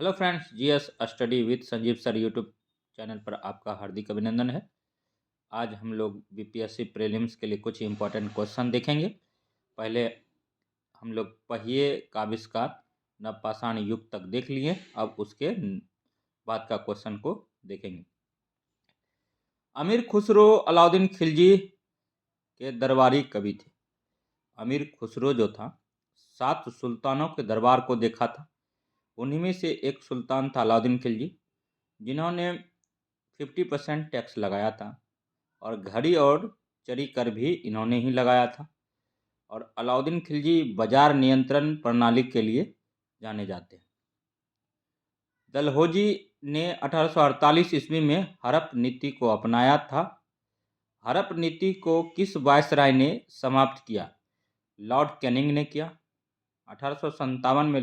Hello friends, GS study with Sanjeev sir YouTube channel पर आपका हार्दिक अभिनंदन है। आज हम लोग बीपीएससी प्रीलिम्स के लिए कुछ इम्पोर्टेंट क्वेश्चन देखेंगे। पहले हम लोग पहिए का आविष्कार नवपाषाण युग तक देख लिए, अब उसके बाद का क्वेश्चन को देखेंगे। अमीर खुसरो अलाउद्दीन खिलजी के दरबारी कवि थे। अमीर खुसरो जो था 7 सुल्तानों के दरबार को देखा था। उन्हीं में से एक सुल्तान था अलाउद्दीन खिलजी, जिन्होंने 50% टैक्स लगाया था और घड़ी और चरी कर भी इन्होंने ही लगाया था। और अलाउद्दीन खिलजी बाजार नियंत्रण प्रणाली के लिए जाने जाते हैं। डलहौजी ने 1848 ईस्वी में हड़प नीति को अपनाया था। हड़प नीति को किस वायसराय ने समाप्त किया? लॉर्ड कैनिंग ने किया। 1857 में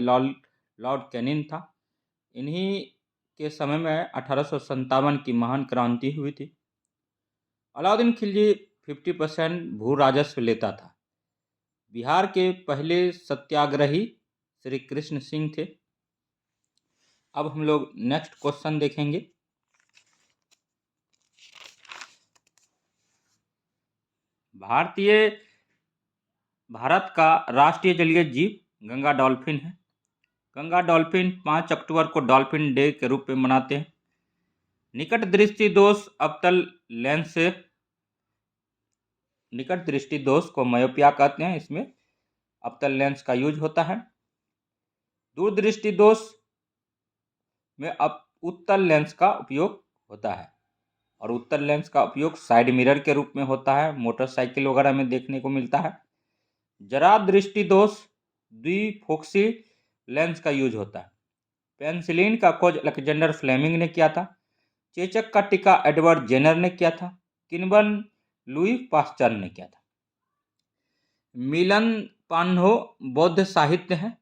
लॉर्ड कैनिंग था। इन्हीं के समय में 1857 की महान क्रांति हुई थी। अलाउद्दीन खिलजी 50% भू राजस्व लेता था। बिहार के पहले सत्याग्रही श्री कृष्ण सिंह थे। अब हम लोग नेक्स्ट क्वेश्चन देखेंगे। भारत का राष्ट्रीय जलीय जीव गंगा डॉल्फिन है। गंगा डॉल्फिन 5 अक्टूबर को डॉल्फिन डे के रूप में मनाते हैं। निकट दृष्टि दोष अवतल लेंस से निकट दृष्टि दोष को मायोपिया कहते हैं। इसमें अवतल लेंस का यूज होता है। दूरदृष्टि दोष में उत्तल लेंस का उपयोग होता है और उत्तल लेंस का उपयोग साइड मिरर के रूप में होता है। मोटरसाइकिल वगैरह में देखने को मिलता है। जरा दृष्टि दोष द्विफोक्सी लेंस का यूज होता है। पेनिसिलिन का खोज अलेक्जेंडर फ्लेमिंग ने किया था। चेचक का टीका एडवर्ड जेनर ने किया था। किन्वन लुई पास्चर ने किया था। मिलन पान्हो बौद्ध साहित्य है।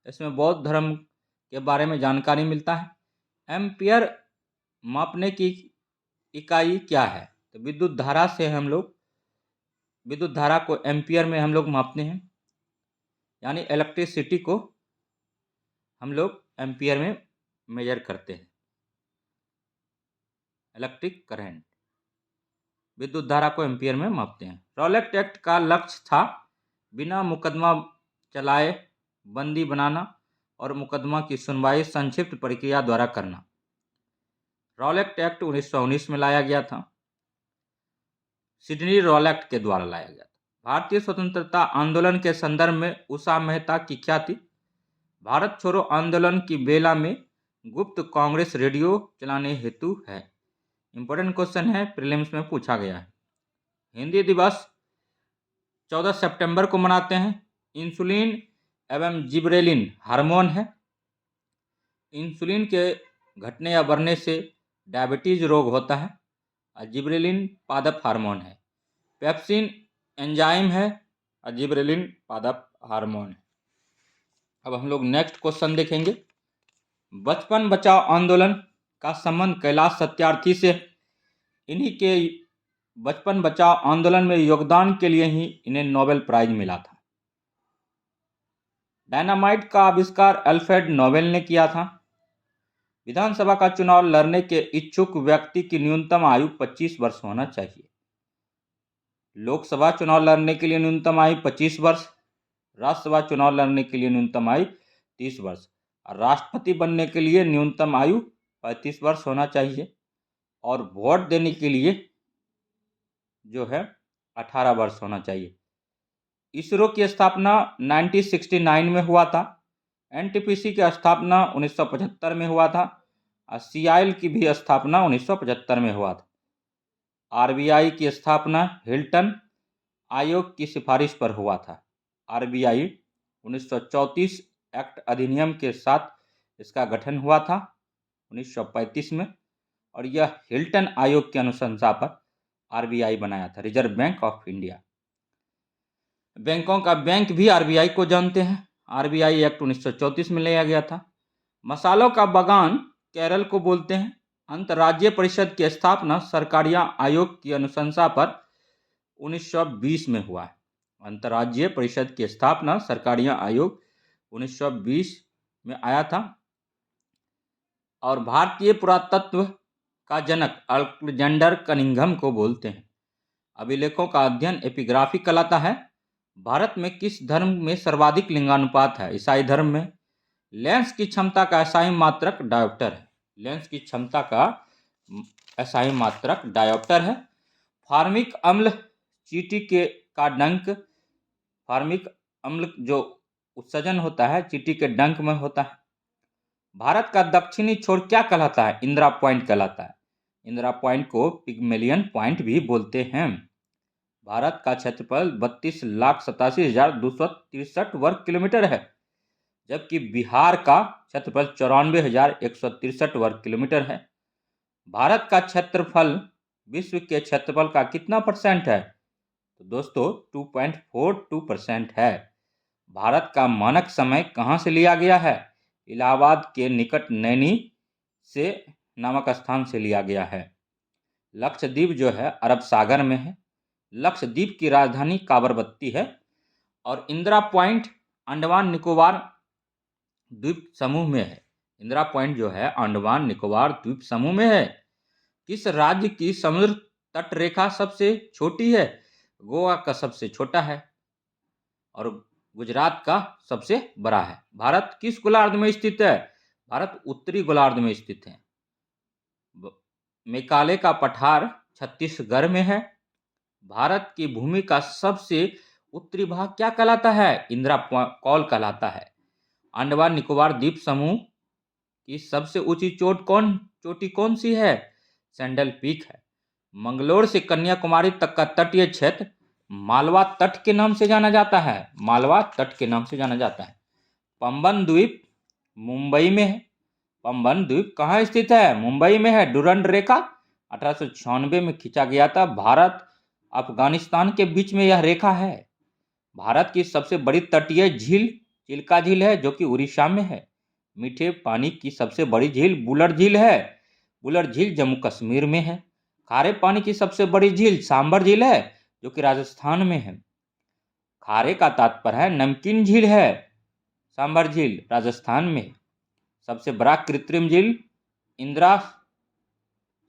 इसमें बौद्ध धर्म के बारे में जानकारी मिलता है। एम्पियर मापने की इकाई क्या है? तो विद्युत धारा से हम लोग विद्युत धारा को एम्पियर में हम लोग मापते हैं, यानी इलेक्ट्रिसिटी को हम लोग एम्पियर में मेजर करते हैं। इलेक्ट्रिक करंट, विद्युत धारा को एम्पियर में मापते हैं। रॉलेट एक्ट का लक्ष्य था बिना मुकदमा चलाए बंदी बनाना और मुकदमा की सुनवाई संक्षिप्त प्रक्रिया द्वारा करना। रॉलेट एक्ट 1919 में लाया गया था। सिडनी रॉलेट के द्वारा लाया गया था। भारतीय स्वतंत्रता आंदोलन के संदर्भ में उषा मेहता की ख्याति भारत छोड़ो आंदोलन की बेला में गुप्त कांग्रेस रेडियो चलाने हेतु है। इंपॉर्टेंट क्वेश्चन है, प्रीलिम्स में पूछा गया है। हिंदी दिवस 14 सितंबर को मनाते हैं। इंसुलिन एवं जिबरेलिन हार्मोन है। इंसुलिन के घटने या बढ़ने से डायबिटीज रोग होता है और जिबरेलिन पादप हार्मोन है। पेप्सिन एंजाइम है और जिबरेलिन पादप हार्मोन है। अब हम लोग नेक्स्ट क्वेश्चन देखेंगे। बचपन बचाओ आंदोलन का संबंध कैलाश सत्यार्थी से। इन्हीं के बचपन बचाओ आंदोलन में योगदान के लिए ही इन्हें नोबेल प्राइज मिला था। डायनामाइट का आविष्कार अल्फ्रेड नोबेल ने किया था। विधानसभा का चुनाव लड़ने के इच्छुक व्यक्ति की न्यूनतम आयु 25 वर्ष होना चाहिए। लोकसभा चुनाव लड़ने के लिए न्यूनतम आयु 25 वर्ष, राज्यसभा चुनाव लड़ने के लिए न्यूनतम आयु 30 वर्ष और राष्ट्रपति बनने के लिए न्यूनतम आयु 35 वर्ष होना चाहिए और वोट देने के लिए जो है 18 वर्ष होना चाहिए। इसरो की स्थापना 1969 में हुआ था। एनटीपीसी की स्थापना 1975 में हुआ था और सीआईएल की भी स्थापना 1975 में हुआ था। आरबीआई की स्थापना हिल्टन आयोग की सिफारिश पर हुआ था। आरबीआई 1934 एक्ट अधिनियम के साथ इसका गठन हुआ था 1935 में और यह हिल्टन आयोग की अनुशंसा पर आरबीआई बनाया था, रिजर्व बैंक ऑफ इंडिया। बैंकों का बैंक भी आरबीआई को जानते हैं। आरबीआई एक्ट 1934 में लिया गया था। मसालों का बागान केरल को बोलते हैं। अंतर्राज्यीय परिषद की स्थापना सरकारिया आयोग की अनुशंसा पर 1920 में हुआ है। अंतर्राज्यीय परिषद की स्थापना सरकारिया आयोग 1920 में आया था। और भारतीय पुरातत्व का जनक अलेक्जेंडर कनिंघम को बोलते हैं। अभिलेखों का अध्ययन एपिग्राफी कहलाता है। भारत में किस धर्म में सर्वाधिक लिंगानुपात है? ईसाई धर्म में। लेंस की क्षमता का एसआई मात्रक डायोप्टर है। लेंस की क्षमता का एसआई मात्रक डायोप्टर है। फार्मिक अम्ल चींटी के का डंक, फार्मिक अम्ल जो उत्सर्जन होता है चींटी के डंक में होता है। भारत का दक्षिणी छोर क्या कहलाता है? इंदिरा पॉइंट कहलाता है। इंदिरा पॉइंट को पिग्मेलियन पॉइंट भी बोलते हैं। भारत का क्षेत्रफल 32,87,263 वर्ग किलोमीटर है, जबकि बिहार का क्षेत्रफल 94,163 वर्ग किलोमीटर है। भारत का क्षेत्रफल विश्व के क्षेत्रफल का कितना परसेंट है? तो दोस्तों 2.42% है। भारत का मानक समय कहाँ से लिया गया है? इलाहाबाद के निकट नैनी से नामक स्थान से लिया गया है। लक्षद्वीप जो है अरब सागर में है। लक्षद्वीप की राजधानी काबरबत्ती है। और इंदिरा पॉइंट अंडमान निकोबार द्वीप समूह में है। इंदिरा पॉइंट जो है अंडमान निकोबार द्वीप समूह में है। किस राज्य की समुद्र तट रेखा सबसे छोटी है? गोवा का सबसे छोटा है और गुजरात का सबसे बड़ा है। भारत किस गोलार्ध में स्थित है? भारत उत्तरी गोलार्ध में स्थित है। मेघालय का पठार छत्तीसगढ़ में है। भारत की भूमि का सबसे उत्तरी भाग क्या कहलाता है? इंदिरा कौल कहलाता है। अंडमान निकोबार द्वीप समूह की सबसे ऊंची चोटी कौन सी है? सैंडल पीक है। मंगलोर से कन्याकुमारी तक का तटीय क्षेत्र मालवा तट के नाम से जाना जाता है। मालवा तट के नाम से जाना जाता है। पंबन द्वीप मुंबई में है। पंबन द्वीप कहाँ स्थित है? मुंबई में है। डुरंड रेखा 1896 में खींचा गया था। भारत अफगानिस्तान के बीच में यह रेखा है। भारत की सबसे बड़ी तटीय झील चिल्का झील है, जो कि उड़ीसा में है। मीठे पानी की सबसे बड़ी झील बुलर झील है। बुलर झील जम्मू कश्मीर में है। खारे पानी की सबसे बड़ी झील सांबर झील है, जो कि राजस्थान में है। खारे का तात्पर्य है नमकीन झील है। सांबर झील राजस्थान में। सबसे बड़ा कृत्रिम झील इंदिरा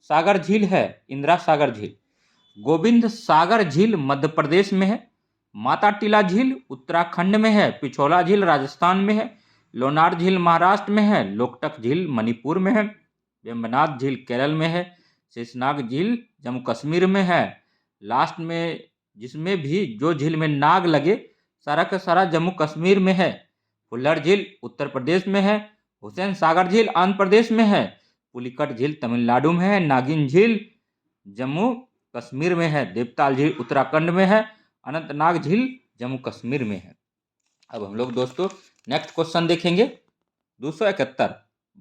सागर झील है। इंदिरा सागर झील। गोविंद सागर झील मध्य प्रदेश में है। माता टीला झील उत्तराखंड में है। पिछोला झील राजस्थान में है। लोनार झील महाराष्ट्र में है। लोकटक झील मणिपुर में है। वेम्बनाथ झील केरल में है। शेषनाग झील जम्मू कश्मीर में है। लास्ट में जिसमें भी जो झील में नाग लगे सारा का सारा जम्मू कश्मीर में है। फुल्लर झील उत्तर प्रदेश में है। हुसैन सागर झील आंध्र प्रदेश में है। पुलिकट झील तमिलनाडु में है। नागिन झील जम्मू कश्मीर में है। देवताल झील उत्तराखंड में है। अनंतनाग झील जम्मू कश्मीर में है। अब हम लोग दोस्तों नेक्स्ट क्वेश्चन देखेंगे। 271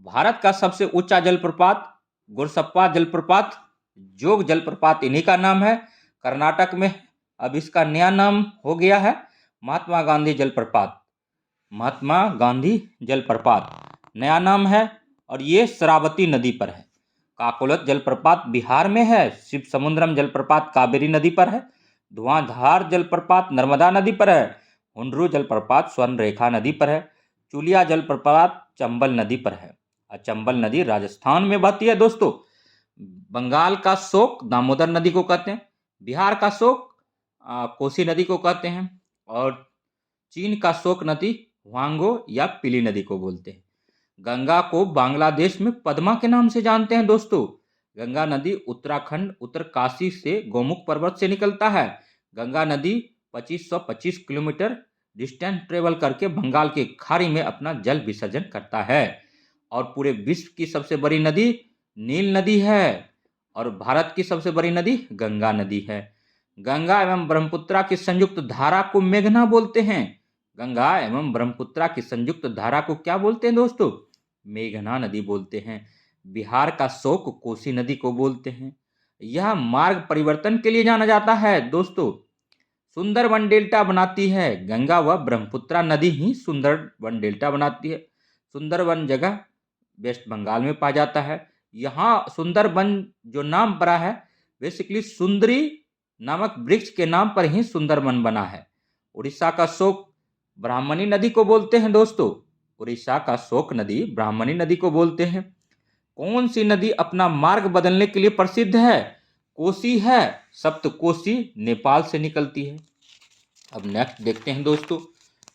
भारत का सबसे ऊंचा जलप्रपात गुरसप्पा जलप्रपात, जोग जलप्रपात इन्हीं का नाम है। कर्नाटक में। अब इसका नया नाम हो गया है महात्मा गांधी जलप्रपात। महात्मा गांधी जलप्रपात नया नाम है और ये शरावती नदी पर है। काकोलत जलप्रपात बिहार में है। शिव समुद्रम जलप्रपात कावेरी नदी पर है। धुआंधार जलप्रपात नर्मदा नदी पर है। हुंड्रू जलप्रपात स्वर्ण रेखा नदी पर है। चुलिया जलप्रपात चंबल नदी पर है। चंबल नदी राजस्थान में बहती है दोस्तों। बंगाल का शोक दामोदर नदी को कहते हैं। बिहार का शोक कोसी नदी को कहते हैं। और चीन का शोक नदी हुआंगो या पीली नदी को बोलते हैं। गंगा को बांग्लादेश में पद्मा के नाम से जानते हैं दोस्तों। गंगा नदी उत्तराखंड उत्तरकाशी से गोमुख पर्वत से निकलता है। गंगा नदी 2525 किलोमीटर डिस्टेंस ट्रेवल करके बंगाल की खाड़ी में अपना जल विसर्जन करता है। और पूरे विश्व की सबसे बड़ी नदी नील नदी है। और भारत की सबसे बड़ी नदी गंगा नदी है। गंगा एवं ब्रह्मपुत्रा की संयुक्त धारा को मेघना बोलते हैं। गंगा एवं ब्रह्मपुत्रा की संयुक्त धारा को क्या बोलते हैं दोस्तों? मेघना नदी बोलते हैं। बिहार का शोक कोसी नदी को बोलते हैं। यह मार्ग परिवर्तन के लिए जाना जाता है दोस्तों। सुंदरबन डेल्टा बनाती है। गंगा व ब्रह्मपुत्रा नदी ही सुंदरबन डेल्टा बनाती है। सुंदरबन जगह वेस्ट बंगाल में पाया जाता है। यहाँ सुंदरबन जो नाम पड़ा है बेसिकली सुंदरी नामक वृक्ष के नाम पर ही सुंदरबन बना है। उड़ीसा का शोक ब्राह्मणी नदी को बोलते हैं दोस्तों। उड़ीसा का शोक नदी ब्राह्मणी नदी को बोलते हैं। कौन सी नदी अपना मार्ग बदलने के लिए प्रसिद्ध है? कोसी है। सप्तकोसी नेपाल से निकलती है। अब नेक्स्ट देखते हैं दोस्तों,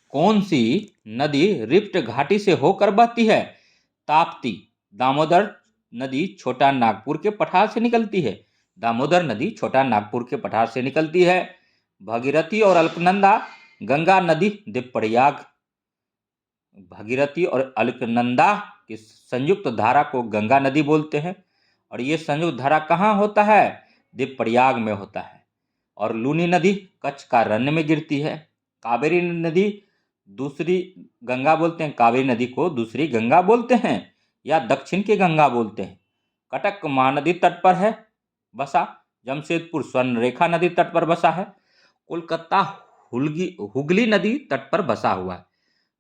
कौन सी नदी रिफ्ट घाटी से होकर बहती है? ताप्ती। दामोदर नदी छोटा नागपुर के पठार से निकलती है। दामोदर नदी छोटा नागपुर के पठार से निकलती है। भागीरथी और अलकनंदा गंगा नदी देवप्रयाग। भागीरथी और अलकनंदा की संयुक्त धारा को गंगा नदी बोलते हैं और ये संयुक्त धारा कहाँ होता है? देवप्रयाग में होता है। और लूनी नदी कच्छ का रण्य में गिरती है। कावेरी नदी दूसरी गंगा बोलते हैं, कावेरी नदी को दूसरी गंगा बोलते हैं या दक्षिण की गंगा बोलते हैं। कटक महानदी तट पर है बसा। जमशेदपुर स्वर्ण रेखा नदी तट पर बसा है। कोलकाता हुगली नदी तट पर बसा हुआ है।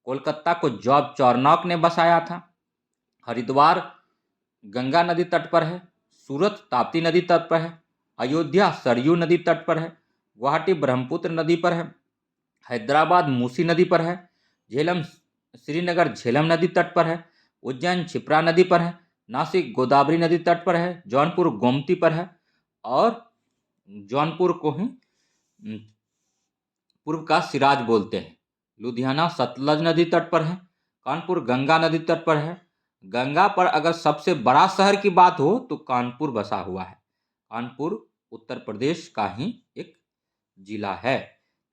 कोलकाता को जॉर्ज चौरनॉक ने बसाया था। हरिद्वार गंगा नदी तट पर है। सूरत ताप्ती नदी तट पर है। अयोध्या सरयू नदी तट पर है। गुवाहाटी ब्रह्मपुत्र नदी पर है। हैदराबाद मूसी नदी पर है। झेलम श्रीनगर झेलम नदी तट पर है। उज्जैन क्षिप्रा नदी पर है। नासिक गोदावरी नदी तट पर है। जौनपुर गोमती पर है और जौनपुर को ही पूर्व का सिराज बोलते हैं। लुधियाना सतलज नदी तट पर है। कानपुर गंगा नदी तट पर है। गंगा पर अगर सबसे बड़ा शहर की बात हो तो कानपुर बसा हुआ है। कानपुर उत्तर प्रदेश का ही एक जिला है।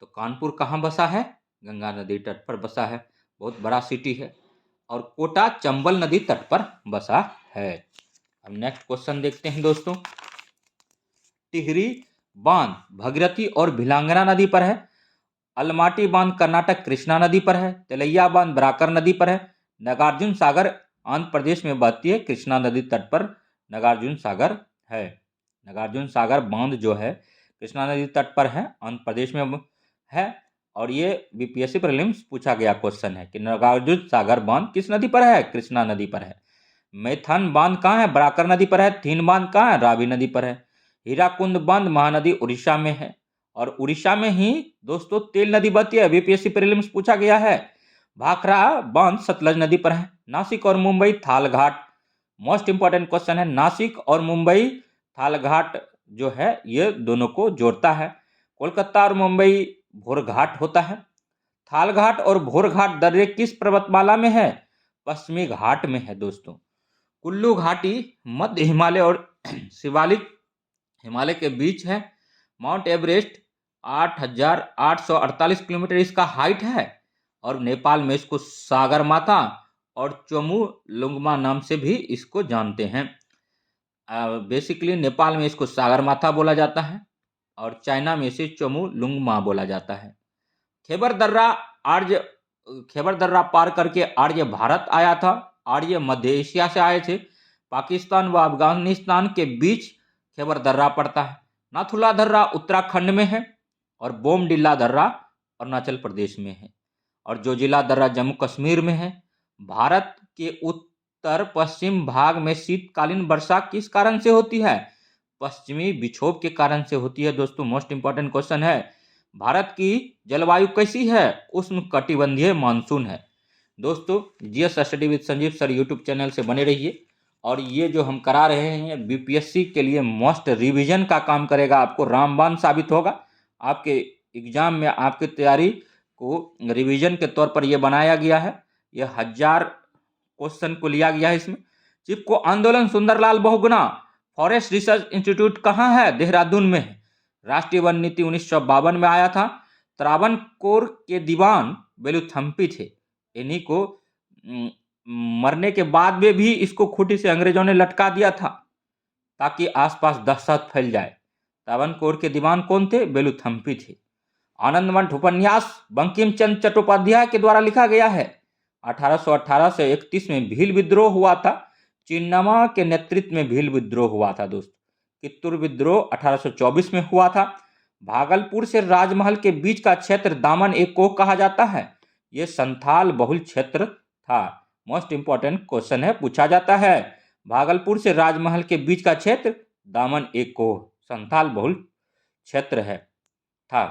तो कानपुर कहाँ बसा है? गंगा नदी तट पर बसा है। बहुत बड़ा सिटी है। और कोटा चंबल नदी तट पर बसा है। अब नेक्स्ट क्वेश्चन देखते हैं दोस्तों, टिहरी बांध भगीरथी और भिलांगना नदी पर है। अलमाटी बांध कर्नाटक कृष्णा नदी पर है। तेलैया बांध बराकर नदी पर है। नागार्जुन सागर आंध्र प्रदेश में बहती है। कृष्णा नदी तट पर नागार्जुन सागर है। नागार्जुन सागर बांध जो है कृष्णा नदी तट पर है, आंध्र प्रदेश में है। और ये बीपीएससी प्रीलिम्स पूछा गया क्वेश्चन है कि नागार्जुन सागर बांध किस नदी पर है? कृष्णा नदी पर है। मैथन बांध कहाँ है? बराकर नदी पर है। थीन बांध कहाँ है? रावी नदी पर है। हीराकुंड बांध महानदी उड़ीसा में है और उड़ीसा में ही दोस्तों तेल नदी बहती है। बीपीएससी प्रीलिम्स पूछा गया है। भाखड़ा बांध सतलज नदी पर है। नासिक और Mumbai Thalghat, most important question है। नासिक और मुंबई थालघाट जो है ये दोनों को जोड़ता है। कोलकाता और मुंबई भोरघाट होता है। थालघाट और भोरघाट दर्रे किस पर्वतमाला में है? पश्चिमी घाट में है दोस्तों। कुल्लू घाटी मध्य हिमालय और शिवालिक हिमालय के बीच है। माउंट एवरेस्ट 8,848 किलोमीटर इसका हाइट है और नेपाल में इसको सागरमाथा और चोमुलुंगमा नाम से भी इसको जानते हैं। बेसिकली नेपाल में इसको सागरमाथा बोला जाता है और चाइना में इसे चोमुलुंगमा बोला जाता है। खैबर दर्रा पार करके आर्य भारत आया था। आर्य मध्य एशिया से आए थे। पाकिस्तान व अफगानिस्तान के बीच खैबर दर्रा पड़ता है। नाथुला दर्रा उत्तराखंड में है और बोमडिल्ला दर्रा अरुणाचल प्रदेश में है और जोजिला दर्रा जम्मू कश्मीर में है। भारत के उत्तर पश्चिम भाग में शीतकालीन वर्षा किस कारण से होती है? पश्चिमी विक्षोभ के कारण से होती है दोस्तों। मोस्ट इंपॉर्टेंट क्वेश्चन है। भारत की जलवायु कैसी है? उष्णकटिबंधीय मानसून है। दोस्तों GS study with Sanjeev sir YouTube channel से बने रहिए और ये जो हम करा रहे हैं बीपीएससी के लिए मोस्ट रिवीजन का काम करेगा, आपको रामबाण साबित होगा। आपके एग्जाम में आपकी तैयारी को रिवीजन के तौर पर यह बनाया गया है। यह 1000 क्वेश्चन को लिया गया है इसमें। Chipko Andolan Sunderlal Bahuguna forest research institute कहाँ है? देहरादून में है। राष्ट्रीय वन नीति 1952 में आया था। त्रावणकोर के दीवान बेलूथम्पी थे। इन्हीं को मरने के बाद में भी इसको खूंटी से अंग्रेजों ने लटका दिया था ताकि आसपास दहशत फैल जाए। त्रावणकोर के दीवान कौन थे? बेलूथम्पी थे। आनंदमठ उपन्यास बंकिम चंद्र चट्टोपाध्याय के द्वारा लिखा गया है। 1818 से 31 में भील विद्रोह हुआ था। चिन्नामा के नेतृत्व में भील विद्रोह हुआ था दोस्त। कित्तूर विद्रोह 1824 में हुआ था। भागलपुर से राजमहल के बीच का क्षेत्र दामन एक कोह कहा जाता है। यह संथाल बहुल क्षेत्र था। मोस्ट इंपॉर्टेंट क्वेश्चन है, पूछा जाता है। भागलपुर से राजमहल के बीच का क्षेत्र दामन एक कोह संथाल बहुल क्षेत्र है था।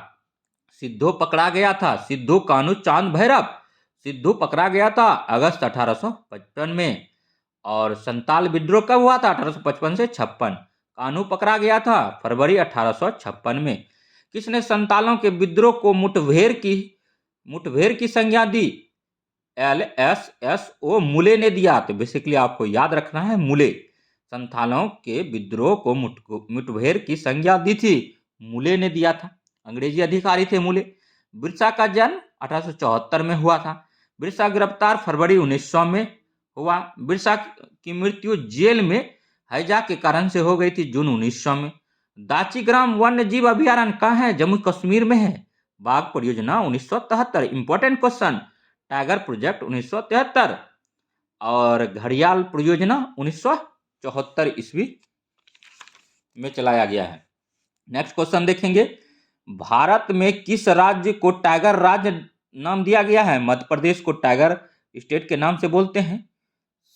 सिद्धू पकड़ा गया था। सिद्धू कान्हू चांद भैरव। सिद्धू पकड़ा गया था अगस्त 1855 में और संताल विद्रोह कब हुआ था? 1855 से 56। कान्हू पकड़ा गया था फरवरी 1856 में। किसने संतालों के विद्रोह को मुठभेड़ की संज्ञा दी? LSSO मुले ने दिया। तो बेसिकली आपको याद रखना है मुले। संथालों के विद्रोह को मुठभेड़ की संज्ञा दी थी, मुले ने दिया था। अंग्रेजी अधिकारी थे मुले। बिरसा का जन्म 1874 में हुआ था। बिरसा गिरफ्तार फरवरी 1900 में हुआ। बिरसा की मृत्यु जेल में हैजा के कारण से हो गई थी जून 1900 में। दाचीग्राम वन्य जीव अभयारण्य कहाँ है? जम्मू कश्मीर में है। बाघ परियोजना 1973। Important question. टाइगर प्रोजेक्ट 1973 और घड़ियाल परियोजना 1974 ईस्वी में चलाया गया है। नेक्स्ट क्वेश्चन देखेंगे। भारत में किस राज्य को टाइगर राज्य नाम दिया गया है? मध्य प्रदेश को टाइगर स्टेट के नाम से बोलते हैं।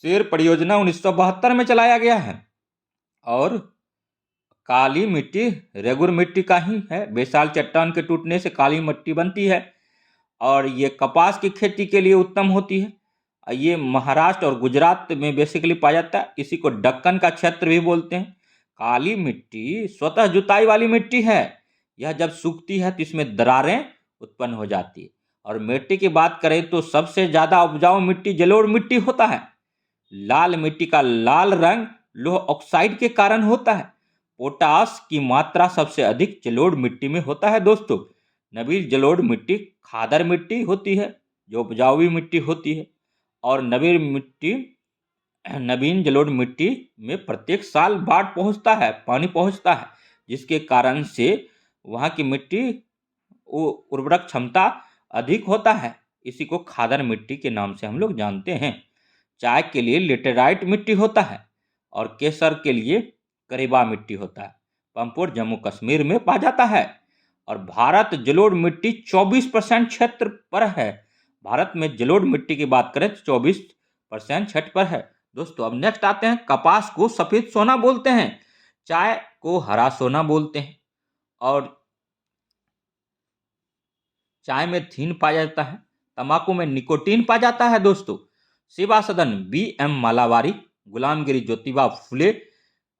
शेर परियोजना 1972 में चलाया गया है। और काली मिट्टी रेगुर मिट्टी का ही है। बेसाल चट्टान के टूटने से काली मिट्टी बनती है और ये कपास की खेती के लिए उत्तम होती है। ये महाराष्ट्र और गुजरात में बेसिकली पाया जाता है। इसी को दक्कन का क्षेत्र भी बोलते हैं। काली मिट्टी स्वतः जुताई वाली मिट्टी है। यह जब सूखती है तो इसमें दरारें उत्पन्न हो जाती है। और मिट्टी की बात करें तो सबसे ज्यादा उपजाऊ मिट्टी जलोढ़ मिट्टी होता है। लाल मिट्टी का लाल रंग लौह ऑक्साइड के कारण होता है। पोटास की मात्रा सबसे अधिक जलोढ़ मिट्टी में होता है दोस्तों। नवीन जलोढ़ मिट्टी खादर मिट्टी होती है जो उपजाऊ मिट्टी होती है। और नवीन जलोढ़ मिट्टी में प्रत्येक साल बाढ़ पहुंचता है, पानी पहुंचता है, जिसके कारण से वहां की मिट्टी उर्वरक क्षमता अधिक होता है। इसी को खादर मिट्टी के नाम से हम लोग जानते हैं। चाय के लिए लेटेराइट मिट्टी होता है और केसर के लिए करेबा मिट्टी होता है। पंपोर जम्मू कश्मीर में पाया जाता है। और भारत जलोढ़ मिट्टी 24% क्षेत्र पर है। भारत में जलोढ़ मिट्टी की बात करें तो 24% क्षेत्र पर है दोस्तों। अब नेक्स्ट आते हैं। कपास को सफेद सोना बोलते हैं, चाय को हरा सोना बोलते हैं। और चाय में थीन पाया जाता है, तंबाकू में निकोटीन पाया जाता है दोस्तों। सेवा सदन BM मालावारी, गुलामगिरी ज्योतिबा फुले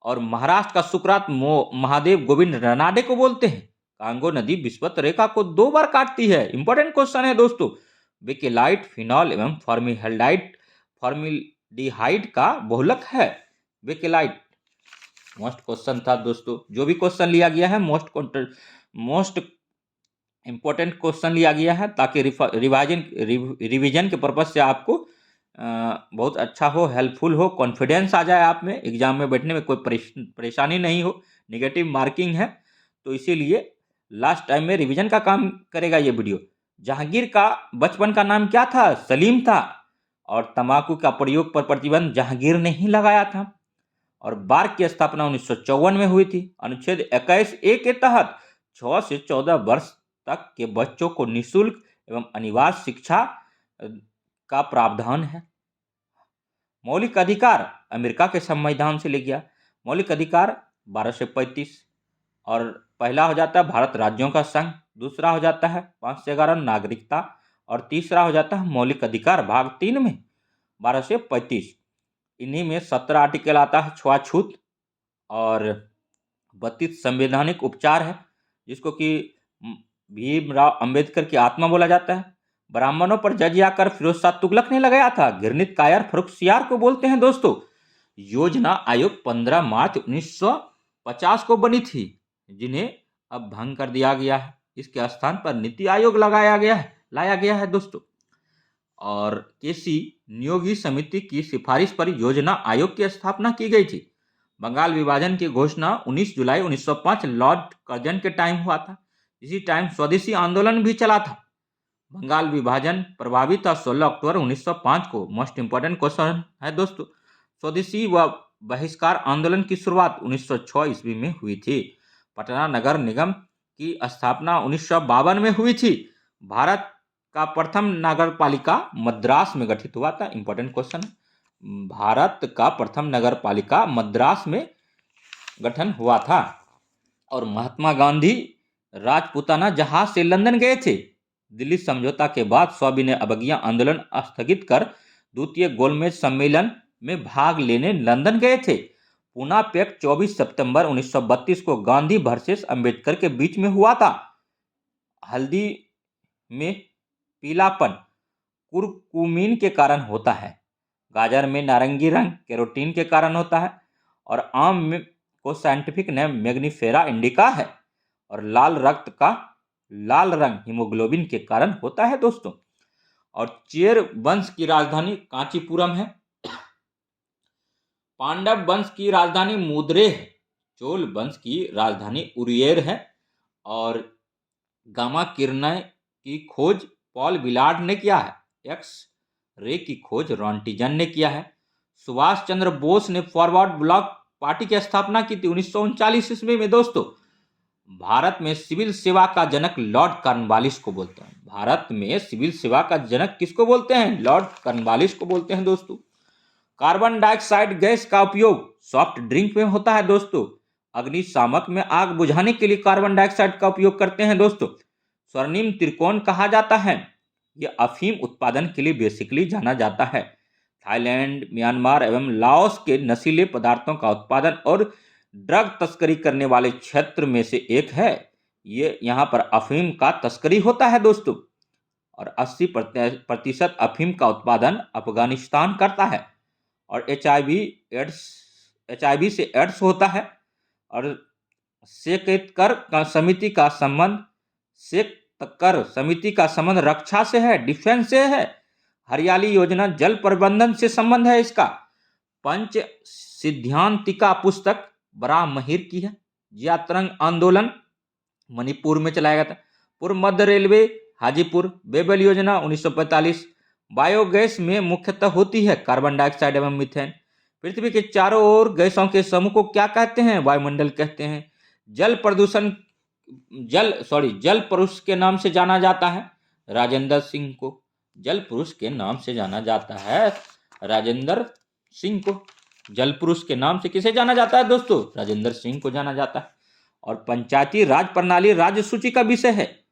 और महाराष्ट्र का सुकरात महादेव गोविंद रनाडे को बोलते हैं। कांगो नदी विषुवत रेखा को 2 बार काटती है। इंपॉर्टेंट क्वेश्चन है दोस्तों। बेकेलाइट, फिनॉल एवं फॉर्मिल्डिहाइड का बहुलक है बेकेलाइट। मोस्ट क्वेश्चन था दोस्तों। जो भी क्वेश्चन लिया गया है मोस्ट इंपॉर्टेंट क्वेश्चन लिया गया है ताकि रिवीजन के पर्पज से आपको बहुत अच्छा हो, हेल्पफुल हो, कॉन्फिडेंस आ जाए आप में, एग्जाम में बैठने में कोई परेशानी नहीं हो। नेगेटिव मार्किंग है तो इसीलिए लास्ट टाइम में रिवीजन का काम करेगा ये वीडियो। जहांगीर का बचपन का नाम क्या था? सलीम था। और तंबाकू का प्रयोग पर प्रतिबंध जहांगीर ने ही लगाया था। और बार की स्थापना 1954 में हुई थी। अनुच्छेद 21A के तहत 6 से 14 वर्ष तक के बच्चों को निःशुल्क एवं अनिवार्य शिक्षा का प्रावधान है। मौलिक अधिकार अमेरिका के संविधान से ले गया। मौलिक अधिकार 12 से 35। और पहला हो जाता है भारत राज्यों का संघ, दूसरा हो जाता है 5 से 11 नागरिकता और तीसरा हो जाता है मौलिक अधिकार भाग 3 में 12 से 35। इन्हीं में 17 आर्टिकल आता है छुआछूत और 32 संवैधानिक उपचार है जिसको कि भीमराव अंबेडकर की आत्मा बोला जाता है। ब्राह्मणों पर जजिया कर फिरोज शाह तुगलक ने लगाया था। घृणित कायर फर्रुखसियार को बोलते हैं दोस्तों। योजना आयोग 15 मार्च 1950 को बनी थी जिन्हें अब भंग कर दिया गया है। इसके स्थान पर नीति आयोग लाया गया है दोस्तों। और केसी नियोगी समिति की सिफारिश पर योजना आयोग की स्थापना की गई थी। बंगाल विभाजन की घोषणा 19 जुलाई 1905 लॉर्ड कर्जन के टाइम हुआ था। इसी टाइम स्वदेशी आंदोलन भी चला था। बंगाल विभाजन प्रभावित था 16 अक्टूबर 1905 को। मोस्ट इंपोर्टेंट क्वेश्चन है दोस्तों। स्वदेशी व बहिष्कार आंदोलन की शुरुआत 1906 ईस्वी में हुई थी। पटना नगर निगम की स्थापना 1952 में हुई थी। भारत का प्रथम नगर पालिका मद्रास में गठित हुआ था। इंपॉर्टेंट क्वेश्चन है। भारत का प्रथम नगर पालिका मद्रास में गठन हुआ था। और महात्मा गांधी राजपूताना जहाज से लंदन गए थे। दिल्ली समझौता के बाद सविनय अवज्ञा आंदोलन स्थगित कर द्वितीय गोलमेज सम्मेलन में भाग लेने लंदन गए थे। पूना पैक्ट 24 सितंबर 1932 को गांधी वर्सेस अंबेडकर के बीच में हुआ था। हल्दी में पीलापन कुरकुमीन के कारण होता है, गाजर में नारंगी रंग कैरोटीन के कारण होता है, और आम में को साइंटिफिक नेम मैग्नीफेरा इंडिका है, और लाल रंग हीमोग्लोबिन के कारण होता है दोस्तों। और चेर वंश की राजधानी कांचीपुरम है। पांडव वंश की राजधानी मुद्रे है। चोल वंश की राजधानी उरियर है। और गामा किरणें की खोज पॉल विलार्ड ने किया है। एक्स रे की खोज रॉन्टिजन ने किया है। सुभाष चंद्र बोस ने फॉरवर्ड ब्लॉक पार्टी की स्थापना की थी 1939 ईस्वी में दोस्तों। भारत में सिविल सेवा का जनक लॉर्ड कॉर्नवालिस को बोलते हैं। भारत में सिविल सेवा का जनक किसको बोलते हैं? लॉर्ड कॉर्नवालिस को बोलते हैं दोस्तों। कार्बन डाइऑक्साइड गैस का उपयोग सॉफ्ट ड्रिंक में होता है दोस्तों। अग्निशामक में आग बुझाने के लिए कार्बन डाइऑक्साइड का उपयोग करते हैं दोस्तों। स्वर्णिम त्रिकोण कहा जाता है। यह अफीम उत्पादन के लिए बेसिकली जाना जाता है। थाईलैंड, म्यांमार एवं लाओस के नशीले पदार्थों का उत्पादन और ड्रग तस्करी करने वाले क्षेत्र में से एक है। ये यहाँ पर अफीम का तस्करी होता है दोस्तों। और 80% अफीम का उत्पादन अफगानिस्तान करता है। और एचआईवी से एड्स होता है। और सेकेतकर समिति का संबंध रक्षा से है, डिफेंस से है। हरियाली योजना जल प्रबंधन से संबंध है इसका। पंच सिद्धांतिका पुस्तक बरामहिर की है। जियात्रंग आंदोलन मणिपुर में चलाया गया था। पूर्व मध्य रेलवे हाजीपुर। बेबल योजना 1945। बायोगैस में मुख्यतः होती है कार्बन डाइऑक्साइड एवं मीथेन। पृथ्वी के चारों ओर गैसों के समूह को क्या कहते हैं? वायुमंडल कहते हैं। जल पुरुष के नाम से जाना जाता है राजेंद्र सिंह को। जल पुरुष के नाम से जाना जाता है राजेंद्र सिंह को। जल पुरुष के नाम से किसे जाना जाता है दोस्तों? राजेंद्र सिंह को जाना जाता है। और पंचायती राज प्रणाली राज्य सूची का विषय है।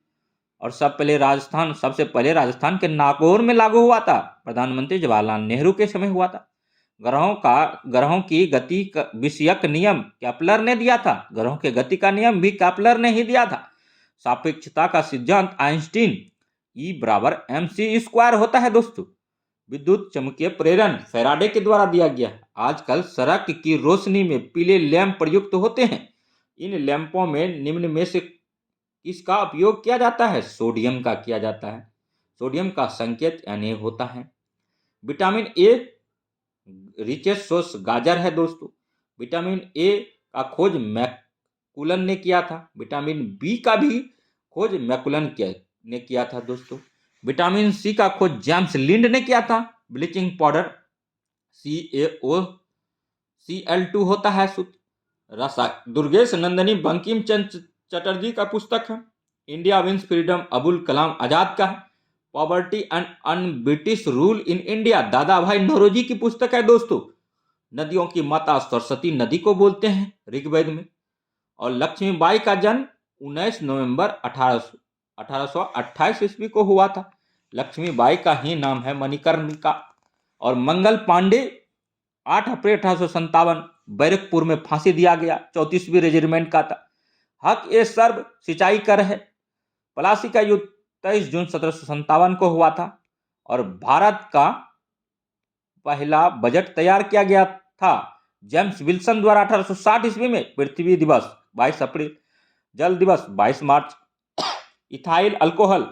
और सबसे पहले राजस्थान के नागौर में लागू हुआ था। प्रधानमंत्री जवाहरलाल नेहरू के समय हुआ था। ग्रहों की गति विषयक नियम केपलर ने दिया था। ग्रहों के गति का नियम भी केपलर ने ही दिया था। सापेक्षता का सिद्धांत आइंस्टीन E=mc² होता है दोस्तों। विद्युत चुम्बकीय प्रेरण फैराडे के द्वारा दिया गया है। आजकल सड़क की रोशनी में पीले लैंप प्रयुक्त होते हैं। इन लैंपों में निम्न में से किसका उपयोग किया जाता है? सोडियम का किया जाता है। सोडियम का संकेत Na होता है। विटामिन ए रिचेस्ट सोर्स गाजर है दोस्तों। विटामिन ए का खोज मैकुलन ने किया था। विटामिन बी का भी खोज मैकुलन ने किया था दोस्तों। विटामिन सी का खोज जेम्स लिंड ने किया था। ब्लीचिंग पाउडर CaOCl2 होता है शुद्ध। दुर्गेश नंदिनी बंकिम चंद्र चटर्जी का पुस्तक है। India wins freedom Abul Kalam Azad का है। Poverty and un-British rule in India दादा भाई नौरोजी की पुस्तक है दोस्तों। नदियों की माता सरस्वती नदी को बोलते हैं ऋग्वेद में। और लक्ष्मीबाई का जन्म 19 नवंबर 1828 ईस्वी को हुआ था। लक्ष्मीबाई का ही नाम है मणिकर्णिका। और मंगल पांडे 8 अप्रैल 1857 बैरकपुर में फांसी दिया गया। 34वीं रेजिमेंट का था। हक ए सर्व सिंचाई कर है। प्लासी का युद्ध 23 जून 1757 को हुआ था। और भारत का पहला बजट तैयार किया गया था जेम्स विल्सन द्वारा 1860 ईस्वी में। पृथ्वी दिवस 22 अप्रैल। जल दिवस 22 मार्च। इथाइल अल्कोहल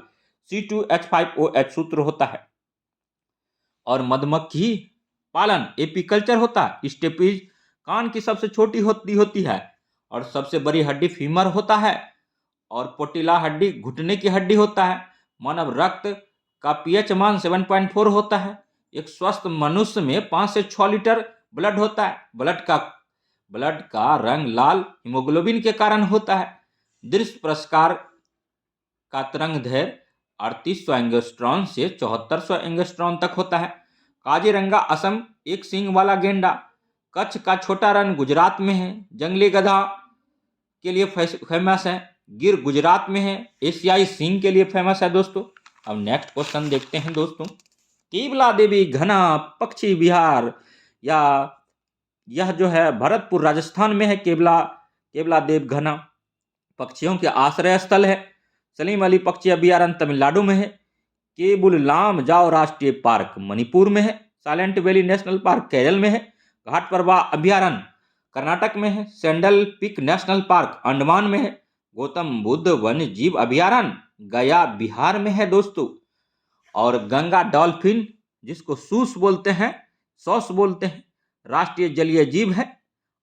C2H5OH सूत्र होता है। और मधुमक्खी पालन एपीकल्चर होता है। स्टेपीज कान की सबसे छोटी होती है। और सबसे बड़ी हड्डी फीमर होता है। और पोटिला हड्डी घुटने की हड्डी होता है। मानव रक्त का पीएच मान 7.4 होता है। एक स्वस्थ मनुष्य में 5 से 6 लीटर ब्लड होता है। ब्लड का रंग लाल हीमोग्लोबिन के कारण होता है। दृश्य प्रस्कार का तरंगदैर्घ्य 3800 एंगस्ट्रॉन से 7400 एंगस्ट्रॉन तक होता है। काजीरंगा असम एक सींग वाला गेंडा। कच्छ का छोटा रण गुजरात में है। जंगली गधा के लिए फेमस है। गिर गुजरात में है। एशियाई सींग के लिए फेमस है दोस्तों। अब नेक्स्ट क्वेश्चन देखते हैं दोस्तों। केवला देवी घना पक्षी विहार या यह जो है भरतपुर राजस्थान में है। केवला देव घना पक्षियों के आश्रय स्थल है। सलीम अली पक्षी अभयारण्य तमिलनाडु में है। केबुल लाम जाओ राष्ट्रीय पार्क मणिपुर में है। Silent valley national park Kerala में है। घाट प्रभा अभयारण्य कर्नाटक में है। Sandal peak national park Andaman में है। गौतम बुद्ध वन्य जीव अभयारण्य गया बिहार में है दोस्तों। और गंगा डॉल्फिन जिसको सूस बोलते हैं, सॉस बोलते हैं, राष्ट्रीय जलीय जीव है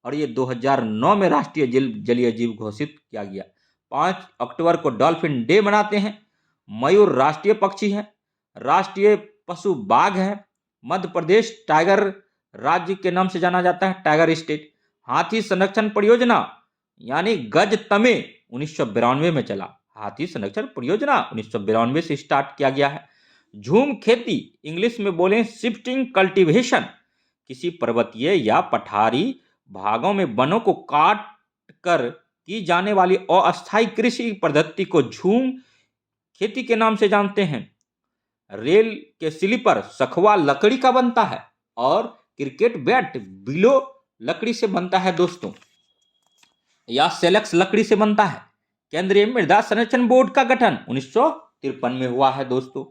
और ये 2009 में राष्ट्रीय जलीय जीव घोषित किया गया। 5 अक्टूबर को डॉल्फिन डे मनाते हैं। मयूर राष्ट्रीय पक्षी है। राष्ट्रीय पशु बाघ है। मध्य प्रदेश टाइगर राज्य के नाम से जाना जाता है, टाइगर स्टेट। हाथी संरक्षण परियोजना यानी गज तमे 1992 में चला। हाथी संरक्षण परियोजना 1992 से स्टार्ट किया गया है। झूम खेती इंग्लिश में बोलें शिफ्टिंग कल्टीवेशन, किसी पर्वतीय या पठारी भागों में वनों को काट कर की जाने वाली अस्थायी कृषि पद्धति को झूम खेती के नाम से जानते हैं। रेल के स्लीपर सखुआ लकड़ी का बनता है और क्रिकेट बैट बिलो लकड़ी से बनता है दोस्तों, या सेलेक्स लकड़ी से बनता है। केंद्रीय मृदा संरक्षण बोर्ड का गठन 1953 में हुआ है दोस्तों।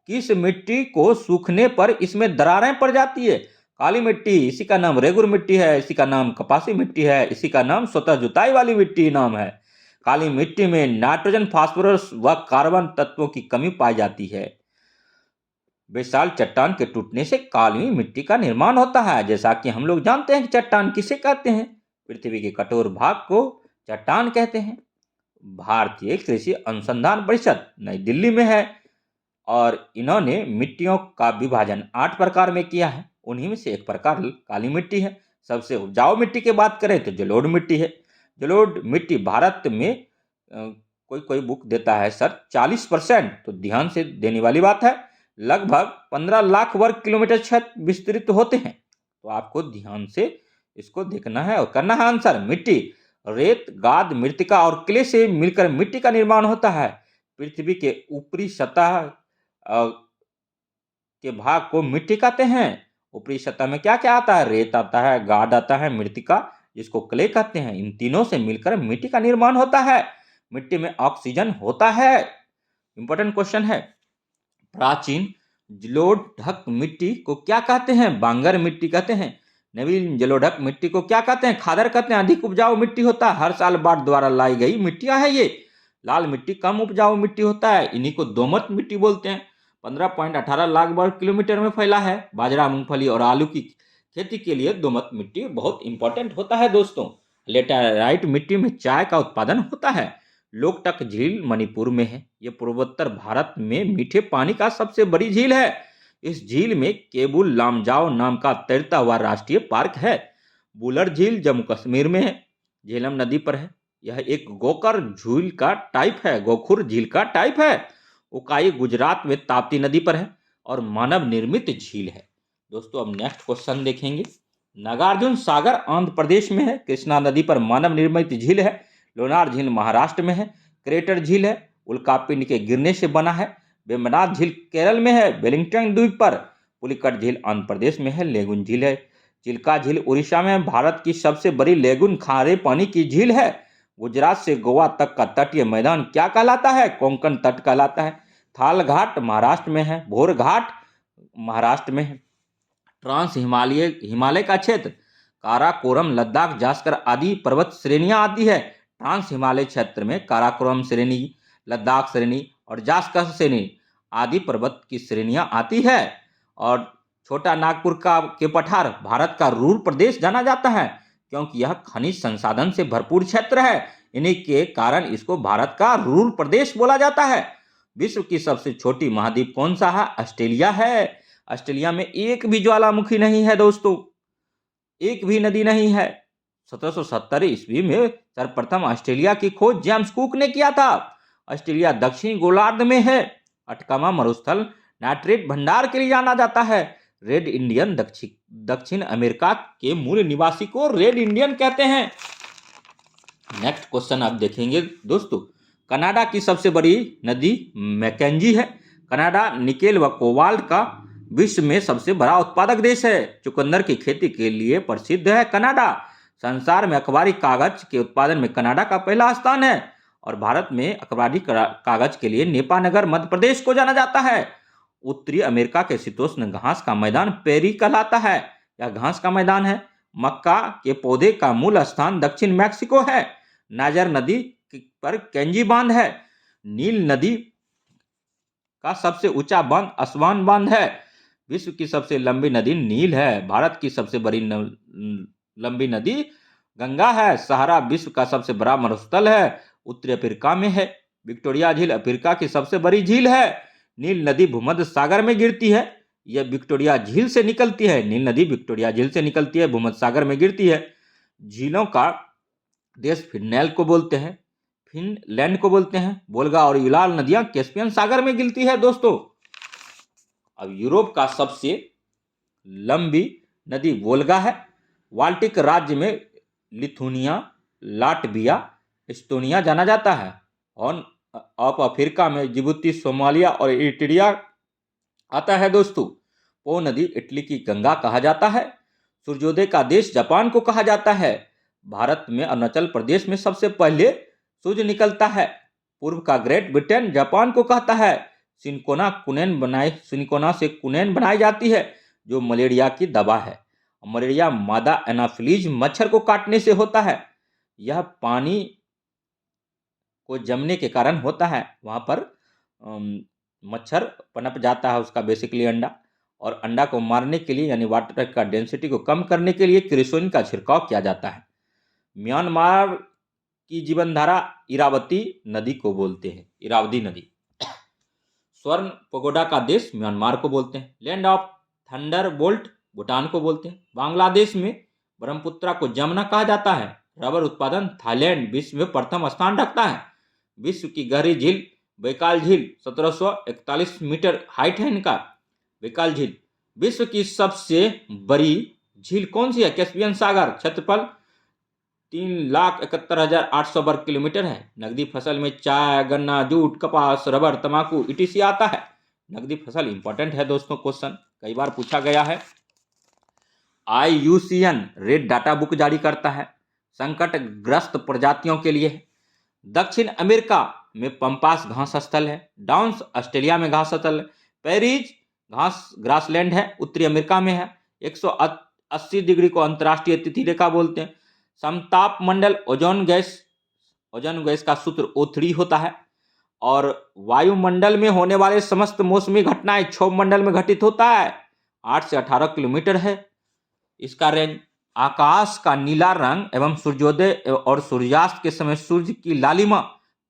किस मिट्टी को सूखने पर इसमें दरारें पड़ जाती है? काली मिट्टी, इसी का नाम रेगुर मिट्टी है, इसी का नाम कपासी मिट्टी है, इसी का नाम स्वतः जुताई वाली मिट्टी नाम है। काली मिट्टी में नाइट्रोजन, फास्फोरस व कार्बन तत्वों की कमी पाई जाती है। बेसाल चट्टान के टूटने से काली मिट्टी का निर्माण होता है। जैसा कि हम लोग जानते हैं कि चट्टान किसे कहते हैं? पृथ्वी के कठोर भाग को चट्टान कहते हैं। भारतीय कृषि अनुसंधान परिषद नई दिल्ली में है और इन्होंने मिट्टियों का विभाजन 8 प्रकार में किया है। उन्हीं में से एक प्रकार काली मिट्टी है। सबसे उपजाऊ मिट्टी की बात करें तो जलोढ़ मिट्टी है। जलोढ़ मिट्टी भारत में कोई बुक देता है सर 40%, तो ध्यान से देने वाली बात है। लगभग 15 लाख वर्ग किलोमीटर क्षेत्र विस्तृत होते हैं। तो आपको ध्यान से इसको देखना है और करना है आंसर। मिट्टी रेत, गाद, मृतिका और क्ले से मिलकर मिट्टी का निर्माण होता है। पृथ्वी के ऊपरी सतह के भाग को मिट्टी कहते हैं। ऊपरी सतह में क्या क्या आता है? रेत आता है, गाद आता है, मृतिका जिसको क्ले कहते हैं। इन तीनों से मिलकर मिट्टी का निर्माण होता है। मिट्टी में ऑक्सीजन होता है। इंपॉर्टेंट क्वेश्चन है। प्राचीन जलोढ़ मिट्टी को क्या कहते हैं? बांगर मिट्टी कहते हैं। नवीन जलोढ़ मिट्टी को क्या कहते हैं? खादर कहते हैं। अधिक उपजाऊ मिट्टी होता है। हर साल बाढ़ द्वारा लाई गई मिट्टियां है ये। लाल मिट्टी कम उपजाऊ मिट्टी होता है। इन्हीं को दोमट मिट्टी बोलते हैं। 15.18 लाख वर्ग किलोमीटर में फैला है। बाजरा, मूंगफली और आलू की खेती के लिए दोमट मिट्टी बहुत इंपॉर्टेंट होता है दोस्तों। लेटेराइट मिट्टी में चाय का उत्पादन होता है। लोकटक झील मणिपुर में है। यह पूर्वोत्तर भारत में मीठे पानी का सबसे बड़ी झील है। इस झील में केबुल लामजाओ नाम का तैरता हुआ राष्ट्रीय पार्क है। बुलर झील जम्मू कश्मीर में है, झेलम नदी पर है। यह एक गोकर झील का टाइप है, गोखुर झील का टाइप है। उकाई गुजरात में ताप्ती नदी पर है और मानव निर्मित झील है। दोस्तों अब नेक्स्ट क्वेश्चन देखेंगे। नागार्जुन सागर आंध्र प्रदेश में है। कृष्णा नदी पर मानव निर्मित झील है। लोनार झील महाराष्ट्र में है। क्रेटर झील है, उल्कापिंड के गिरने से बना है। वेम्बनाथ झील केरल में है, वेलिंगटन द्वीप पर। पुलिकट झील आंध्र प्रदेश में है। लेगुन झील है। चिल्का झील उड़ीसा में। भारत की सबसे बड़ी लेगुन खारे पानी की झील है। गुजरात से गोवा तक का तटीय मैदान क्या कहलाता है? कोंकण तट कहलाता है। थाल घाट महाराष्ट्र में है। भोर घाट महाराष्ट्र में है। ट्रांस हिमालय का क्षेत्र काराकोरम, लद्दाख, जास्कर आदि पर्वत श्रेणियां आती है। ट्रांस हिमालय क्षेत्र में काराकोरम श्रेणी, लद्दाख श्रेणी और जास्कर श्रेणी आदि पर्वत की श्रेणियां आती है। और छोटा नागपुर के पठार भारत का रूर प्रदेश जाना जाता है क्योंकि यह खनिज संसाधन से भरपूर क्षेत्र है। इन्हीं के कारण इसको भारत का रूर प्रदेश बोला जाता है। विश्व की सबसे छोटी महाद्वीप कौन सा है? ऑस्ट्रेलिया है। ऑस्ट्रेलिया में एक भी ज्वालामुखी नहीं है दोस्तों, एक भी नदी नहीं है। 1770 ईस्वी में सर्वप्रथम ऑस्ट्रेलिया की खोज जेम्स कुक ने किया था। ऑस्ट्रेलिया दक्षिणी गोलार्ध में है। अटकामा मरुस्थल नाइट्रेट भंडार के लिए जाना जाता है। रेड इंडियन दक्षिण अमेरिका के मूल निवासी को रेड इंडियन कहते हैं। नेक्स्ट क्वेश्चन आप देखेंगे दोस्तों। कनाडा की सबसे बड़ी नदी मैकेंजी है। कनाडा निकेल व कोबाल्ट का विश्व में सबसे बड़ा उत्पादक देश है। चुकंदर की खेती के लिए प्रसिद्ध है कनाडा। संसार में अखबारी कागज के उत्पादन में कनाडा का पहला स्थान है। और भारत में अखबारी कागज के लिए नेपानगर मध्य प्रदेश को जाना जाता है। उत्तरी अमेरिका के शीतोष्ण घास का मैदान पेरी कहलाता है। यह घास का मैदान है। मक्का के पौधे का मूल स्थान दक्षिण मैक्सिको है। नाइजर नदी पर केंजी बांध है। नील नदी का सबसे ऊंचा बांध असवान बांध है। विश्व की सबसे लंबी नदी नील है। भारत की सबसे बड़ी लंबी नदी गंगा है। सहारा विश्व का सबसे बड़ा मरुस्थल है, उत्तरी अफ्रीका में है। विक्टोरिया झील अफ्रीका की सबसे बड़ी झील है। नील नदी भूमध्य सागर में गिरती है। यह विक्टोरिया झील से निकलती है। नील नदी विक्टोरिया झील से निकलती है, भूमध्य सागर में गिरती है। झीलों का देश फिनलैंड को बोलते हैं, फिनलैंड को बोलते हैं। वोल्गा और यूलाल नदियां कैस्पियन सागर में गिरती है दोस्तों। अब यूरोप का सबसे लंबी नदी वोल्गा है। बाल्टिक राज्य में लिथुनिया, लाटविया, एस्टोनिया जाना जाता है। और अब अफ्रीका में जिबूती, सोमालिया और इरिट्रिया आता है दोस्तों। पो नदी इटली की गंगा कहा जाता है। सूर्योदय का देश जापान को कहा जाता है। भारत में अरुणाचल प्रदेश में सबसे पहले सूर्य निकलता है। पूर्व का ग्रेट ब्रिटेन जापान को कहता है। सिनकोना से कुनैन बनाई जाती है जो मलेरिया की दवा है। मलेरिया मादा एनाफिलीज मच्छर को काटने से होता है। यह पानी को जमने के कारण होता है। वहाँ पर मच्छर पनप जाता है उसका बेसिकली अंडा। और अंडा को मारने के लिए यानी वाटर का डेंसिटी को कम करने के लिए केरोसिन का छिड़काव किया जाता है। म्यांमार की जीवनधारा इरावती नदी को बोलते हैं, इरावती नदी। स्वर्ण पगोडा का देश म्यांमार को बोलते हैं। लैंड ऑफ थंडरबोल्ट भूटान को बोलते हैं। बांग्लादेश में ब्रह्मपुत्रा को जमुना कहा जाता है। रबर उत्पादन थाईलैंड विश्व में प्रथम स्थान रखता है। विश्व की गहरी झील बैकाल झील 1741 मीटर हाइट है इनका। बैकाल झील। विश्व की सबसे बड़ी झील कौन सी है? कैस्पियन सागर। क्षेत्रफल 3,71,800 वर्ग किलोमीटर है। नकदी फसल में चाय, गन्ना, जूट, कपास, रबर, तंबाकू etc आता है। नकदी फसल इंपॉर्टेंट है दोस्तों, क्वेश्चन कई बार पूछा गया है। IUCN रेड डाटा बुक जारी करता है। संकटग्रस्त प्रजातियों के लिए। दक्षिण अमेरिका में पंपास घास स्थल है। डाउन्स ऑस्ट्रेलिया में घास स्थल है। पेरिज घास ग्रासलैंड है, उत्तरी अमेरिका में है। 180 डिग्री को अंतर्राष्ट्रीय तिथि रेखा बोलते हैं। समताप मंडल ओजोन गैस का सूत्र O3 होता है। और वायुमंडल में होने वाले समस्त मौसमी घटनाएं क्षोभ मंडल में घटित होता है। 8 से 18 किलोमीटर है इसका रेंज। आकाश का नीला रंग एवं सूर्योदय और सूर्यास्त के समय सूर्य की लालिमा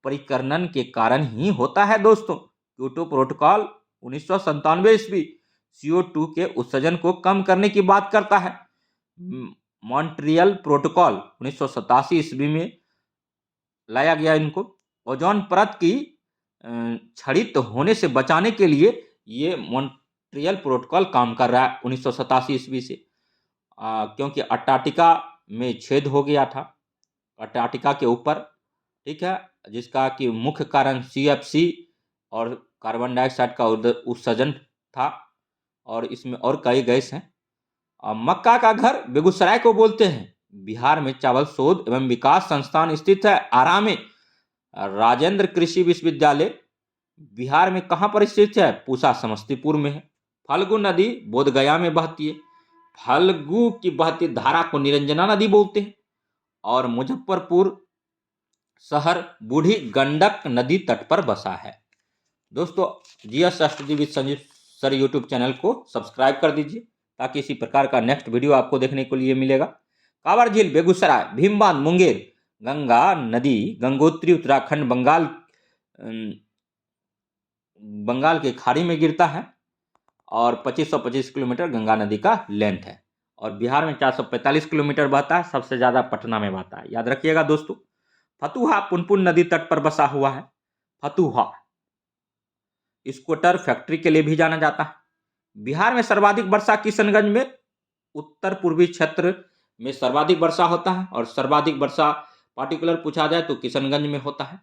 परिकर्णन के कारण ही होता है दोस्तों। क्योटो प्रोटोकॉल 1997 ईस्वी CO2 के उत्सर्जन को कम करने की बात करता है। मॉन्ट्रियल प्रोटोकॉल 1987 ईस्वी में लाया गया इनको। ओजोन परत की क्षरित होने से बचाने के लिए ये मॉन्ट्रियल प्रोटोकॉल काम कर रहा है 1987 ईस्वी से। क्योंकि अंटार्कटिका में छेद हो गया था अंटार्कटिका के ऊपर, ठीक है, जिसका कि मुख्य कारण CFC और कार्बन डाइऑक्साइड का उत्सर्जन था। और इसमें और कई गैस हैं। मक्का का घर बेगूसराय को बोलते हैं। बिहार में चावल शोध एवं विकास संस्थान स्थित है आरा में। राजेंद्र कृषि विश्वविद्यालय बिहार में कहाँ पर स्थित है? पूसा समस्तीपुर में है। फल्गु नदी बोधगया में बहती है। फल्गु की बहती धारा को निरंजना नदी बोलते हैं। और मुजफ्फरपुर शहर बूढ़ी गंडक नदी तट पर बसा है। दोस्तों GS study with Sanjeev sir YouTube channel को सब्सक्राइब कर दीजिए ताकि इसी प्रकार का नेक्स्ट वीडियो आपको देखने को लिए मिलेगा। कांवर झील बेगूसराय, भीमबांध मुंगेर, गंगा नदी गंगोत्री उत्तराखंड बंगाल के खाड़ी में गिरता है। और 2525 किलोमीटर गंगा नदी का लेंथ है। और बिहार में 445 किलोमीटर बहता है। सबसे ज़्यादा पटना में बहता है, याद रखिएगा दोस्तों। फतुहा पुनपुन नदी तट पर बसा हुआ है। फतुहा स्कूटर फैक्ट्री के लिए भी जाना जाता है। बिहार में सर्वाधिक वर्षा किशनगंज में, उत्तर पूर्वी क्षेत्र में सर्वाधिक वर्षा होता है। और सर्वाधिक वर्षा पार्टिकुलर पूछा जाए तो किशनगंज में होता है।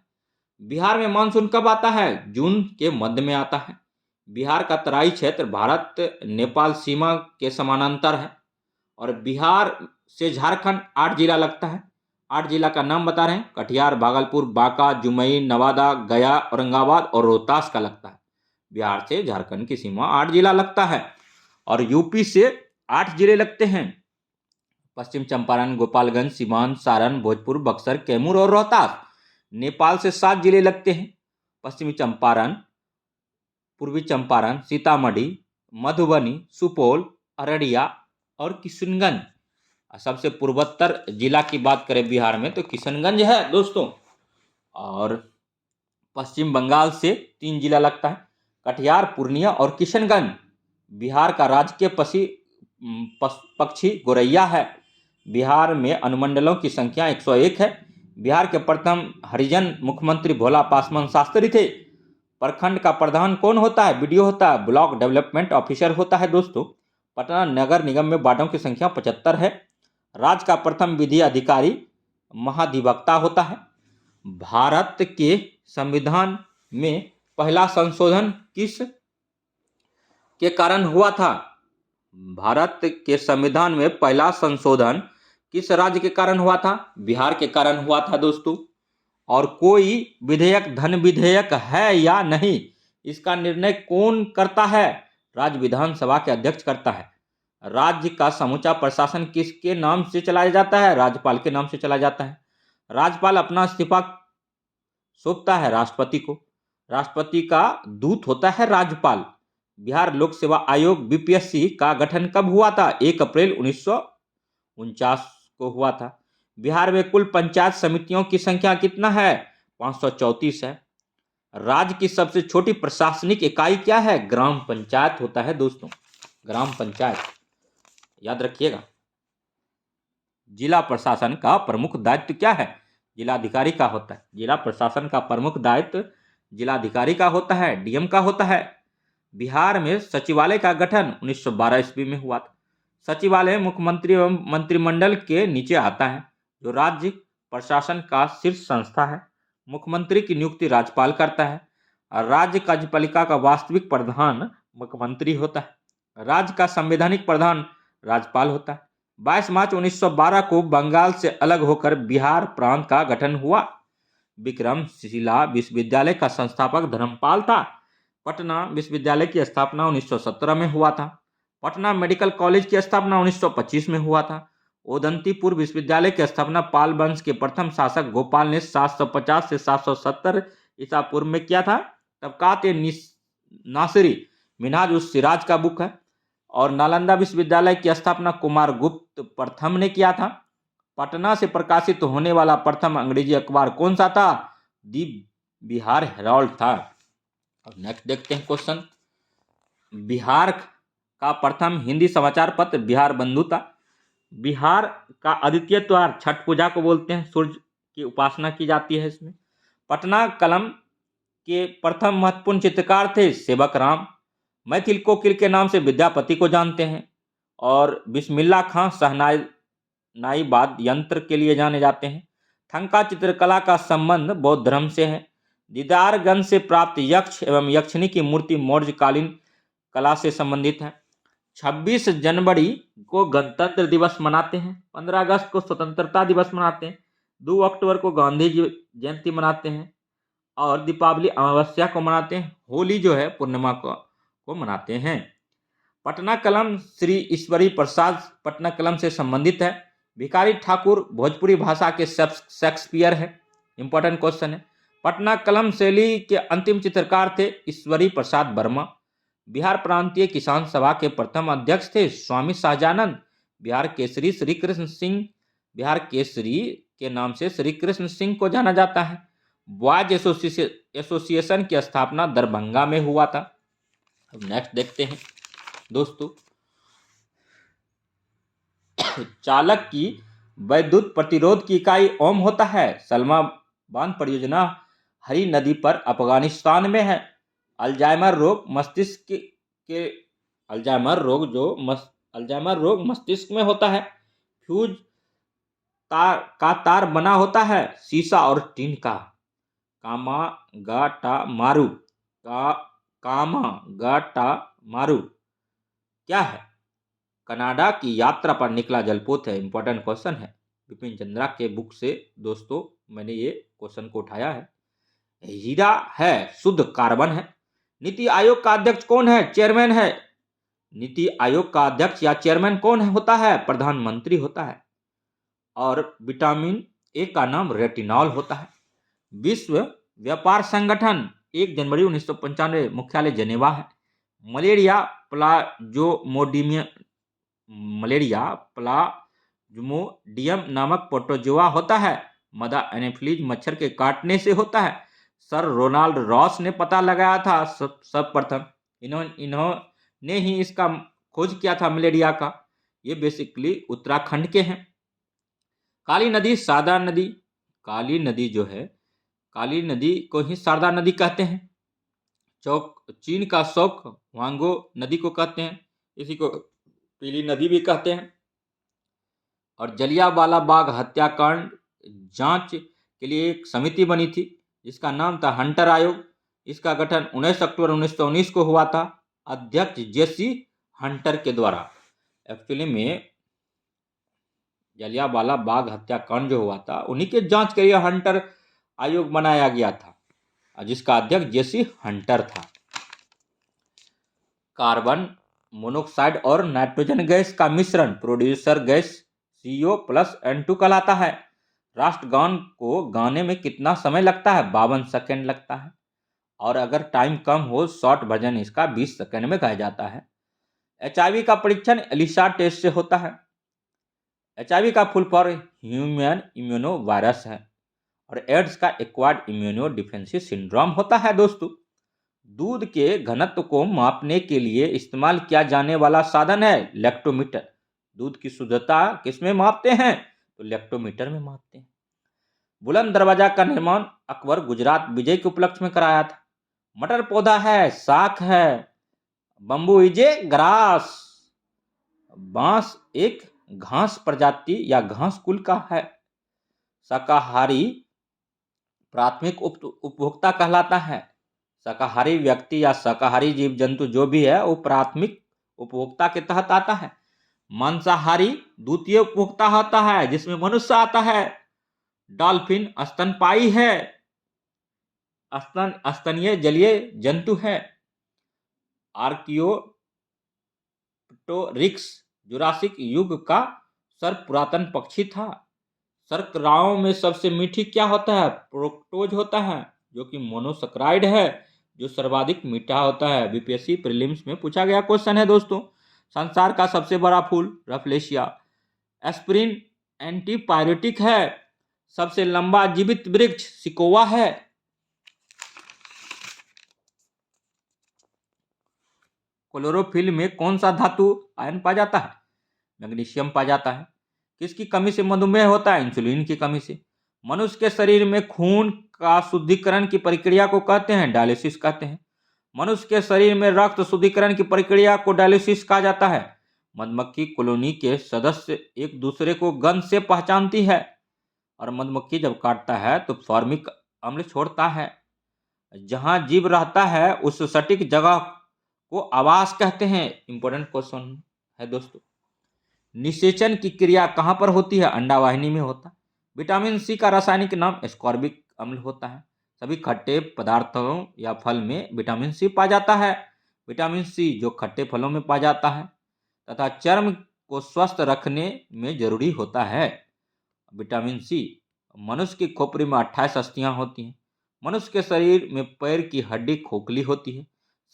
बिहार में मानसून कब आता है? जून के मध्य में आता है। बिहार का तराई क्षेत्र भारत नेपाल सीमा के समानांतर है और बिहार से झारखंड 8 जिला लगता है। 8 जिला का नाम बता रहे हैं, कटिहार, भागलपुर, बांका, जमुई, नवादा, गया, औरंगाबाद और रोहतास का लगता है। बिहार से झारखंड की सीमा 8 जिला लगता है और यूपी से 8 जिले लगते हैं, पश्चिम चंपारण, गोपालगंज, सीवान, सारण, भोजपुर, बक्सर, कैमूर और रोहतास। नेपाल से 7 जिले लगते हैं, पश्चिमी चंपारण, पूर्वी चंपारण, सीतामढ़ी, मधुबनी, सुपौल, अररिया और किशनगंज। सबसे पूर्वोत्तर जिला की बात करें बिहार में तो किशनगंज है दोस्तों। और पश्चिम बंगाल से 3 जिला लगता है, कटिहार, पूर्णिया और किशनगंज। बिहार का राजकीय पक्षी गोरैया है। बिहार में अनुमंडलों की संख्या 101 है। बिहार के प्रथम हरिजन मुख्यमंत्री भोला पासवान शास्त्री थे। प्रखंड का प्रधान कौन होता है? बीडीओ होता है, ब्लॉक डेवलपमेंट ऑफिसर होता है दोस्तों। पटना नगर निगम में वार्डों की संख्या 75 है। राज्य का प्रथम विधि अधिकारी महाधिवक्ता होता है। भारत के संविधान में पहला संशोधन किस के कारण हुआ था? भारत के संविधान में पहला संशोधन किस राज्य के कारण हुआ था? बिहार के कारण हुआ था दोस्तों। और कोई विधेयक धन विधेयक है या नहीं, इसका निर्णय कौन करता है? राज्य विधानसभा के अध्यक्ष करता है। राज्य का समूचा प्रशासन किसके नाम से चलाया जाता है? राज्यपाल के नाम से चलाया जाता है। राज्यपाल अपना इस्तीफा सौंपता है राष्ट्रपति को। राष्ट्रपति का दूत होता है राज्यपाल। बिहार लोक सेवा आयोग बीपीएससी का गठन कब हुआ था? 1 अप्रैल 1949 को हुआ था। बिहार में कुल पंचायत समितियों की संख्या कितना है? 534 है। राज्य की सबसे छोटी प्रशासनिक इकाई क्या है? ग्राम पंचायत होता है दोस्तों, ग्राम पंचायत, याद रखिएगा। जिला प्रशासन का प्रमुख दायित्व क्या है? जिलाधिकारी का होता है। जिला प्रशासन का प्रमुख दायित्व जिलाधिकारी का होता है, डीएम का होता है। बिहार में सचिवालय का गठन 1912 ईस्वी में हुआ था। सचिवालय मुख्यमंत्री एवं मंत्रिमंडल के नीचे आता है, जो राज्य प्रशासन का शीर्ष संस्था है। मुख्यमंत्री की नियुक्ति राज्यपाल करता है और राज्य कार्यपालिका का वास्तविक प्रधान मुख्यमंत्री होता है। राज्य का संवैधानिक प्रधान राज्यपाल होता है। 22 मार्च 1912 को बंगाल से अलग होकर बिहार प्रांत का गठन हुआ। विक्रमशिला विश्वविद्यालय का संस्थापक धर्मपाल था। पटना विश्वविद्यालय की स्थापना 1917 में हुआ था। पटना मेडिकल कॉलेज की स्थापना 1925 में हुआ था। ओदंतीपुर विश्वविद्यालय की स्थापना पाल वंश के प्रथम शासक गोपाल ने 750 से 770 ईसा पूर्व में किया था। तबकात नासिरी मिनहाज उस सिराज का बुक है। और नालंदा विश्वविद्यालय की स्थापना कुमारगुप्त प्रथम ने किया था। पटना से प्रकाशित होने वाला प्रथम अंग्रेजी अखबार कौन सा था? दी बिहार हेराल्ड था। अब नेक्स्ट देखते हैं क्वेश्चन। बिहार का प्रथम हिंदी समाचार पत्र बिहार बंधु था। बिहार का अद्वितीय त्योहार छठ पूजा को बोलते हैं। सूर्य की उपासना की जाती है इसमें। पटना कलम के प्रथम महत्वपूर्ण चित्रकार थे सेवक राम। मैथिल कोकिल के नाम से विद्यापति को जानते हैं। और बिस्मिल्लाह खां शहनाई वाद्य यंत्र के लिए जाने जाते हैं। थंका चित्रकला का संबंध बौद्ध धर्म से है। दीदारगंज से प्राप्त यक्ष एवं यक्षिणी की मूर्ति मौर्यकालीन कला से संबंधित है। 26 जनवरी को गणतंत्र दिवस मनाते हैं। 15 अगस्त को स्वतंत्रता दिवस मनाते हैं। 2 अक्टूबर को गांधी जयंती मनाते हैं और दीपावली अमावस्या को मनाते हैं। होली जो है पूर्णिमा को मनाते हैं। पटना कलम श्री ईश्वरी प्रसाद पटना कलम से संबंधित है। भिखारी ठाकुर भोजपुरी भाषा के शेक्सपियर है। इंपॉर्टेंट क्वेश्चन है। पटना कलम शैली के अंतिम चित्रकार थे ईश्वरी प्रसाद वर्मा। बिहार प्रांतीय किसान सभा के प्रथम अध्यक्ष थे स्वामी सहजानंद। बिहार केसरी श्री कृष्ण सिंह, बिहार केसरी के नाम से श्री कृष्ण सिंह को जाना जाता है। बॉयज एसोसिएशन की स्थापना दरभंगा में हुआ था। अब नेक्स्ट देखते हैं दोस्तों। चालक की वैद्युत प्रतिरोध की इकाई ओम होता है। सलमा बांध परियोजना हरी नदी पर अफगानिस्तान में है। अल्जाइमर रोग मस्तिष्क में होता है। फ्यूज तार बना होता है शीशा और टीन का। कामागाटामारू कामागाटामारू क्या है? कनाडा की यात्रा पर निकला जलपोत है। इंपॉर्टेंट क्वेश्चन है, विपिन चंद्रा के बुक से दोस्तों मैंने ये क्वेश्चन को उठाया है। हीरा है शुद्ध कार्बन है। नीति आयोग का अध्यक्ष कौन है? चेयरमैन है। नीति आयोग का अध्यक्ष या चेयरमैन कौन होता है? प्रधानमंत्री होता है। और विटामिन ए का नाम रेटिनॉल होता है। विश्व व्यापार संगठन 1 जनवरी 1995 मुख्यालय जेनेवा है। मलेरिया प्लाज्मोडियम नामक प्रोटोजोआ होता है। मदा एनाफिलीज मच्छर के काटने से होता है। सर रोनाल्ड रॉस ने पता लगाया था सर्वप्रथम, इन्होंने ही इसका खोज किया था मलेरिया का। ये बेसिकली उत्तराखंड के हैं। काली नदी शारदा नदी, काली नदी जो है, काली नदी को ही शारदा नदी कहते हैं। चीन का शौक वांगो नदी को कहते हैं, इसी को पीली नदी भी कहते हैं। और जलियांवाला बाग हत्याकांड जांच के लिए एक समिति बनी थी जिसका नाम था हंटर आयोग। इसका गठन 19 अक्टूबर 1919 को हुआ था, अध्यक्ष जेसी हंटर के द्वारा। एक्चुअली में जलियांवाला बाग हत्याकांड जो हुआ था उन्हीं के जांच के लिए हंटर आयोग बनाया गया था, जिसका अध्यक्ष जेसी हंटर था। कार्बन मोनोऑक्साइड और नाइट्रोजन गैस का मिश्रण प्रोड्यूसर गैस CO+N2 कहलाता है। राष्ट्रगान को गाने में कितना समय लगता है? 52 सेकेंड लगता है। और अगर टाइम कम हो शॉर्ट वर्जन इसका 20 सेकेंड में गाया जाता है। HIV का परीक्षण एलिसा टेस्ट से होता है। HIV का full form human immuno virus है। और एड्स का एक्वायर्ड इम्यूनो डिफेंसी सिंड्रोम होता है। दोस्तों, दूध के घनत्व को मापने के लिए इस्तेमाल किया जाने वाला साधन है लैक्टोमीटर। दूध की शुद्धता किसमें मापते हैं? तो लैक्टोमीटर में मापते हैं। बुलंद दरवाजा का निर्माण अकबर गुजरात विजय के उपलक्ष्य में कराया था। मटर पौधा है, शाख है। बम्बू इज ए ग्रास, बांस एक घास प्रजाति या घास कुल का है। शाकाहारी प्राथमिक उपभोक्ता कहलाता है। शाकाहारी व्यक्ति या शाकाहारी जीव जंतु जो भी है वो प्राथमिक उपभोक्ता के तहत आता है। मांसाहारी द्वितीय उपभोक्ता होता है, जिसमें मनुष्य आता है। डॉल्फिन स्तनपायी है, स्तनीय जलीय जंतु है। आर्कियोप्टेरिक्स जुरासिक युग का सर्वपुरातन पक्षी था। शर्कराओं में सबसे मीठी क्या होता है? फ्रुक्टोज होता है, जो कि मोनोसैकराइड है, जो सर्वाधिक मीठा होता है। बीपीएससी प्रीलिम्स में पूछा गया क्वेश्चन है दोस्तों। संसार का सबसे बड़ा फूल रफलेशिया। एस्पिरिन एंटीपायरेटिक है। सबसे लंबा जीवित वृक्ष सिकोवा है। क्लोरोफिल में कौन सा धातु आयन पाया जाता है? मैग्नीशियम पाया जाता है। किसकी कमी से मधुमेह होता है? इंसुलिन की कमी से। मनुष्य के शरीर में खून का शुद्धिकरण की प्रक्रिया को कहते हैं डायलिसिस कहते हैं। मनुष्य के शरीर में रक्त शुद्धिकरण की प्रक्रिया को डायलिसिस कहा जाता है। मधुमक्खी कॉलोनी के सदस्य एक दूसरे को गंध से पहचानती है। और मधुमक्खी जब काटता है तो फॉर्मिक अम्ल छोड़ता है। जहां जीव रहता है उस सटीक जगह को आवास कहते हैं। इंपॉर्टेंट क्वेश्चन है दोस्तों। निषेचन की क्रिया कहां पर होती है? अंडावाहिनी में होता है। विटामिन सी का रासायनिक नाम एस्कॉर्बिक अम्ल होता है। सभी खट्टे पदार्थों या फल में विटामिन सी पाया जाता है। विटामिन सी जो खट्टे फलों में पाया जाता है तथा चर्म को स्वस्थ रखने में जरूरी होता है। Vitamin C. मनुष्य की खोपड़ी में 28 अस्थियां होती हैं। मनुष्य के शरीर में पैर की हड्डी खोखली होती है।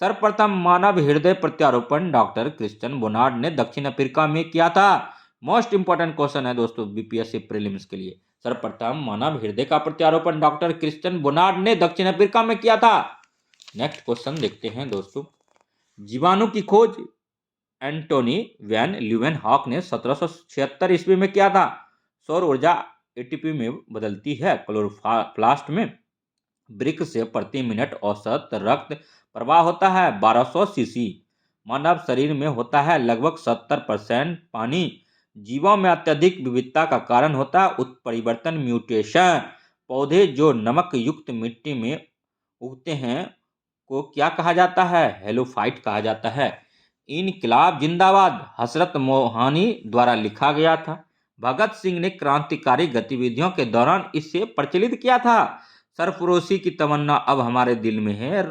सर्वप्रथम मानव हृदय प्रत्यारोपण डॉक्टर क्रिश्चियन बोनार्ड ने दक्षिण अफ्रीका में किया था। मोस्ट इंपॉर्टेंट क्वेश्चन है दोस्तों बीपीएससी प्रीलिम्स के लिए। सर्वप्रथम मानव हृदय का प्रत्यारोपण डॉक्टर क्रिश्चियन बोनार्ड ने दक्षिण अफ्रीका में किया था। नेक्स्ट क्वेश्चन देखते हैं दोस्तों। जीवाणु की खोज एंटोनी वैन ल्यूवेनहॉक ने 1776 ईस्वी में किया था। सौर ऊर्जा एटीपी में बदलती है। क्लोरोप्लास्ट में वृक्क से प्रति मिनट औसत रक्त प्रवाह होता है 1200 सीसी। मानव शरीर में होता है लगभग 70% पानी। जीवों में अत्यधिक विविधता का कारण होता है उत्परिवर्तन म्यूटेशन। पौधे जो नमक युक्त मिट्टी में उगते हैं को क्या कहा जाता है? हेलोफाइट कहा जाता है। इनकलाब जिंदाबाद हसरत मोहानी द्वारा लिखा गया था। भगत सिंह ने क्रांतिकारी गतिविधियों के दौरान इसे प्रचलित किया था। सरफरोशी की तमन्ना अब हमारे दिल में है,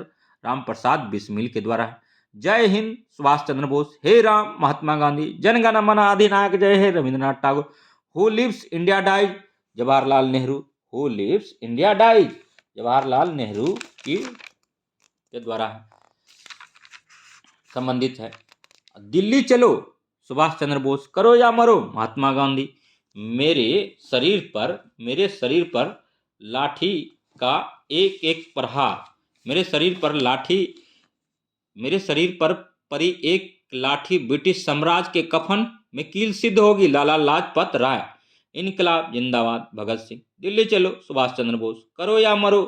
राम प्रसाद बिस्मिल के द्वारा है। जय हिंद सुभाष चंद्र बोस, हे राम महात्मा गांधी, जनगण मन अधिनायक जय हे Rabindranath Tagore. Who lives India dies Jawaharlal Nehru. Who lives India dies Jawaharlal Nehru की के द्वारा संबंधित है। दिल्ली चलो सुभाष चंद्र बोस, करो या मरो महात्मा गांधी। मेरे शरीर पर लाठी का एक एक प्रहार, मेरे शरीर पर परी एक लाठी ब्रिटिश साम्राज्य के कफन में कील सिद्ध होगी। लाला लाजपत राय। इनकलाब जिंदाबाद भगत सिंह। दिल्ली चलो सुभाष चंद्र बोस, करो या मरो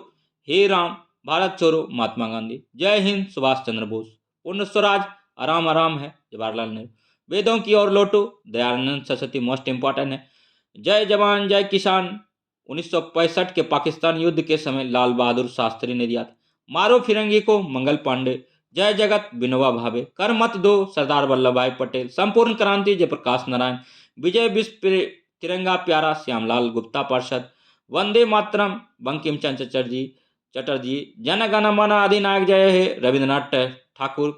हे राम, भारत छोड़ो महात्मा गांधी। जय हिंद सुभाष चंद्र बोस। पूर्ण स्वराज आराम आराम है जवाहरलाल नेहरू। वेदों की ओर लौटो दयानंद सरस्वती मोस्ट इंपॉर्टेंट है। जय जवान जय किसान 1965 के पाकिस्तान युद्ध के समय लाल बहादुर शास्त्री ने दिया था। मारो फिरंगी को मंगल पांडे। जय जगत विनोबा भावे। कर मत दो सरदार वल्लभ भाई पटेल। संपूर्ण क्रांति जयप्रकाश नारायण। विजय विश्व तिरंगा प्यारा श्यामलाल गुप्ता पार्षद। वंदे मातरम बंकिम चंद्र चटर्जी। जन गण मन अधिनायक जय हे रविंद्रनाथ ठाकुर।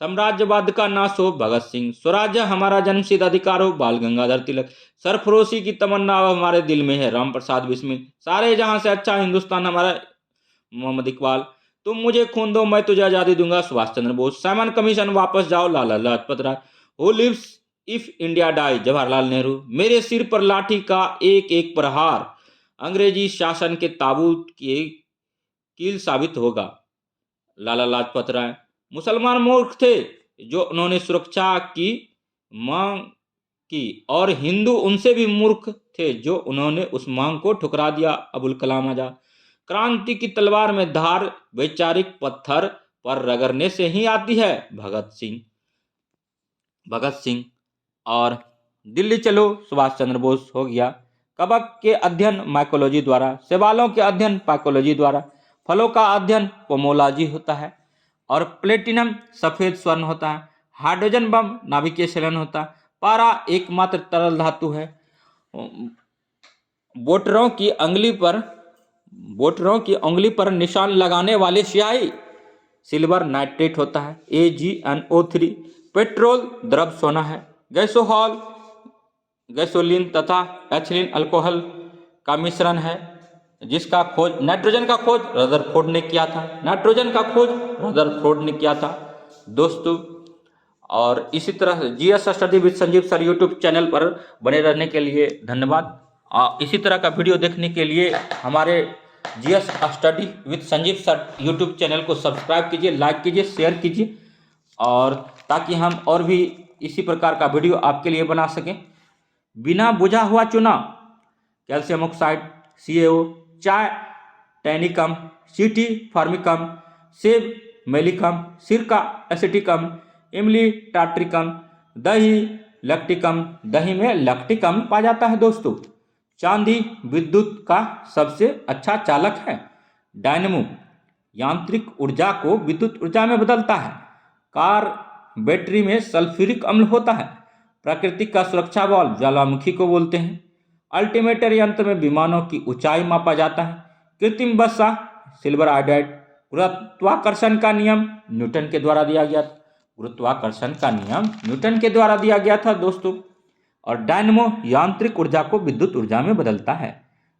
साम्राज्यवाद का नाश हो भगत सिंह। स्वराज्य हमारा जन्मसिद्ध अधिकार हो बाल गंगाधर तिलक। सरफरोशी की तमन्ना अब हमारे दिल में है राम प्रसाद बिस्मिल। सारे जहां से अच्छा हिंदुस्तान हमारा मोहम्मद इकबाल। तुम मुझे खून दो मैं तुझे आजादी दूंगा सुभाष चंद्र बोस। साइमन कमीशन वापस जाओ Lala Lajpat Rai. Who lives if India die Jawaharlal Nehru. मेरे सिर पर लाठी का एक एक प्रहार अंग्रेजी शासन के ताबूत की कील साबित होगा लाला लाजपत राय। मुसलमान मूर्ख थे जो उन्होंने सुरक्षा की मांग की और हिंदू उनसे भी मूर्ख थे जो उन्होंने उस मांग को ठुकरा दिया अबुल कलाम आजाद। क्रांति की तलवार में धार वैचारिक पत्थर पर रगड़ने से ही आती है भगत सिंह। और दिल्ली चलो सुभाष चंद्र बोस हो गया। कवक के अध्ययन माइकोलॉजी द्वारा, शैवालों के अध्ययन पाइकोलॉजी द्वारा, फलों का अध्ययन पोमोलॉजी होता है और प्लेटिनम सफेद स्वर्ण होता है। हाइड्रोजन बम नाभिकीय संलयन होता है। पारा एकमात्र तरल धातु है। वोटरों की उंगली पर निशान लगाने वाले स्याही सिल्वर नाइट्रेट होता है AgNO3। पेट्रोल द्रव सोना है। गैसोलीन तथा एथिलीन अल्कोहल का मिश्रण है जिसका खोज नाइट्रोजन का खोज रदरफोर्ड ने किया था दोस्तों। और इसी तरह GS study with Sanjeev sir YouTube channel पर बने रहने के लिए धन्यवाद। इसी तरह का वीडियो देखने के लिए हमारे GS study with Sanjeev sir YouTube channel को सब्सक्राइब कीजिए, लाइक कीजिए, शेयर कीजिए और ताकि हम और भी इसी प्रकार का वीडियो आपके लिए बना सकें। बिना बुझा हुआ चूना कैल्शियम ऑक्साइड CaO, चाय टैनिकम, CT फार्मिकम, सेब मेलिकम, सिरका एसिटिकम, इमली टाट्रिकम, दही लैक्टिकम, दही में लैक्टिकम पाया जाता है दोस्तों। चांदी विद्युत का सबसे अच्छा चालक है। डायनमो यांत्रिक ऊर्जा को विद्युत ऊर्जा में बदलता है। कार बैटरी में सल्फ्यूरिक अम्ल होता है। प्राकृतिक का सुरक्षा बल ज्वालामुखी को बोलते हैं। अल्टीमीटर यंत्र में विमानों की ऊंचाई मापा जाता है। कृत्रिम वर्षा सिल्वर आयोडाइड। गुरुत्वाकर्षण का नियम न्यूटन के द्वारा दिया गया था दोस्तों। और डायनमो यांत्रिक ऊर्जा को विद्युत ऊर्जा में बदलता है।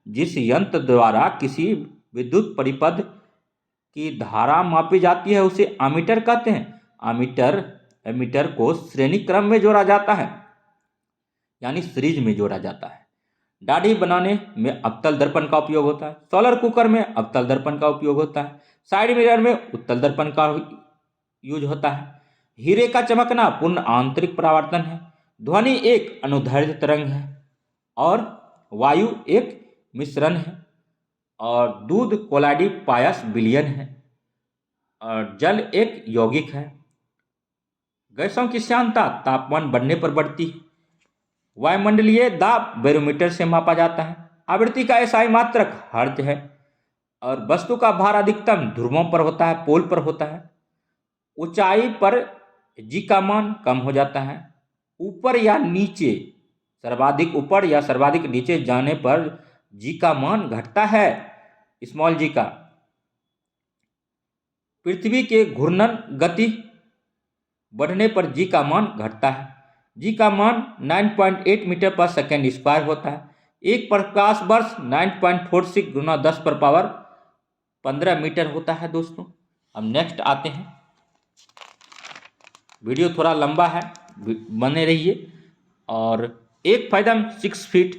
जिस यंत्र द्वारा किसी विद्युत परिपथ की धारा मापी जाती है उसे आमीटर कहते हैं। एमीटर को श्रेणी क्रम में जोड़ा जाता है यानी सीरीज में जोड़ा जाता है। दाढ़ी बनाने में अवतल दर्पण का उपयोग होता है। सोलर कुकर में अवतल दर्पण का उपयोग होता है। साइड मिरर में उत्तल दर्पण का यूज होता है। हीरे का चमकना पूर्ण आंतरिक परावर्तन है। ध्वनि एक अनुदैर्ध्य तरंग है और वायु एक मिश्रण है और दूध कोलाडी पायस विलयन है और जल एक यौगिक है। गैसों की श्यानता तापमान बढ़ने पर बढ़ती है। वायुमंडलीय दाब बैरोमीटर से मापा जाता है। आवृत्ति का SI मात्रक हर्ट्ज है। और वस्तु का भार अधिकतम ध्रुवों पर होता है, पोल पर होता है। ऊंचाई पर जी का मान कम हो जाता है। ऊपर या नीचे, सर्वाधिक ऊपर या सर्वाधिक नीचे जाने पर जी का मान घटता है, स्मॉल जी का। पृथ्वी के घूर्णन गति बढ़ने पर जी का मान घटता है। जी का मान 9.8 मीटर पर सेकेंड स्क्वायर होता है। एक प्रकाश वर्ष 9.46 गुना 10 पर पावर 15 मीटर होता है दोस्तों। अब नेक्स्ट आते हैं। वीडियो थोड़ा लंबा है, बने रहिए। और एक फायदा 6 फीट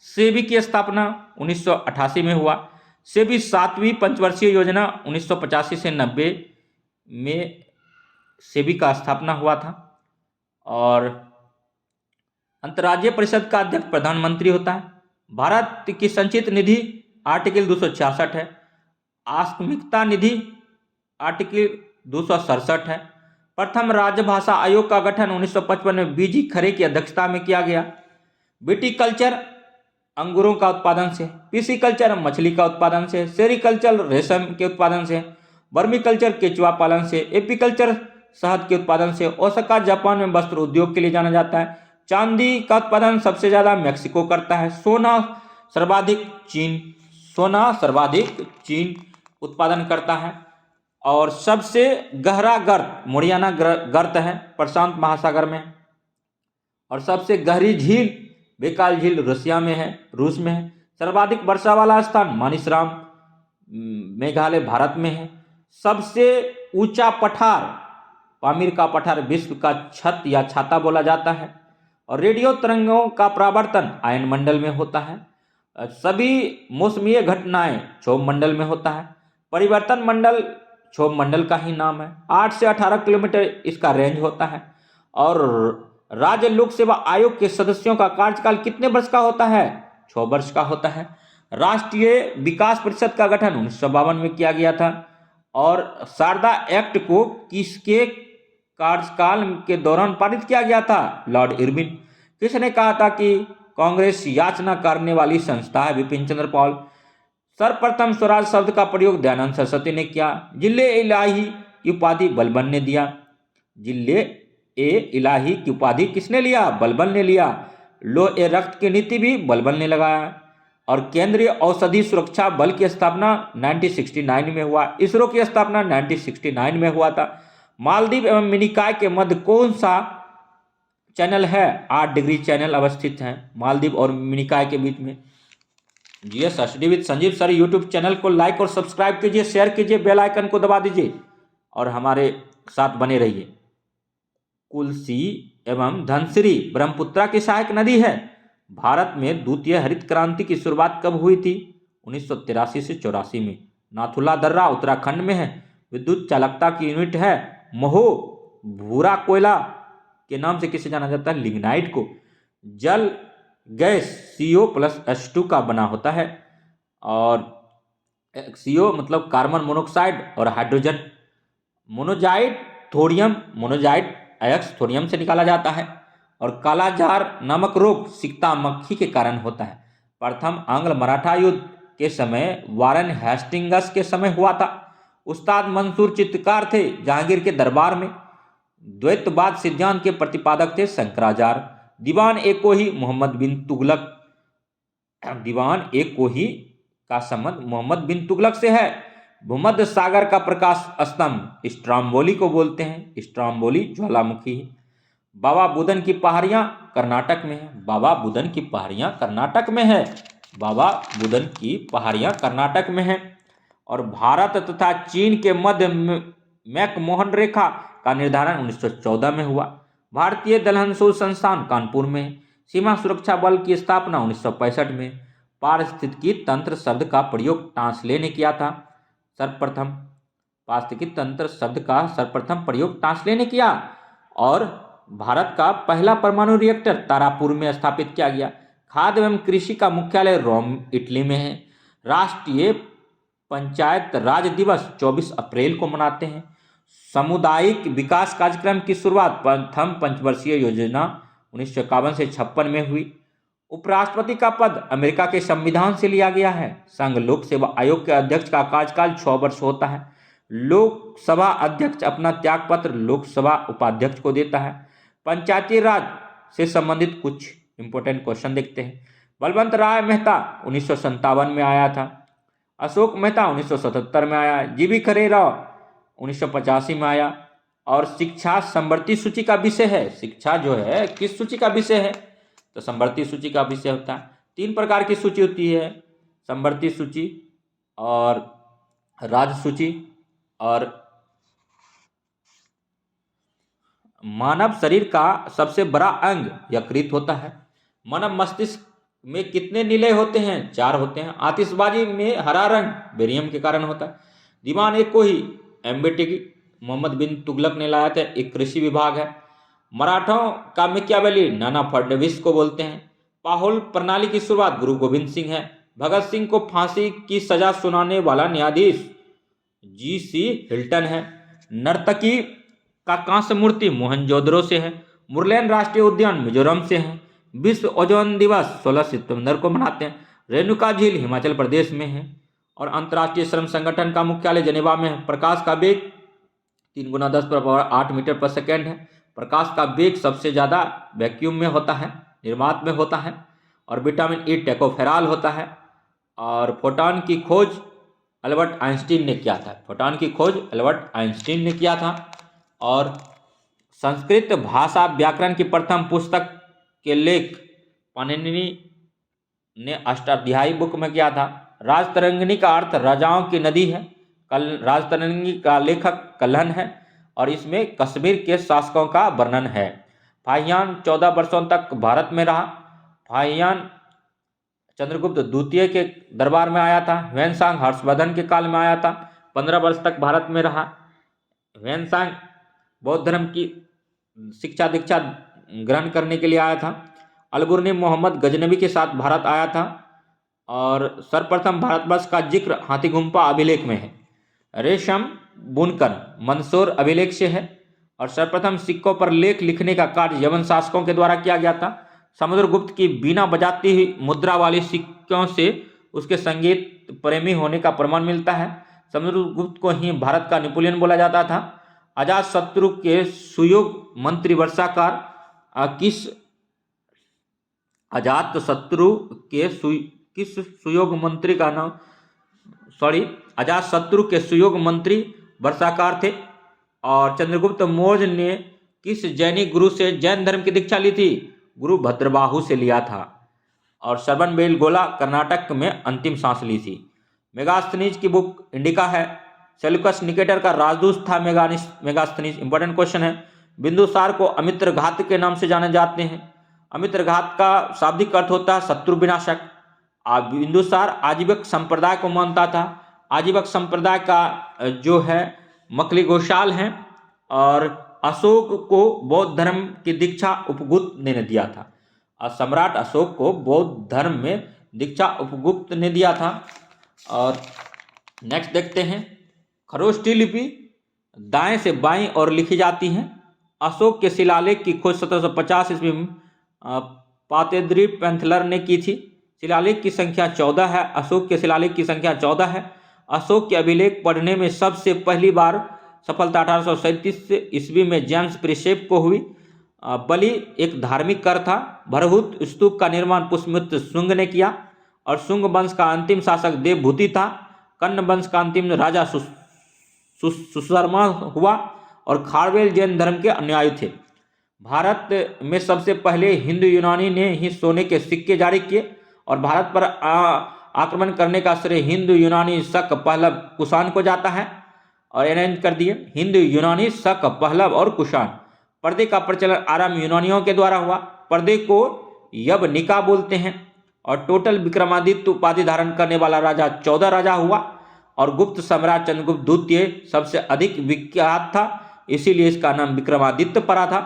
सेबी की स्थापना 1988 में हुआ। सेबी 7वीं पंचवर्षीय योजना 1985 से 90 में सेबी का स्थापना हुआ था। और अंतर्राज्यीय परिषद का अध्यक्ष प्रधानमंत्री होता है। भारत की संचित निधि आर्टिकल 266 है। आकस्मिकता निधि आर्टिकल 267 है। प्रथम राजभाषा आयोग का गठन 1955 में बीजी खरे की अध्यक्षता में किया गया। विटीकल्चर अंगूरों का उत्पादन से, पिसीकल्चर मछली का उत्पादन से, सेरीकल्चर रेशम के उत्पादन से, वर्मीकल्चर केचुआ पालन से, एपीकल्चर शहद के उत्पादन से। ओसाका जापान में वस्त्र उद्योग के लिए जाना जाता है। चांदी का उत्पादन सबसे ज्यादा मैक्सिको करता है। सोना सर्वाधिक चीन उत्पादन करता है। और सबसे गहरा गर्त मोरियाना गर्त है प्रशांत महासागर में। और सबसे गहरी झील बेकाल झील रूस में है। सर्वाधिक वर्षा वाला स्थान मानिसराम मेघालय भारत में है। सबसे ऊंचा पठार पामीर का पठार विश्व का छत या छाता बोला जाता है। और रेडियो तरंगों का परावर्तन आयन मंडल में होता है। सभी मौसमीय घटनाएं क्षोभ मंडल में होता है। परिवर्तन मंडल क्षोभ मंडल का ही नाम है। 8 से 18 किलोमीटर इसका रेंज होता है। और राज्य लोक सेवा आयोग के सदस्यों का कार्यकाल कितने वर्ष का होता है? 6 वर्ष का होता है। राष्ट्रीय विकास परिषद का गठन 1952 में किया गया था। और शारदा एक्ट को किसके कार्यकाल के दौरान पारित किया गया था? Lord Irwin. किसने कहा था कि कांग्रेस याचना करने वाली संस्था है? बिपिन चंद्र पाल। सर्वप्रथम स्वराज शब्द का प्रयोग दयानंद सरस्वती ने किया। जिले इलाही की उपाधि बलबन ने दिया। जिले ए इलाही की उपाधि किसने लिया? बलबन ने लिया। लो ए रक्त की नीति भी बलबन ने लगाया। और केंद्रीय औषधि सुरक्षा बल की स्थापना 1969 में हुआ। इसरो की स्थापना 1969 में हुआ था। मालदीव एवं मिनिकॉय के मध्य कौन सा चैनल है? 8 डिग्री चैनल अवस्थित है मालदीव और मिनिकॉय के बीच में। GS study with Sanjeev sir YouTube channel को लाइक और सब्सक्राइब कीजिए, शेयर कीजिए, बेल आइकन को दबा दीजिए और हमारे साथ बने रहिए। कुलसी एवं धनसिरी ब्रह्मपुत्रा की सहायक नदी है। भारत में द्वितीय हरित क्रांति की शुरुआत कब हुई थी? 1983 से 84 में। नाथुला दर्रा उत्तराखंड में है। विद्युत चालकता की यूनिट है महो। भूरा कोयला के नाम से किसे जाना जाता है? लिग्नाइट को। जल गैस CO+H2 का बना होता है। और CO मतलब कार्बन मोनोऑक्साइड और हाइड्रोजन। मोनोजाइट थोरियम मोनोजाइट अयस्क थोरियम से निकाला जाता है। और कालाजार नामक रोग सिकता मक्खी के कारण होता है। प्रथम आंग्ल मराठा युद्ध के समय वारेन हेस्टिंग्स के समय हुआ था। उस्ताद मंसूर चित्रकार थे जहांगीर के दरबार में। द्वैतवाद सिद्धांत के प्रतिपादक थे शंकराचार्य। दीवान एक को ही मोहम्मद बिन तुगलक। दीवान एक को ही का संबंध मोहम्मद बिन तुगलक से है। भूमध्य सागर का प्रकाश स्तंभ स्ट्राम्बोली को बोलते हैं। स्ट्राम्बोली ज्वालामुखी। बाबा बुदन की पहाड़ियां कर्नाटक में है। बाबा बुदन की पहाड़ियां कर्नाटक में है। बाबा बुदन की पहाड़ियां कर्नाटक में है। और भारत तथा चीन के मध्य मैकमोहन रेखा का निर्धारण 1914 में हुआ। भारतीय दलहन शोध संस्थान कानपुर में। सीमा सुरक्षा बल की स्थापना 1965 में। पारिस्थितिकी तंत्र शब्द का प्रयोग टांसले ने किया था सर्वप्रथम। पारिस्थितिकी तंत्र शब्द का सर्वप्रथम प्रयोग टांसले ने किया। और भारत का पहला परमाणु रिएक्टर तारापुर में स्थापित किया गया। खाद्य एवं कृषि का मुख्यालय रोम इटली में है। राष्ट्रीय पंचायत राज दिवस 24 अप्रैल को मनाते हैं। सामुदायिक विकास कार्यक्रम की शुरुआत प्रथम पंचवर्षीय योजना 1951 से 56 में हुई। उपराष्ट्रपति का पद अमेरिका के संविधान से लिया गया है। संघ लोक सेवा आयोग के अध्यक्ष का कार्यकाल 6 वर्ष होता है। लोकसभा अध्यक्ष अपना त्याग पत्र लोकसभा उपाध्यक्ष को देता है। पंचायती राज से संबंधित कुछ इंपॉर्टेंट क्वेश्चन देखते हैं। बलवंत राय मेहता 1957 में आया था। अशोक मेहता 1977 में आया। जीवी खरेराव 1985 में आया। और शिक्षा समवर्ती सूची का विषय है। शिक्षा जो है किस सूची का विषय है, तो समवर्ती सूची का विषय होता है। 3 प्रकार की सूची होती है, समवर्ती सूची और राज्य सूची और मानव शरीर का सबसे बड़ा अंग यकृत होता है। मानव मस्तिष्क में कितने नीले होते हैं? 4 होते हैं। आतिशबाजी में हरा रंग बेरियम के कारण होता है। दीवान एक को ही एम्बेटिक मोहम्मद बिन तुगलक ने लाया था, एक कृषि विभाग है। मराठों का मैकियावेली नाना फडणवीस को बोलते हैं। पाहुल प्रणाली की शुरुआत गुरु गोविंद सिंह है। भगत सिंह को फांसी की सजा सुनाने वाला न्यायाधीश G.C. हिल्टन है। नर्तकी का कांस्य मूर्ति मोहनजोदड़ो से है। मुरलेन राष्ट्रीय उद्यान मिजोरम से है। विश्व ओजोन दिवस 16 सितंबर को मनाते हैं। रेणुका झील हिमाचल प्रदेश में है। और अंतर्राष्ट्रीय श्रम संगठन का मुख्यालय जेनेवा में है। प्रकाश का वेग 3 × 10⁸ मीटर पर सेकेंड है। प्रकाश का वेग सबसे ज़्यादा वैक्यूम में होता है, निर्वात में होता है। और विटामिन ई टेकोफेराल होता है। और फोटॉन की खोज अल्बर्ट आइंस्टीन ने किया था। फोटॉन की खोज अल्बर्ट आइंस्टीन ने किया था। और संस्कृत भाषा व्याकरण की प्रथम पुस्तक के लेख पाणिनि ने अष्टाध्यायी बुक में किया था। राजतरंगिणी का अर्थ राजाओं की नदी है। राजतरंगिणी का लेखक कल्हण है। और इसमें कश्मीर के शासकों का वर्णन है। फाहियान 14 वर्षों तक भारत में रहा। फाहियान चंद्रगुप्त द्वितीय के दरबार में आया था। ह्वेनसांग हर्षवर्धन के काल में आया था। 15 वर्ष तक भारत में रहा। ह्वेनसांग बौद्ध धर्म की शिक्षा दीक्षा ग्रहण करने के लिए आया था। अलबुर्नी मोहम्मद गजनवी के साथ भारत आया था। और सर्वप्रथम भारतवर्ष का जिक्र हाथीगुम्फा अभिलेख में है। रेशम बुनकर मंदसौर अभिलेख से है। और सर्वप्रथम सिक्कों पर लेख लिखने का कार्य यवन शासकों के द्वारा किया गया था। समुद्रगुप्त की बीना बजाती हुई मुद्रा वाली सिक्कों से उसके संगीत प्रेमी होने का प्रमाण मिलता है। समुद्रगुप्त को ही भारत का नेपोलियन बोला जाता था। अजातशत्रु के सुयोग मंत्री वर्षाकार किस अजातशत्रु के किस सुयोग मंत्री का नाम अजातशत्रु के सुयोग मंत्री वर्षाकार थे। और चंद्रगुप्त मौर्य ने किस जैनी गुरु से जैन धर्म की दीक्षा ली थी? गुरु भद्रबाहु से लिया था। और श्रवणबेलगोला कर्नाटक में अंतिम सांस ली थी। मेगास्थनीज की बुक इंडिका है। सेल्यूकस निकेटर का राजदूत था मेगास्थनीज। इंपॉर्टेंट क्वेश्चन है। बिंदुसार को अमित्र घात के नाम से जाने जाते हैं। अमित्र घात का शाब्दिक अर्थ होता है शत्रु विनाशक। बिंदुसार आजीवक संप्रदाय को मानता था। आजीवक संप्रदाय का जो है मकली घोषाल हैं। और अशोक को बौद्ध धर्म की दीक्षा उपगुप्त ने दिया था। और सम्राट अशोक को बौद्ध धर्म में दीक्षा उपगुप्त ने दिया था। और नेक्स्ट देखते हैं। खरोष्ठी लिपि दाएं से बाएं और लिखी जाती है। अशोक के शिलालेख की खोज 1750 ईस्वी में पातेद्री पेंथलर ने की थी। शिलालेख की संख्या 14 है। अशोक के शिलालेख की संख्या 14 है। अशोक के अभिलेख पढ़ने में सबसे पहली बार सफलता 1837 ईस्वी में जेम्स प्रिसेप को हुई। बलि एक धार्मिक कर था। भरहुत स्तूप का निर्माण पुष्यमित्र शुंग ने किया। और शुंग वंश का अंतिम शासक देवभूति था। कन्न वंश का अंतिम राजा सुशर्मा हुआ। और खारवेल जैन धर्म के अनुयायी थे। भारत में सबसे पहले हिंदू यूनानी ने ही सोने के सिक्के जारी किए। और भारत पर आक्रमण करने का श्रेय हिंदू यूनानी शक पहलव कुषाण को जाता है। और अरेंज कर दिए हिंदू यूनानी शक पहलव और कुषाण। पर्दे का प्रचलन आरंभ यूनानियों के द्वारा हुआ। पर्दे को यवनिका बोलते हैं। और टोटल विक्रमादित्य उपाधि धारण करने वाला राजा 14 राजा हुआ। और गुप्त सम्राट चंद्रगुप्त द्वितीय सबसे अधिक विख्यात था, इसीलिए इसका नाम विक्रमादित्य पड़ा था।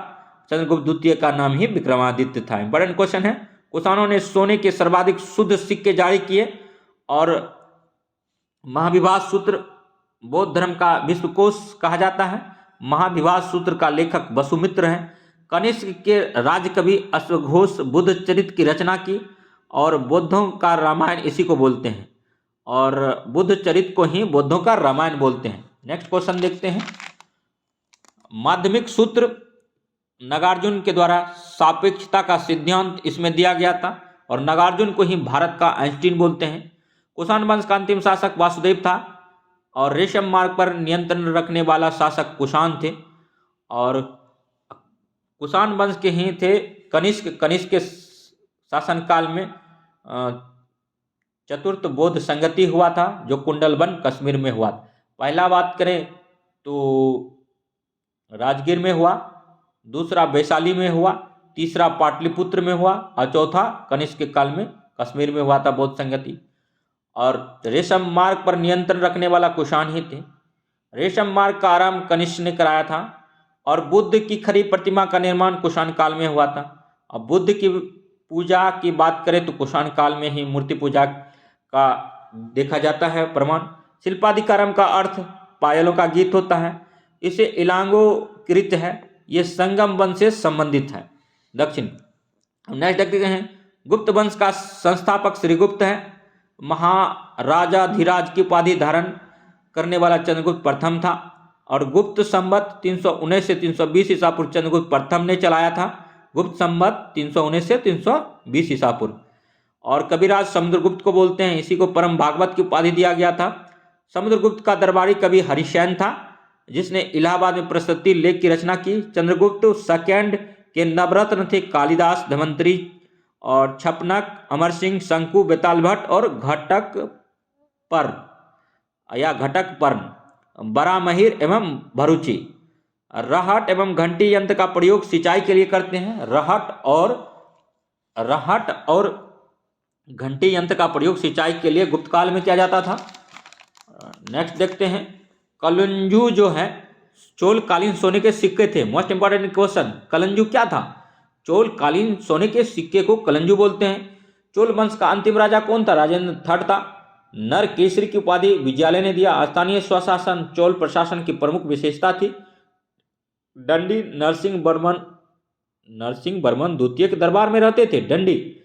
चंद्रगुप्त द्वितीय का नाम ही विक्रमादित्य था। इंपॉर्टेंट क्वेश्चन है। कुषाणों ने सोने के सर्वाधिक शुद्ध सिक्के जारी किए। और महाविभास सूत्र बौद्ध धर्म का विश्वकोश कहा जाता है। महाविभास सूत्र का लेखक वसुमित्र हैं। कनिष्क के राजकवि अश्वघोष बुद्ध चरित्र की रचना की और बौद्धों का रामायण इसी को बोलते हैं, और बुद्ध चरित्र को ही बौद्धों का रामायण बोलते हैं। नेक्स्ट क्वेश्चन देखते हैं। माध्यमिक सूत्र नागार्जुन के द्वारा सापेक्षता का सिद्धांत इसमें दिया गया था, और नागार्जुन को ही भारत का आइंस्टीन बोलते हैं। कुषाण वंश का अंतिम शासक वासुदेव था, और रेशम मार्ग पर नियंत्रण रखने वाला शासक कुषाण थे, और कुषाण वंश के ही थे कनिष्क। कनिष्क के शासनकाल में चतुर्थ बौद्ध संगति हुआ था, जो कुंडलवन कश्मीर में हुआ। पहला बात करें तो राजगीर में हुआ, दूसरा वैशाली में हुआ, तीसरा पाटलिपुत्र में हुआ, और चौथा कनिष्क के काल में कश्मीर में हुआ था बौद्ध संगति। और रेशम मार्ग पर नियंत्रण रखने वाला कुषाण ही थे। रेशम मार्ग का आरंभ कनिष्क ने कराया था, और बुद्ध की खड़ी प्रतिमा का निर्माण कुषाण काल में हुआ था। अब बुद्ध की पूजा की बात करें तो कुषाण काल में ही मूर्ति पूजा का देखा जाता है प्रमाण। शिल्पाधिकारम का अर्थ पायलों का गीत होता है। इसे इलांगो कृत है, ये संगम वंश से संबंधित है, दक्षिण। नेक्स्ट देखते हैं। गुप्त वंश का संस्थापक श्रीगुप्त है। महाराजाधिराज की उपाधि धारण करने वाला चंद्रगुप्त प्रथम था, और गुप्त संवत 319 से 320 ईसा पूर्व चंद्रगुप्त प्रथम ने चलाया था। गुप्त संवत 319 से 320 ईसा पूर्व। और कविराज समुद्रगुप्त को बोलते हैं, इसी को परम भागवत की उपाधि दिया गया था। समुद्रगुप्त का दरबारी कवि हरिसेन था, जिसने इलाहाबाद में प्रशस्ति लेख की रचना की। चंद्रगुप्त सेकंड के नवरत्न थे कालिदास, धन्वंतरी और छपनक, अमर सिंह, शंकु, बेताल भट्ट और घटक पर्ण, बरामहिर एवं भरूची। रहट एवं घंटी यंत्र का प्रयोग सिंचाई के लिए करते हैं। रहट और घंटी यंत्र का प्रयोग सिंचाई के लिए गुप्त काल में किया जाता था। नेक्स्ट देखते हैं। कलंजू जो है चोलकालीन सोने के सिक्के थे। मोस्ट इंपॉर्टेंट क्वेश्चन, कलंजू क्या था? चोलकालीन सोने के सिक्के को कलंजू बोलते हैं। चोल वंश का अंतिम राजा कौन था? राजेंद्र थर्ड था। नर केसरी की उपाधि विजयालय ने दिया। स्थानीय स्वशासन चोल प्रशासन की प्रमुख विशेषता थी। दंडी नरसिंह वर्मन द्वितीय के दरबार में रहते थे। दंडी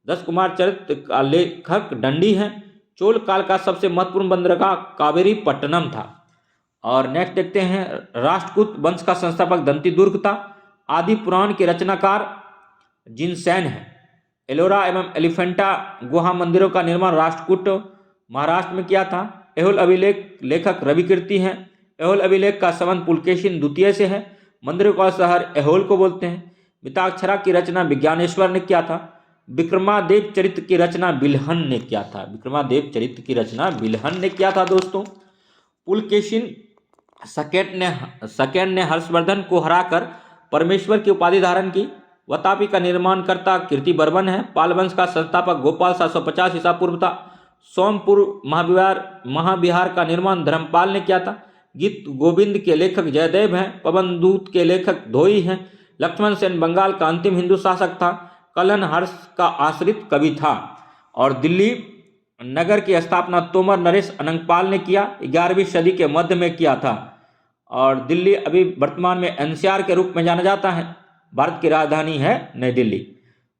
10 कुमार चरित्र का लेखक दंडी हैं। चोल काल का सबसे महत्वपूर्ण बंदरगाह कावेरी पट्टनम था। और नेक्स्ट देखते हैं। राष्ट्रकूट वंश का संस्थापक दंतीदुर्ग था। आदि पुराण के रचनाकार जिनसैन है। एलोरा एवं एलिफेंटा गुहा मंदिरों का निर्माण राष्ट्रकूट महाराष्ट्र में किया था। एहोल अभिलेख लेखक रविकीर्ति हैं। एहोल अभिलेख का संबंध पुलकेशिन द्वितीय से है। मंदिरों का शहर एहोल को बोलते हैं। मिताक्षरा की रचना विज्ञानेश्वर ने किया था। विक्रमादेव चरित्र की रचना बिल्हन ने किया था। विक्रमादेव चरित्र की रचना बिल्हन ने किया था दोस्तों। पुलकेशिन सेकेंड ने हर्षवर्धन को हराकर परमेश्वर की उपाधि धारण की। वतापी का निर्माणकर्ता कीर्तिवर्मन है। पाल वंश का संस्थापक गोपाल 750 ईसा पूर्व था। सोमपुर महाविहार का निर्माण धर्मपाल ने किया था। गीत गोविंद के लेखक जयदेव हैं। पवन दूत के लेखक धोई हैं। लक्ष्मण सेन बंगाल का अंतिम हिंदू शासक था। कलन हर्ष का आश्रित कवि था। और दिल्ली नगर की स्थापना तोमर नरेश अनंगपाल ने किया। 11वीं सदी के मध्य में किया था। और दिल्ली अभी वर्तमान में एनसीआर के रूप में जाना जाता है। भारत की राजधानी है नई दिल्ली।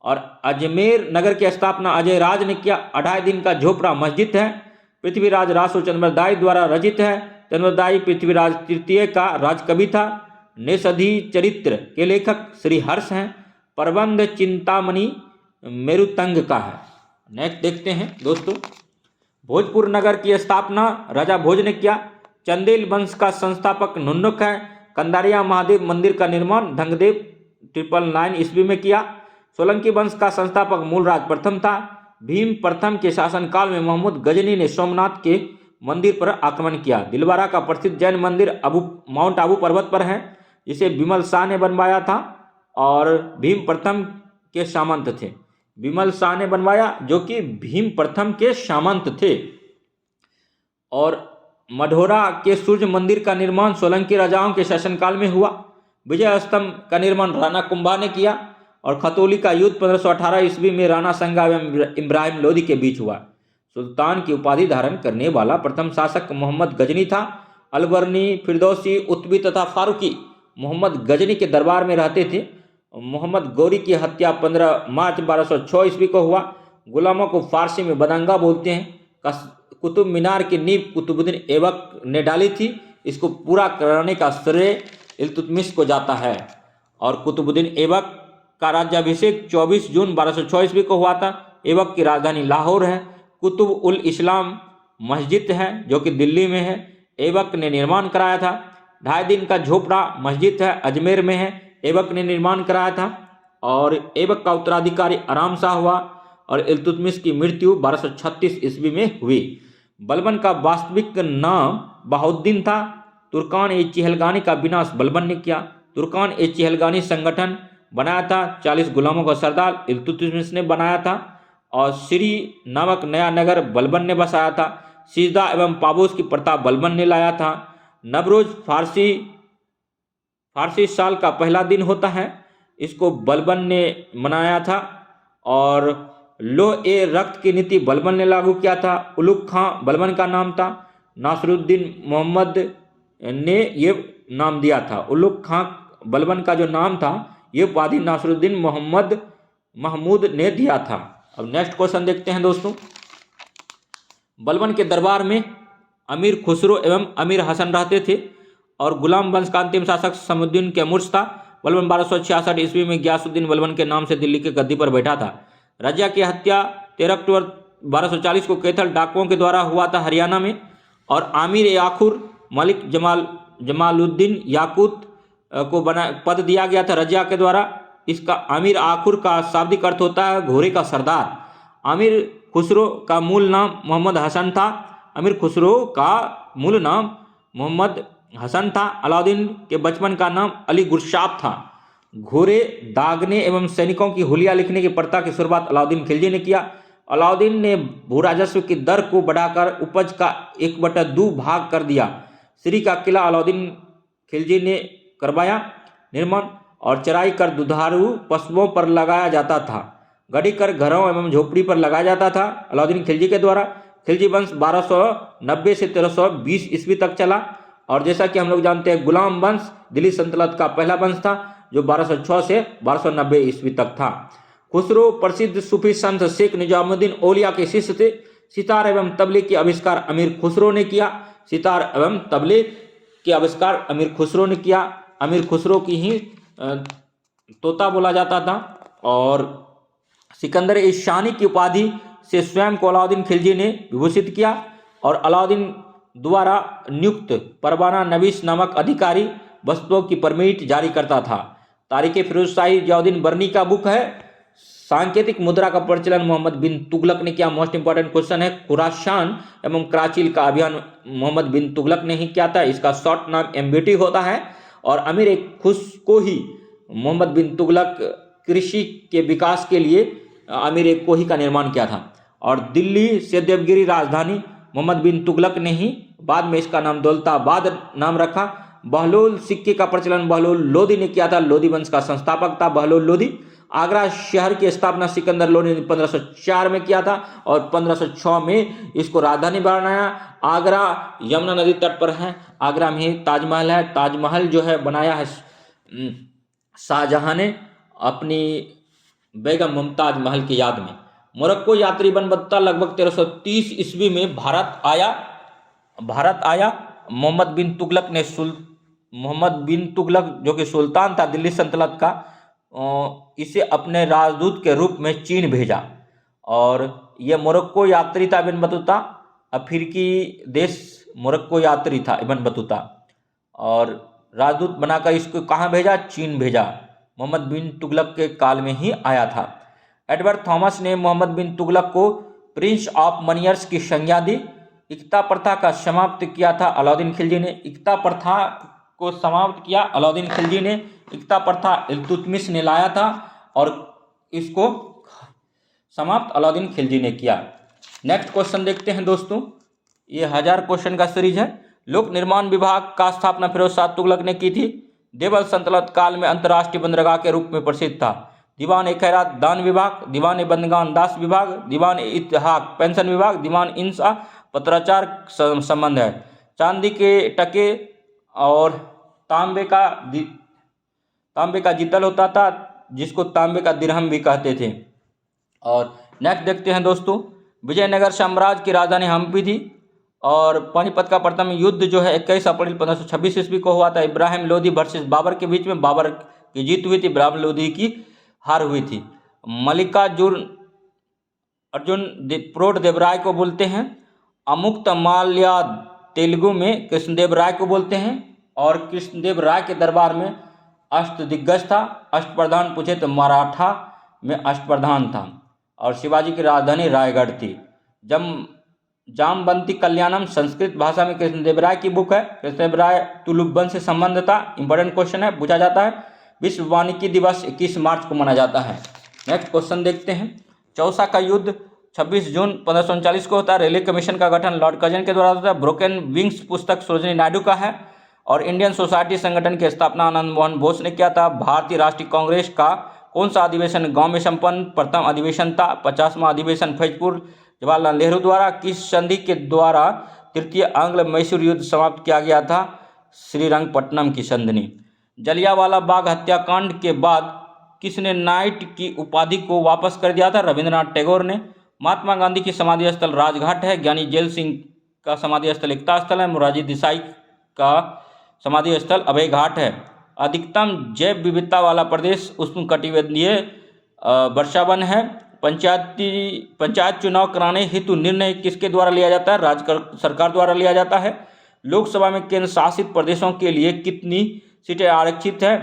और अजमेर नगर की स्थापना अजय राज ने किया। 2.5 दिन का झोपड़ा मस्जिद है। पृथ्वीराज रासो चंद्रदाई द्वारा रचित है। चंद्रदाई पृथ्वीराज तृतीय का राजकवि था। नेषधि चरित्र के लेखक श्री हर्ष हैं। प्रबंध चिंतामणि मेरुतंग का है। नेक्स्ट देखते हैं दोस्तों। भोजपुर नगर की स्थापना राजा भोज ने किया। चंदेल वंश का संस्थापक नुन्नुक है। कंदारिया महादेव मंदिर का निर्माण धंगदेव 999 ईस्वी में किया। सोलंकी वंश का संस्थापक मूलराज प्रथम था। भीम प्रथम के शासनकाल में मोहम्मद गजनी ने सोमनाथ के मंदिर पर आक्रमण किया। दिलवारा का प्रसिद्ध जैन मंदिर माउंट आबू पर्वत पर है, जिसे विमल शाह ने बनवाया था और भीम प्रथम के सामंत थे। विमल शाह ने बनवाया, जो कि भीम प्रथम के सामंत थे। और मढ़ौरा के सूर्य मंदिर का निर्माण सोलंकी राजाओं के शासनकाल में हुआ। विजय स्तंभ का निर्माण राणा कुंभा ने किया। और खतौली का युद्ध 1518 ईस्वी में राणा संगा एवं इब्राहिम लोदी के बीच हुआ। सुल्तान की उपाधि धारण करने वाला प्रथम शासक मोहम्मद गजनी था। अलबर्नी, फिरदौसी, उत्बी तथा फारूकी मोहम्मद गजनी के दरबार में रहते थे। मोहम्मद गौरी की हत्या 15 मार्च 1206 ईस्वी को हुआ। गुलामों को फारसी में बदंगा बोलते हैं। कुतुब मीनार की नींव कुतुबुद्दीन ऐबक ने डाली थी। इसको पूरा कराने का श्रेय इल्तुतमिश को जाता है। और कुतुबुद्दीन ऐबक का राज्याभिषेक 24 जून 1206 ईस्वी को हुआ था। ऐबक की राजधानी लाहौर है। कुतुब उल इस्लाम मस्जिद है जो कि दिल्ली में है, ऐबक ने निर्माण कराया था। 2.5 दिन का झोपड़ा मस्जिद है, अजमेर में है, ऐबक ने निर्माण कराया था। और ऐबक का उत्तराधिकारी आराम शाह हुआ और इल्तुतमिश की मृत्यु 1236 ईस्वी में हुई। बलबन का वास्तविक नाम बहाउद्दीन था। तुर्कान ए चिहलगानी का विनाश बलबन ने किया। तुर्कान ए चिहलगानी संगठन बनाया था। 40 गुलामों का सरदार इल्तुतमिश ने बनाया था। और श्री नामक नया नगर बलबन ने बसाया था। सिजदा एवं पाबोस की प्रथा बलबन ने लाया था। नवरोज फारसी साल का पहला दिन होता है, इसको बलबन ने मनाया था। और लोह ए रक्त की नीति बलबन ने लागू किया था। उलुग खां बलबन का नाम था। नासरुद्दीन मोहम्मद ने ये नाम दिया था। उलुग खां बलबन का जो नाम था ये उपाधि नासरुद्दीन मोहम्मद महमूद ने दिया था। अब नेक्स्ट क्वेश्चन देखते हैं दोस्तों। बलबन के दरबार में अमीर खुसरो एवं अमीर हसन रहते थे और गुलाम वंश का अंतिम शासक समुद्दीन कैमूर्स था। बलबन 1266 ईस्वी में गयासुद्दीन बलबन के नाम से दिल्ली के गद्दी पर बैठा था। रजिया की हत्या 13 अक्टूबर 1240 को कैथल डाकुओं के द्वारा हुआ था हरियाणा में। और आमिर ए आखुर मलिक जमालुद्दीन याकूत को पद दिया गया था रजिया के द्वारा। इसका आमिर आखुर का शाब्दिक अर्थ होता है घोड़े का सरदार। आमिर खुसरो का मूल नाम मोहम्मद हसन था। अमीर खुसरो का मूल नाम मोहम्मद हसन था। अलाउद्दीन के बचपन का नाम अली गुरशाब था। घोड़े दागने एवं सैनिकों की हुलिया लिखने की प्रथा की शुरुआत अलाउद्दीन खिलजी ने किया। अलाउद्दीन ने भू राजस्व की दर को बढ़ाकर उपज का 1/2 भाग कर दिया। श्री का किला अलाउद्दीन खिलजी ने करवाया निर्माण। और चराई कर दुधारू पशुओं पर लगाया जाता था। गढ़ी कर घरों एवं झोपड़ी पर लगाया जाता था अलाउद्दीन खिलजी के द्वारा। खिलजी वंश 1290 से 1320 ईस्वी तक चला। और जैसा कि हम लोग जानते हैं गुलाम वंश दिल्ली सल्तनत का पहला वंश था जो 1206 से 1290 ईस्वी तक था। खुसरो प्रसिद्ध सूफी संत शेख निजामुद्दीन औलिया के शिष्य थे। सितार एवं तबले के आविष्कार अमीर खुसरो ने किया। सितार एवं तबले के आविष्कार अमीर खुसरो ने किया। अमीर खुसरो की ही तोता बोला जाता था। और सिकंदर ए शानी की उपाधि से स्वयं को अलाउद्दीन खिलजी ने विभूषित किया। और अलाउद्दीन द्वारा नियुक्त परवाना नवीस नामक अधिकारी वस्तुओं की परमिट जारी करता था। तारीख फिरोजशाही जियाउद्दीन बर्नी का बुक है। सांकेतिक मुद्रा का प्रचलन मोहम्मद बिन तुगलक ने किया। मोस्ट इंपॉर्टेंट क्वेश्चन है। खुरासान एवं कराचील का अभियान मोहम्मद बिन तुगलक ने ही किया था। इसका शॉर्ट नाम एमबीटी होता है। और अमीर एक खुश को ही मोहम्मद बिन तुगलक कृषि के विकास के लिए अमीर एक कोही का निर्माण किया था। और दिल्ली से देवगिरी राजधानी मोहम्मद बिन तुगलक ने ही बाद में इसका नाम दौलताबाद नाम रखा। बहलोल सिक्के का प्रचलन बहलोल लोदी ने किया था। लोदी वंश का संस्थापक था बहलोल लोदी। आगरा शहर की स्थापना सिकंदर लोदी ने 1504 में किया था और 1506 में इसको राजधानी बनाया। आगरा यमुना नदी तट पर है। आगरा में ही ताजमहल है। ताजमहल जो है बनाया है शाहजहां ने अपनी बेगम मुमताज महल की याद में। मोरक्को यात्री बन बतुता लगभग 1330 ईस्वी में भारत आया। मोहम्मद बिन तुगलक जो कि सुल्तान था दिल्ली सल्तनत का, इसे अपने राजदूत के रूप में चीन भेजा। और यह मोरक्को यात्री था इब्न बतूता। अफ्रीकी देश मोरक्को यात्री था इब्न बतूता और राजदूत बनाकर इसको कहाँ भेजा? चीन भेजा। मोहम्मद बिन तुगलक के काल में ही आया था। एडवर्ड थॉमस ने मोहम्मद बिन तुगलक को प्रिंस ऑफ मनियर्स की संज्ञा दी। इक्ता प्रथा का समाप्त किया था अलाउद्दीन खिलजी ने। इक्ता प्रथा को समाप्त किया अलाउद्दीन खिलजी ने। इक्ता प्रथा इल्तुतमिश ने लाया था और इसको समाप्त अलाउद्दीन खिलजी ने किया। नेक्स्ट क्वेश्चन देखते हैं दोस्तों। ये 1000 क्वेश्चन का सीरीज है। लोक निर्माण विभाग का स्थापना फिरोज शाह तुगलक ने की थी। देवल सल्तनत काल में अंतर्राष्ट्रीय बंदरगाह के रूप में प्रसिद्ध था। दीवान ए खैरात दान विभाग, दीवान ए बंदगान दास विभाग, दीवान ए इत्तेहाक पेंशन विभाग, दीवान इंसा पत्राचार संबंध है। चांदी के टके और तांबे का जितल होता था। जिसको तांबे का दिरहम भी कहते थे। और नेक्स्ट देखते हैं दोस्तों, विजयनगर साम्राज्य की राजधानी हम्पी थी। और पानीपत का प्रथम युद्ध जो है 21 अप्रैल 1526 ईस्वी को हुआ था। इब्राहिम लोदी वर्सेस बाबर के बीच में बाबर की जीत हुई थी, इब्राहिम लोदी की हार हुई थी। मल्लिकार्जुन प्रोटदेवराय को बोलते हैं। अमुक्तमाल्या तेलुगु में कृष्णदेवराय को बोलते हैं। और कृष्णदेवराय के दरबार में अष्टदिग्गज था। अष्टप्रधान पूछे तो मराठा में अष्टप्रधान था। और शिवाजी की राजधानी रायगढ़ थी। जामवंती कल्याणम संस्कृत भाषा में कृष्णदेवराय की बुक है। कृष्णदेवराय तुलुबन से संबंध था। इंपॉर्टेंट क्वेश्चन है, पूछा जाता है। विश्व वानिकी दिवस 21 मार्च को मनाया जाता है। नेक्स्ट क्वेश्चन देखते हैं, चौसा का युद्ध 26 जून 1539 को होता है। रेलवे कमीशन का गठन लॉर्ड कर्जन के द्वारा होता है। ब्रोकन विंग्स पुस्तक सरोजिनी नायडू का है। और इंडियन सोसाइटी संगठन की स्थापना आनंद मोहन बोस ने किया था। भारतीय राष्ट्रीय कांग्रेस का कौन सा अधिवेशन गांव में संपन्न प्रथम अधिवेशन था? 50वां अधिवेशन फैजपुर जवाहरलाल नेहरू द्वारा। किस संधि के द्वारा तृतीय आंग्ल मैसूर युद्ध समाप्त किया गया था? श्रीरंगपट्टनम की संधि। जलियांवाला बाग हत्याकांड के बाद किसने नाइट की उपाधि को वापस कर दिया था? रविंद्रनाथ टैगोर ने। महात्मा गांधी की समाधि स्थल राजघाट है। ज्ञानी जेल सिंह का समाधि स्थल एकता स्थल है। मोरारजी देसाई का समाधि स्थल अभय घाट है। अधिकतम जैव विविधता वाला प्रदेश उष्णकटिबंधीय वर्षावन है। पंचायत चुनाव कराने हेतु निर्णय किसके द्वारा लिया जाता है? राज्य सरकार द्वारा लिया जाता है। लोकसभा में केंद्र शासित प्रदेशों के लिए कितनी सीटें आरक्षित है?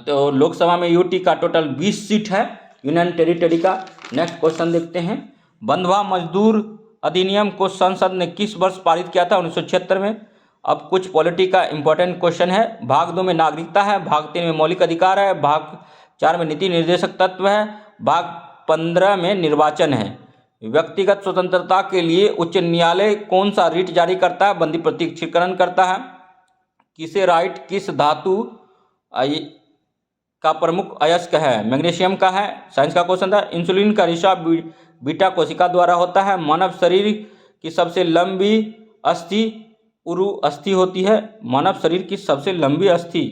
तो लोकसभा में यूटी का टोटल 20 सीट है, यूनियन टेरिटरी का। नेक्स्ट क्वेश्चन देखते हैं, बंधुआ मजदूर अधिनियम को संसद ने किस वर्ष पारित किया था? 1976 में। अब कुछ पॉलिटी का इंपॉर्टेंट क्वेश्चन है। भाग 2 में नागरिकता है। भाग 3 में मौलिक अधिकार है। भाग 4 में नीति निर्देशक तत्व है। भाग 15 में निर्वाचन है। व्यक्तिगत स्वतंत्रता के लिए उच्च न्यायालय कौन सा रिट जारी करता है? बंदी प्रत्यक्षीकरण करता है। किसे राइट किस धातु का प्रमुख अयस्क है? मैग्नीशियम का है। साइंस का क्वेश्चन था। इंसुलिन का रिसाव बीटा कोशिका द्वारा होता है। मानव शरीर की सबसे लंबी अस्थि उरु अस्थि होती है। मानव शरीर की सबसे लंबी अस्थि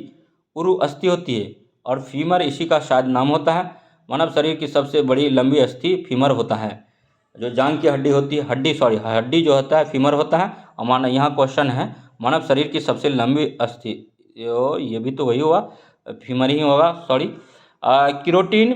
उरु अस्थि होती है। और फीमर इसी का शायद नाम होता है। मानव शरीर की सबसे बड़ी लंबी अस्थि फीमर होता है। जो जांघ की हड्डी होती है, हड्डी जो होता है फीमर होता है। और यहाँ क्वेश्चन है मानव शरीर की सबसे लंबी अस्थि, ये भी तो वही हुआ, फीमर ही होगा, सॉरी। केरोटीन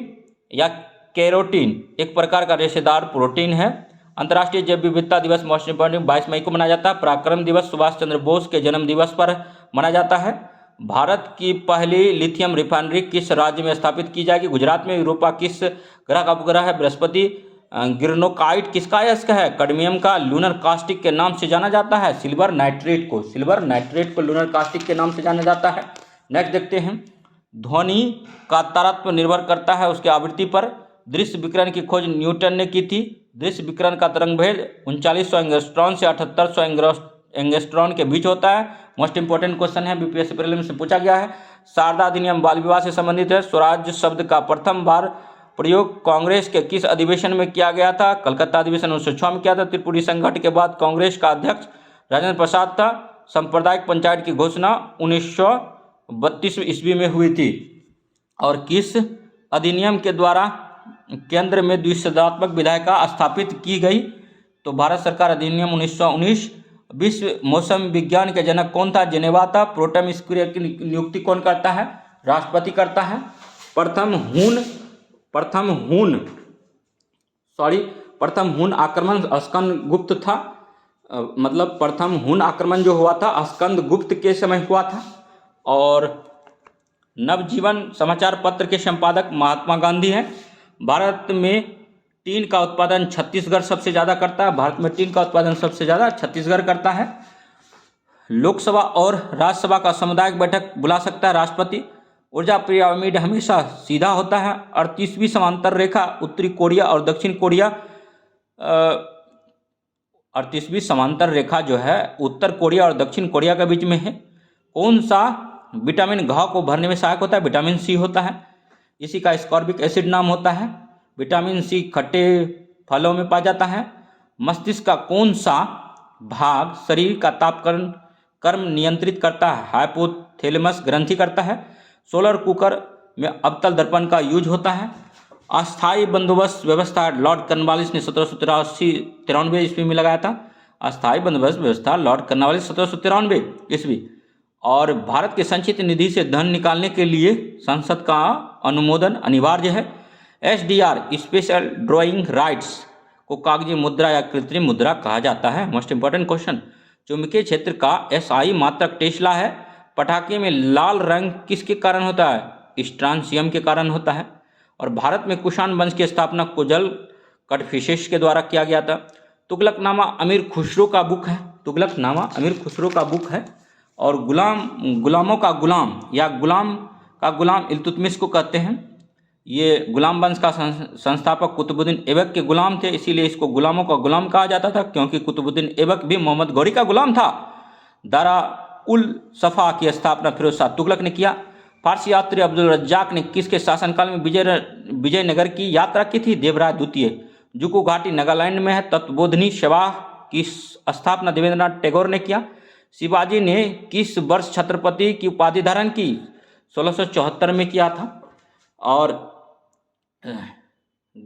या कैरोटीन एक प्रकार का रेशेदार प्रोटीन है। अंतर्राष्ट्रीय जैव विविधता दिवस मोस्ट इंपोर्टेंट 22 मई को मनाया जाता है। पराक्रम दिवस सुभाष चंद्र बोस के जन्म दिवस पर मनाया जाता है। भारत की पहली लिथियम रिफाइनरी किस राज्य में स्थापित की जाएगी? गुजरात में। यूरोपा किस ग्रह का उपग्रह है? बृहस्पति। गिरनोकाइट किसका अयस्क है? कैडमियम का। लूनर कास्टिक के नाम से जाना जाता है सिल्वर नाइट्रेट को लूनर कास्टिक के नाम से जाना जाता है। नेक्स्ट देखते हैं, ध्वनि का तारतम्य निर्भर करता है उसके आवृत्ति पर। दृश्य विकिरण की खोज न्यूटन ने की थी। दृश्य विकिरण का तरंग भेद 3900 एंगस्ट्रॉन से 7800 एंगस्ट्रॉन के बीच होता है। मोस्ट इंपोर्टेंट क्वेश्चन है, बीपीएससी प्रीलिम्स से पूछा गया है। शारदा अधिनियम बाल विवाह से संबंधित है। स्वराज शब्द का प्रथम बार प्रयोग कांग्रेस के किस अधिवेशन में किया गया था? कलकत्ता अधिवेशन 1906 में किया था। त्रिपुरी संकट के बाद कांग्रेस का अध्यक्ष राजेंद्र प्रसाद था। सांप्रदायिक पंचायत की घोषणा 1932 ईस्वी में हुई थी। और किस अधिनियम के द्वारा केंद्र में द्विसदनात्मक विधायिका स्थापित की गई? तो भारत सरकार अधिनियम 1919। विश्व मौसम विज्ञान के जनक कौन था? जेनेवा था। प्रोटम स्क्वायर की नियुक्ति कौन करता है? राष्ट्रपति करता है। प्रथम हून आक्रमण स्कंदगुप्त था। मतलब प्रथम हून आक्रमण जो हुआ था स्कंदगुप्त के समय हुआ था। और नवजीवन समाचार पत्र के संपादक महात्मा गांधी हैं। भारत में टीन का उत्पादन छत्तीसगढ़ सबसे ज़्यादा करता है। भारत में टीन का उत्पादन सबसे ज़्यादा छत्तीसगढ़ करता है। लोकसभा और राज्यसभा का सामुदायिक बैठक बुला सकता है राष्ट्रपति। ऊर्जा पिरामिड हमेशा सीधा होता है। 38वीं समांतर रेखा उत्तरी कोरिया और दक्षिण कोरिया 38वीं समांतर रेखा जो है उत्तर कोरिया और दक्षिण कोरिया के बीच में है। कौन सा विटामिन घाव को भरने में सहायक होता है? विटामिन सी होता है। इसी का स्कॉर्बिक एसिड नाम होता है। विटामिन सी खट्टे फलों में पाया जाता है। मस्तिष्क का कौन सा भाग शरीर का तापक्रम नियंत्रित करता है? हाइपोथैलेमस ग्रंथि करता है। सोलर कुकर में अवतल दर्पण का यूज होता है। अस्थायी बंदोबस्त व्यवस्था लॉर्ड कॉर्नवालिस ने 1793 ईस्वी में लगाया था। अस्थायी बंदोबस्त व्यवस्था लॉर्ड कॉर्नवालिस 1793 ईस्वी। और भारत के संचित निधि से धन निकालने के लिए संसद का अनुमोदन अनिवार्य है। SDR स्पेशल ड्राइंग राइट्स को कागजी मुद्रा या कृत्रिम मुद्रा कहा जाता है। Most important question. चुंबकीय क्षेत्र का SI मात्रक टेस्ला है। पटाखे में लाल रंग किसके कारण होता है? स्ट्रांसियम के कारण होता है। और भारत में कुषाण वंश की स्थापना कुजल कटफिशेस के द्वारा किया गया था। तुगलकनामा अमीर खुसरो का बुक है। तुगलकनामा अमीर खुसरो का बुक है। और गुलामों का गुलाम या गुलाम का गुलाम इल्तुतमिश को कहते हैं। ये गुलाम वंश का संस्थापक कुतुबुद्दीन ऐबक के गुलाम थे, इसीलिए इसको गुलामों का गुलाम कहा जाता था, क्योंकि कुतुबुद्दीन ऐबक भी मोहम्मद गौरी का गुलाम था। दारा उल सफ़ा की स्थापना फिरोज शाह तुगलक ने किया। फारसी यात्री अब्दुल रज्जाक ने किसके शासनकाल में विजयनगर की यात्रा की थी? देवराय द्वितीय। जुको घाटी नागालैंड में है। तत्वबोधिनी सभा की स्थापना देवेंद्रनाथ टैगोर ने किया। शिवाजी ने किस वर्ष छत्रपति की उपाधि धारण की? 1674 में किया था। और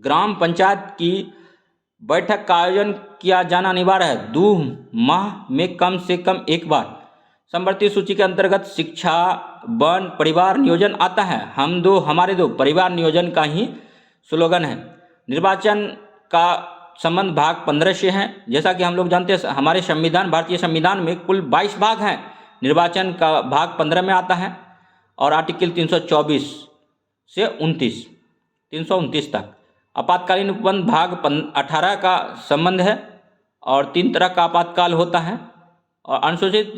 ग्राम पंचायत की बैठक का आयोजन किया जाना अनिवार्य है 2 माह में कम से कम एक बार। समवर्ती सूची के अंतर्गत शिक्षा, वन, परिवार नियोजन आता है। हम दो हमारे दो परिवार नियोजन का ही स्लोगन है। निर्वाचन का संबंध भाग 15 से है। जैसा कि हम लोग जानते हैं हमारे संविधान, भारतीय संविधान में कुल 22 भाग हैं। निर्वाचन का भाग 15 में आता है। और आर्टिकल 324 से 329 तक। आपातकालीन उपबंध भाग 18 का संबंध है। और 3 तरह का आपातकाल होता है। और अनुसूचित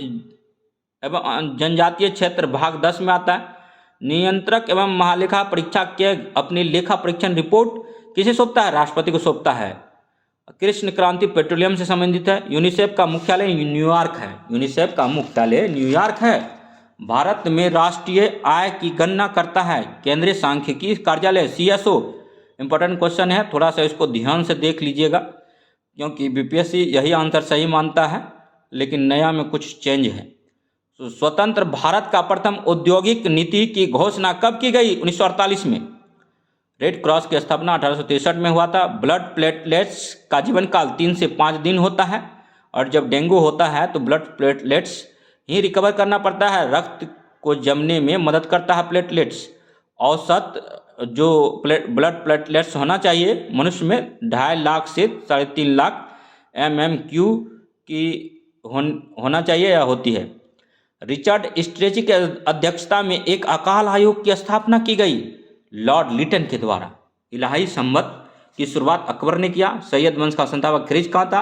एवं जनजातीय क्षेत्र भाग 10 में आता है। नियंत्रक एवं महालेखा परीक्षक के अपनी लेखा परीक्षण रिपोर्ट किसे सौंपता है? राष्ट्रपति को सौंपता है। कृष्ण क्रांति पेट्रोलियम से संबंधित है। यूनिसेफ का मुख्यालय न्यूयॉर्क है। यूनिसेफ का मुख्यालय न्यूयॉर्क है। भारत में राष्ट्रीय आय की गणना करता है केंद्रीय सांख्यिकी कार्यालय CSO। इंपॉर्टेंट क्वेश्चन है, थोड़ा सा इसको ध्यान से देख लीजिएगा, क्योंकि BPSC यही आंसर सही मानता है, लेकिन नया में कुछ चेंज है। तो स्वतंत्र भारत का प्रथम औद्योगिक नीति की घोषणा कब की गई? 1948 में। रेड क्रॉस की स्थापना 1863 में हुआ था। ब्लड प्लेटलेट्स का जीवन काल 3 से 5 दिन होता है। और जब डेंगू होता है तो ब्लड प्लेटलेट्स ही रिकवर करना पड़ता है। रक्त को जमने में मदद करता है प्लेटलेट्स। औसत जो ब्लड प्लेटलेट्स होना चाहिए मनुष्य में 2.5 लाख से 3.5 लाख mmQ की होना चाहिए या होती है। रिचर्ड स्ट्रेची की अध्यक्षता में एक अकाल आयोग की स्थापना की गई लॉर्ड लिटन के द्वारा। इलाही संवत की शुरुआत अकबर ने किया। सैयद वंश का संस्थापक खिलजी खां था।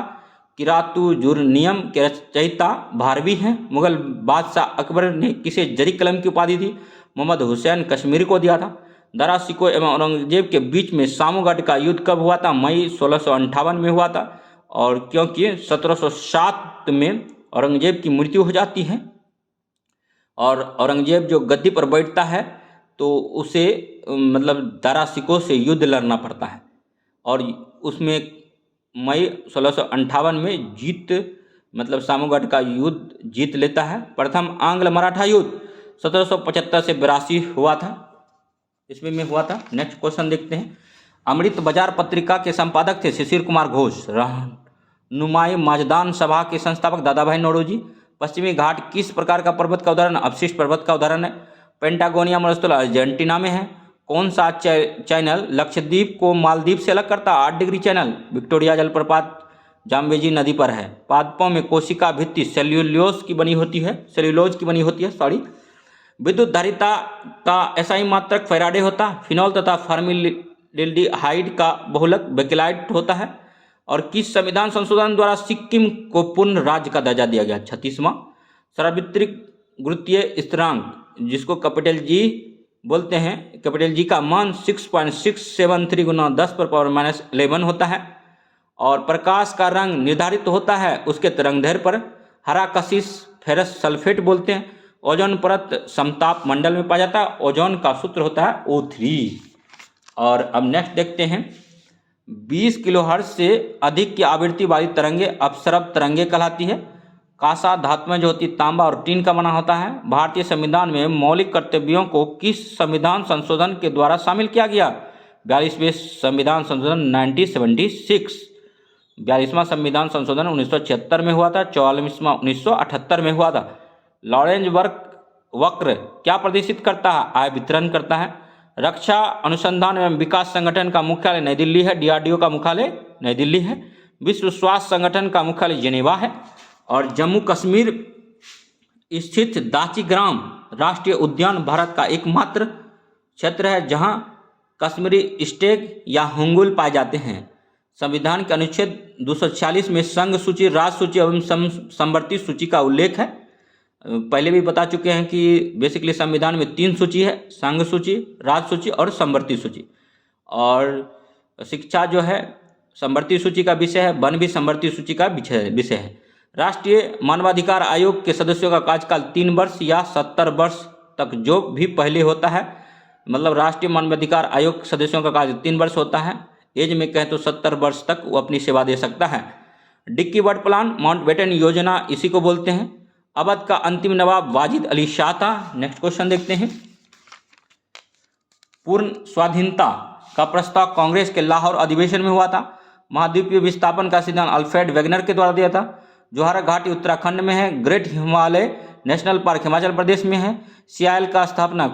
किरातुजुर्नियम के रचयिता भारवी हैं। मुगल बादशाह अकबर ने किसे जरी कलम की उपाधि दी? मोहम्मद हुसैन कश्मीरी को दिया था। दारा शिकोह एवं औरंगजेब के बीच में सामोगढ़ का युद्ध कब हुआ था? मई 1658 में हुआ था। और क्योंकि 1707 में औरंगजेब की मृत्यु हो जाती है और औरंगजेब जो गद्दी पर बैठता है तो उसे मतलब दारा शिकोह से युद्ध लड़ना पड़ता है। और उसमें मई 1658 में मतलब सामोगढ़ का युद्ध जीत लेता है। प्रथम आंग्ल मराठा युद्ध 1775 से 82 हुआ था, इसमें में हुआ था। नेक्स्ट क्वेश्चन देखते हैं। अमृत बाजार पत्रिका के संपादक थे शिशिर कुमार घोष। रहनुमाई माझदान सभा के संस्थापक दादाभाई नौरोजी। पश्चिमी घाट किस प्रकार का पर्वत का उदाहरण? अवशिष्ट पर्वत का उदाहरण है। पेंटागोनिया मरुस्थल अर्जेंटीना में है। कौन सा चैनल लक्षद्वीप को मालदीव से अलग करता? 8 डिग्री चैनल। विक्टोरिया जलप्रपात जाम्बेजी नदी पर है। पादपों में कोशिका भित्ति सेल्यूलोज की बनी होती है। विद्युत धारिता का SI मात्रक फैराडे होता है। फिनॉल तथा फॉर्मल्डिहाइड का बहुलक बेकेलाइट होता है। और किस संविधान संशोधन द्वारा सिक्किम को पूर्ण राज्य का दर्जा दिया गया? 36वां। सार्वत्रिक गुरुत्वीय स्थिरांक जिसको कैपिटल G बोलते हैं, कैपिटल G का मान 6.673 गुना 10⁻11 होता है। और प्रकाश का रंग निर्धारित होता है उसके तरंगदैर्घ्य पर। हरा कशिश फेरस सल्फेट बोलते हैं। ओजोन परत समताप मंडल में पाया जाता है। ओजोन का सूत्र होता है O3। और अब नेक्स्ट देखते हैं। 20 किलोहर्ट्ज से अधिक की आवृत्ति वाली तरंगे अपसरब तरंगे कहलाती है। कांसा धातु में जो होती है तांबा और टीन का बना होता है। भारतीय संविधान में मौलिक कर्तव्यों को किस संविधान संशोधन के द्वारा शामिल किया गया? 42वें संविधान संशोधन 1976। 42वां संविधान संशोधन 1976 में हुआ था। 44वां 1978 में हुआ था। लॉरेंज वक्र क्या प्रदर्शित करता है? आय वितरण करता है। रक्षा अनुसंधान एवं विकास संगठन का मुख्यालय नई दिल्ली है। डीआरडीओ का मुख्यालय नई दिल्ली है। विश्व स्वास्थ्य संगठन का मुख्यालय जेनेवा है। और जम्मू कश्मीर स्थित दाचीग्राम राष्ट्रीय उद्यान भारत का एकमात्र क्षेत्र है जहां कश्मीरी स्टेग या हुंगुल पाए जाते हैं। संविधान के अनुच्छेद 246 में संघ सूची, राज्य सूची एवं समवर्ती सूची का उल्लेख है। पहले भी बता चुके हैं कि बेसिकली संविधान में 3 सूची है, संघ सूची, राज्य सूची और समवर्ती सूची। और शिक्षा जो है समवर्ती सूची का विषय है, वन भी समवर्ती सूची का विषय है। राष्ट्रीय मानवाधिकार आयोग के सदस्यों का कार्यकाल 3 वर्ष या 70 वर्ष तक जो भी पहले होता है, मतलब राष्ट्रीय मानवाधिकार आयोग सदस्यों का कार्य 3 वर्ष होता है। एज में कहें तो 70 वर्ष तक वो अपनी सेवा दे सकता है। डिक्की बर्ड प्लान, माउंटबेटन योजना इसी को बोलते हैं। अवध का अंतिम नवाब वाजिद अली शाह था। नेक्स्ट क्वेश्चन देखते हैं। पूर्ण स्वाधीनता का प्रस्ताव कांग्रेस के लाहौर अधिवेशन में हुआ था। महाद्वीपीय विस्थापन का सिद्धांत अल्फ्रेड वेगनर के द्वारा दिया था। जोहारा घाटी उत्तराखंड में है। Great Himalaya national park Himachal Pradesh में है। सीआईएल का स्थापना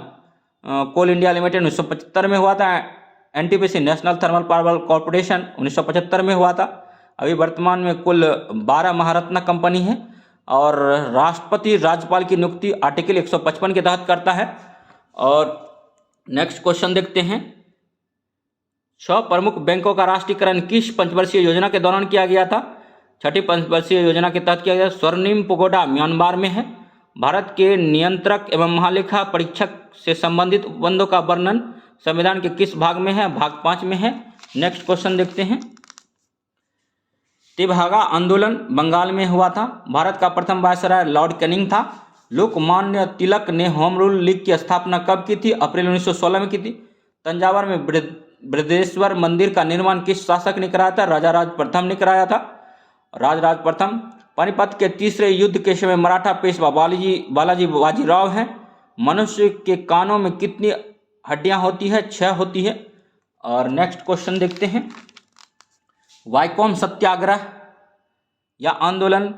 कोल इंडिया लिमिटेड 1975 में हुआ था। NTPC national thermal power corporation 1975 में हुआ था। अभी वर्तमान में कुल 12 महारत्न कंपनी है। और राष्ट्रपति राज्यपाल की नियुक्ति आर्टिकल 155 के तहत करता है। और नेक्स्ट क्वेश्चन देखते हैं। 6 प्रमुख बैंकों का राष्ट्रीयकरण किस पंचवर्षीय योजना के दौरान किया गया था? 6ठी पंचवर्षीय योजना के तहत किया गया। स्वर्णिम पगोडा म्यांमार में है। भारत के नियंत्रक एवं महालेखा परीक्षक से संबंधित उपबंधों का वर्णन संविधान के किस भाग में है? भाग 5 में है। नेक्स्ट क्वेश्चन देखते हैं। तेभागा आंदोलन बंगाल में हुआ था। भारत का प्रथम वायसराय लॉर्ड कैनिंग था। लोकमान्य तिलक ने होम रूल लीग की स्थापना कब की थी? अप्रैल 1916 में की थी। तंजावर में बृहदेश्वर मंदिर का निर्माण किस शासक ने कराया था? राजाराज प्रथम ने कराया था। राजराज प्रथम। पानीपत के तीसरे युद्ध के समय मराठा पेशवा बालाजी बाजीराव हैं। मनुष्य के कानों में कितनी हड्डियां होती है? 6 होती है। और नेक्स्ट क्वेश्चन देखते हैं। वाइकोम सत्याग्रह या आंदोलन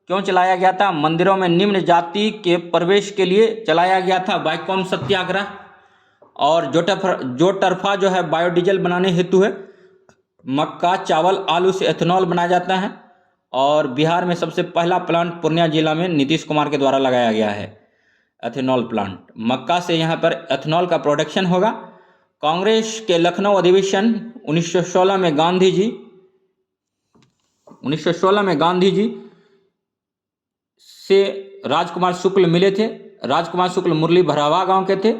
क्यों चलाया गया था? मंदिरों में निम्न जाति के प्रवेश के लिए चलाया गया था वाइकोम सत्याग्रह। और जो टरफा जो है बायोडीजल बनाने हेतु है। मक्का, चावल, आलू से एथेनॉल बनाया जाता है। और बिहार में सबसे पहला प्लांट पूर्णिया जिला में नीतीश कुमार के द्वारा लगाया गया है एथेनॉल प्लांट। मक्का से यहाँ पर एथेनॉल का प्रोडक्शन होगा। कांग्रेस के लखनऊ अधिवेशन 1916 में गांधी जी से राजकुमार शुक्ल मिले थे। राजकुमार शुक्ल मुरली भरावा गांव के थे।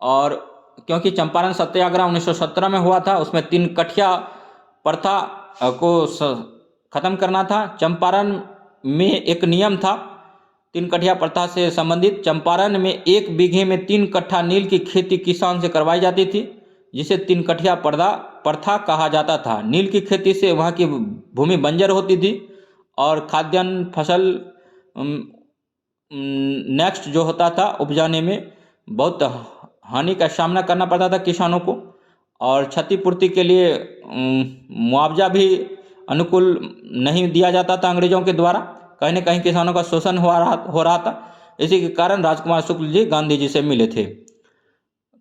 और क्योंकि चंपारण सत्याग्रह 1917 में हुआ था, उसमें 3 कठिया प्रथा को खत्म करना था। चंपारण में एक नियम था 3 कठिया प्रथा से संबंधित। चंपारण में 1 बीघे में 3 कट्ठा नील की खेती किसान से करवाई जाती थी, जिसे 3 कठिया प्रथा कहा जाता था। नील की खेती से वहाँ की भूमि बंजर होती थी और खाद्यान्न फसल नेक्स्ट जो होता था उपजाने में बहुत हानि का सामना करना पड़ता था किसानों को। और क्षतिपूर्ति के लिए मुआवजा भी अनुकूल नहीं दिया जाता था अंग्रेजों के द्वारा। कहीं न कहीं किसानों का शोषण हो रहा था। इसी के कारण राजकुमार शुक्ल जी गांधी जी से मिले थे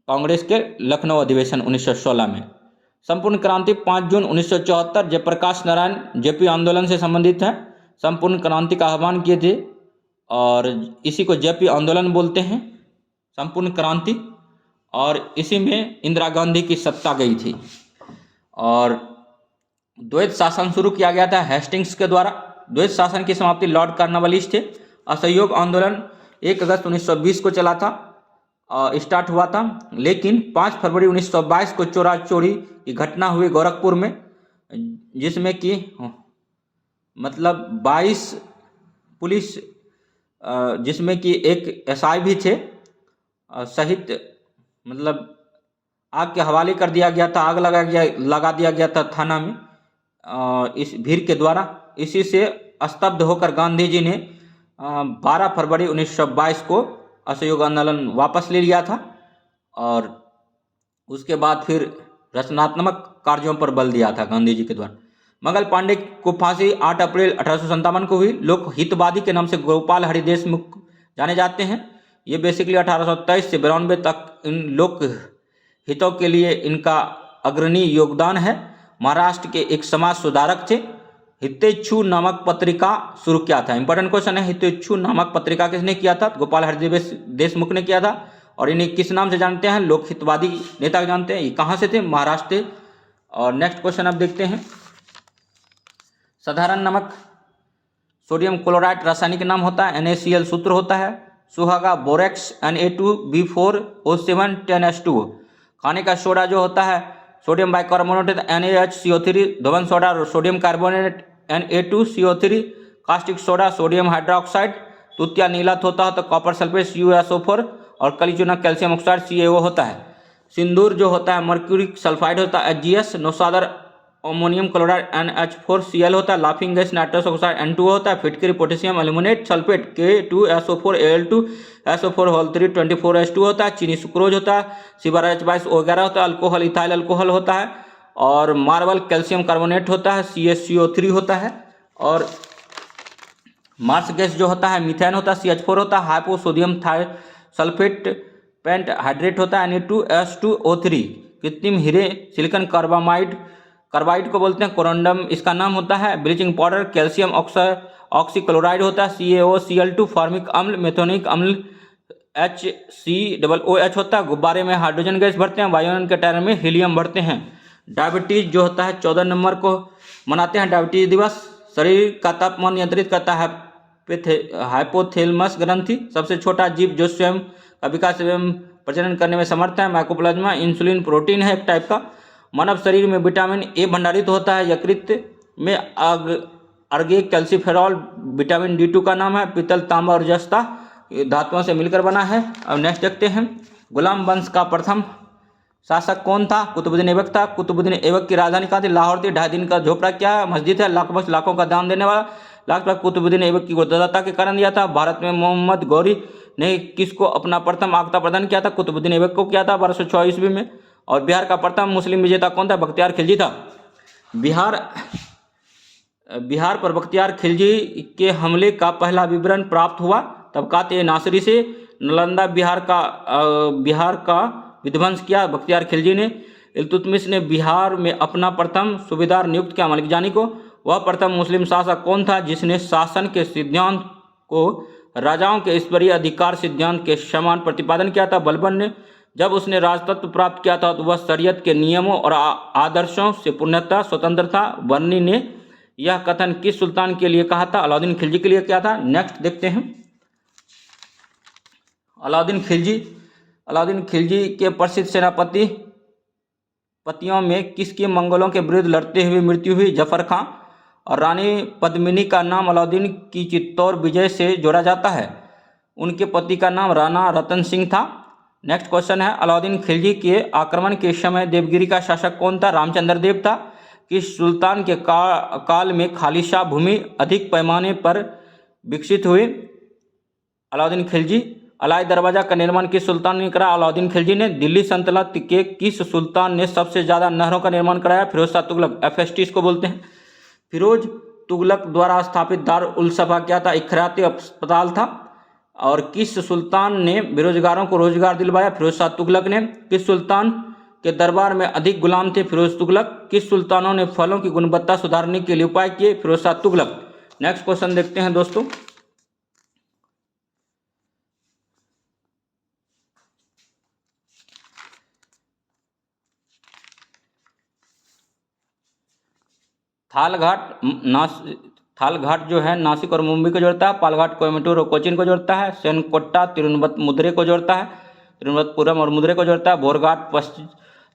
कांग्रेस के लखनऊ अधिवेशन 1916 में। संपूर्ण क्रांति 5 जून 1974 जयप्रकाश नारायण जेपी आंदोलन से संबंधित है। संपूर्ण क्रांति का आह्वान किए थे और इसी को जेपी आंदोलन बोलते हैं, संपूर्ण क्रांति। और इसी में इंदिरा गांधी की सत्ता गई थी। और द्वैत शासन शुरू किया गया था हेस्टिंग्स के द्वारा। द्वैत शासन की समाप्ति लॉर्ड कॉर्नवालिस थे। असहयोग आंदोलन 1 अगस्त 1920 को चला था, स्टार्ट हुआ था। लेकिन 5 फरवरी 1922 को चोरा चोरी की घटना हुई गोरखपुर में, जिसमें कि मतलब 22 पुलिस, जिसमें कि एक एसआई भी थे सहित, मतलब आग के हवाले कर दिया गया था। आग लगा दिया गया था थाना में इस भीड़ के द्वारा। इसी से स्तब्ध होकर गांधी जी ने 12 फरवरी 1922 को असहयोग आंदोलन वापस ले लिया था और उसके बाद फिर रचनात्मक कार्यों पर बल दिया था गांधी जी के द्वारा। मंगल पांडे को फांसी 8 अप्रैल 1857 को हुई। लोक हितवादी के नाम से गोपाल हरि देशमुख जाने जाते हैं। ये बेसिकली 1823 से 92 तक इन लोक हितों के लिए इनका अग्रणी योगदान है। महाराष्ट्र के एक समाज सुधारक थे। हितेच्छु नामक पत्रिका शुरू किया था। इंपॉर्टेंट क्वेश्चन है, हितेच्छु नामक पत्रिका किसने किया था? गोपाल हरि देशमुख ने किया था। और इन्हें किस नाम से जानते हैं? लोक हितवादी नेता जानते हैं। ये कहाँ से थे? महाराष्ट्र थे। और नेक्स्ट क्वेश्चन अब देखते हैं। साधारण नमक सोडियम क्लोराइड रासायनिक नाम होता है। NaCl सूत्र होता है। सुहागा बोरेक्स Na2B4O7 10H2। खाने का सोडा जो होता है सोडियम बाइकार्बोनेट NaHCO3। धवन सोडा और sodium carbonate Na2CO3। Caustic soda sodium hydroxide. तुतिया नीला होता है तो कॉपर सल्फेट CuSO4 और कलीचूना कैल्शियम ऑक्साइड CaO होता है। सिंदूर जो होता है मर्क्यूरिक सल्फाइड होता है HGS। नौसादर अमोनियम क्लोराइड NH4Cl होता है। Laughing gas nitrous oxide N2 होता है। फिटकरी potassium aluminate sulphate K2SO4Al2SO4 24H2 होता है। चीनी सुक्रोज होता है। सिबार H22 वगैरह होता है। अल्कोहल इथाइल अल्कोहल होता है। और मार्बल कैल्शियम कार्बोनेट होता है CaCO3 होता है। और मार्स गैस जो होता है मीथेन होता है CH4 होता है। Hypo sodium sulphate pent hydrate होता है Na2S2O3। कृत्रिम हीरे सिलिकॉन कार्बाइड को बोलते हैं। कोरंडम इसका नाम होता है। ब्लीचिंग पाउडर कैल्शियम ऑक्सीक्लोराइड होता है CaOCl2। फार्मिक अम्ल मेथोनिक अम्ल HCOOH होता है। गुब्बारे में हाइड्रोजन गैस भरते हैं। वायुयान के टायर में हीलियम भरते हैं। डायबिटीज जो होता है 14 नवंबर को मनाते हैं डायबिटीज दिवस। शरीर का तापमान नियंत्रित करता है हाइपोथैलेमस ग्रंथि। सबसे छोटा जीव जो स्वयं का विकास एवं प्रजनन करने में समर्थ है माइकोप्लाज्मा। इंसुलिन प्रोटीन है एक टाइप का। मानव शरीर में विटामिन ए भंडारित होता है यकृत में। अर्गे कैल्सीफेरॉल विटामिन D2 का नाम है। पीतल तांबा और जस्ता धातुओं से मिलकर बना है। अब नेक्स्ट देखते हैं। गुलाम वंश का प्रथम शासक कौन था? कुतुबुद्दीन ऐबक था। कुतुबुद्दीन ऐबक की राजधानी कहाँ थी? लाहौर थी। 2.5 दिन का झोपड़ा क्या है? मस्जिद है। लाखों का दान देने वाला। लाख कुतुबुद्दीन ऐबक की गुरुदाता के कारण दिया था। भारत में मोहम्मद गौरी ने किसको अपना प्रथम आख्ता प्रदान किया था? कुतुबुद्दीन ऐबक को किया था 1206 ईस्वी में। और बिहार का प्रथम मुस्लिम विजेता कौन था? बख्तियार खिलजी था। बिहार पर बख्तियार खिलजी के हमले का पहला विवरण प्राप्त हुआ तबकात-ए-नासिरी से। नालंदा बिहार का विध्वंस किया बख्तियार खिलजी ने। इल्तुतमिश ने बिहार में अपना प्रथम सूबेदार नियुक्त किया मलिक जानी को। वह प्रथम मुस्लिम शासक कौन था जिसने शासन के सिद्धांत को राजाओं के ईश्वरीय अधिकार सिद्धांत के समान प्रतिपादन किया था? बलबन ने। जब उसने राजतत्व प्राप्त किया था तो वह शरीयत के नियमों और आदर्शों से पूर्णतः स्वतंत्र था। बर्नी ने यह कथन किस सुल्तान के लिए कहा था? अलाउद्दीन खिलजी के लिए क्या था? नेक्स्ट देखते हैं। अलाउद्दीन खिलजी के प्रसिद्ध पतियों में किसकी मंगोलों के विरुद्ध लड़ते हुए मृत्यु हुई? जफर खां। और रानी पद्मिनी का नाम अलाउद्दीन की चित्तौड़ विजय से जोड़ा जाता है। उनके पति का नाम राणा रतन सिंह था। नेक्स्ट क्वेश्चन है। अलाउद्दीन खिलजी के आक्रमण के समय देवगिरी का शासक कौन था? रामचंद्र देव था। किस सुल्तान के काल में खालिशा भूमि अधिक पैमाने पर विकसित हुई? अलाउद्दीन खिलजी। अलाई दरवाजा का निर्माण किस सुल्तान ने करा? अलाउद्दीन खिलजी ने। दिल्ली सल्तनत के किस सुल्तान ने सबसे ज़्यादा नहरों का निर्माण कराया? फिरोज शाह तुगलक। FST इसको बोलते हैं। फिरोज तुगलक द्वारा स्थापित दार उल सफा क्या था? एक खैराती अस्पताल था। और किस सुल्तान ने बेरोजगारों को रोजगार दिलवाया? फिरोज शाह तुगलक ने। किस सुल्तान के दरबार में अधिक गुलाम थे? फिरोज तुगलक। किस सुल्तानों ने फलों की गुणवत्ता सुधारने के लिए उपाय किए? फिरोज शाह तुगलक। नेक्स्ट क्वेश्चन देखते हैं दोस्तों। थालघाट जो है नासिक और मुंबई को जोड़ता है। पालघाट कोयम्बटूर और कोचीन को जोड़ता है। सेनकोट्टा तिरुवनंतपुरम को जोड़ता है। तिरुवनंतपुरम और मुद्रे को जोड़ता है। भोरघाट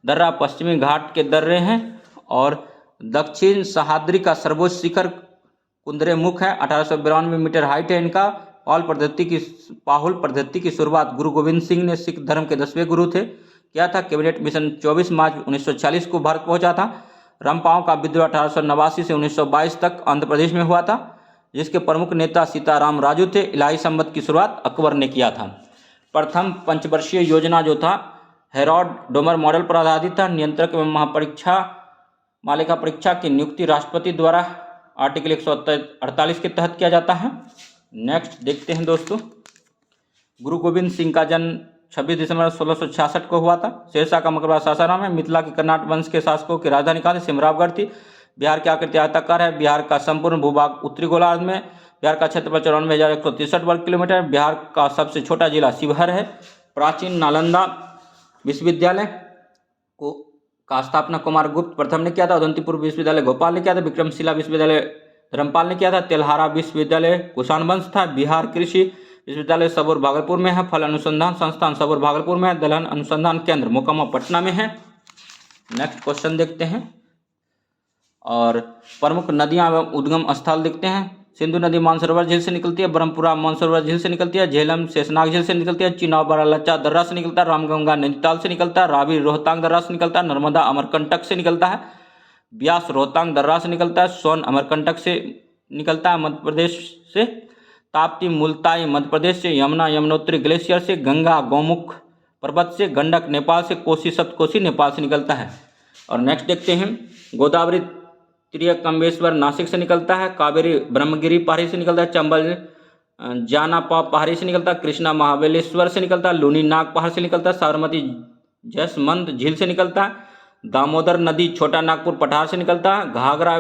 दर्रा पश्चिमी घाट के दर्रे हैं। और दक्षिण सह्याद्री का सर्वोच्च शिखर कुद्रेमुख है। 1892 मीटर हाइट है इनका। पाहुल पद्धति की शुरुआत गुरु गोविंद सिंह ने सिख धर्म के 10वें गुरु थे। क्या था? कैबिनेट मिशन 24 मार्च 1940 को भारत पहुंचा था। रामपाओं का विद्रोह 1889 से 1922 तक आंध्र प्रदेश में हुआ था। जिसके प्रमुख नेता सीताराम राजू थे। इलाही संवत की शुरुआत अकबर ने किया था। प्रथम पंचवर्षीय योजना जो था हेरोड डोमर मॉडल पर आधारित था। नियंत्रक एवं महापरीक्षा मालिका परीक्षा की नियुक्ति राष्ट्रपति द्वारा आर्टिकल 148 के तहत किया जाता है। नेक्स्ट देखते हैं दोस्तों, गुरु गोविंद सिंह का जन्म 26 दिसंबर 1666 को हुआ था। शेरशाह का मकबरा सासाराम है। मिथिला के कर्नाट वंश के शासकों की राजधानी कहाँ थी? सिमरावगढ़ थी। बिहार की आकृति आयताकार है। बिहार का संपूर्ण भूभाग उत्तरी गोलार्ध में। बिहार का क्षेत्रफल 94,163 वर्ग किलोमीटर। बिहार का सबसे छोटा जिला शिवहर है। प्राचीन नालंदा विश्वविद्यालय का स्थापना कुमार गुप्त प्रथम ने किया था। अवंतीपुर विश्वविद्यालय भोपाल ने किया था। विक्रमशिला विश्वविद्यालय धर्मपाल ने किया था। तेल्हारा विश्वविद्यालय कुषाण वंश था। बिहार कृषि विश्वविद्यालय सबौर भागलपुर में है। फल अनुसंधान संस्थान सबौर भागलपुर में है। दलहन अनुसंधान केंद्र मोकामा पटना में है। नेक्स्ट क्वेश्चन देखते हैं और प्रमुख नदियां एवं उद्गम स्थल देखते हैं। सिंधु नदी मानसरोवर झील से निकलती है। ब्रह्मपुरा मानसरोवर झील से निकलती है। झेलम शेषनाग झील से निकलती है। चिनाव बारालाचा दर्रा से निकलता है। रामगंगा नैनीताल से निकलता है। रावी रोहतांग दर्रा से निकलता है। नर्मदा अमरकंटक से निकलता है। ब्यास रोहतांग दर्रा से निकलता है। सोन अमरकंटक से निकलता है मध्य प्रदेश से। ताप्ती मुल्ताई मध्य प्रदेश से। यमुना यमुनोत्री ग्लेशियर से। गंगा गौमुख पर्वत से। गंडक नेपाल से। कोसी सप्तकोसी नेपाल से निकलता है। और नेक्स्ट देखते हैं, गोदावरी त्रियकम्बेश्वर नासिक से निकलता है। कावेरी ब्रह्मगिरी पहाड़ी से निकलता है। चंबल जानापा पहाड़ी से निकलता है। कृष्णा महाबलेश्वर से निकलता है। लूनी नाग पहाड़ से निकलता है। साबरमती जसमंत झील से निकलता है। दामोदर नदी छोटा नागपुर पठार से निकलता है। घाघरा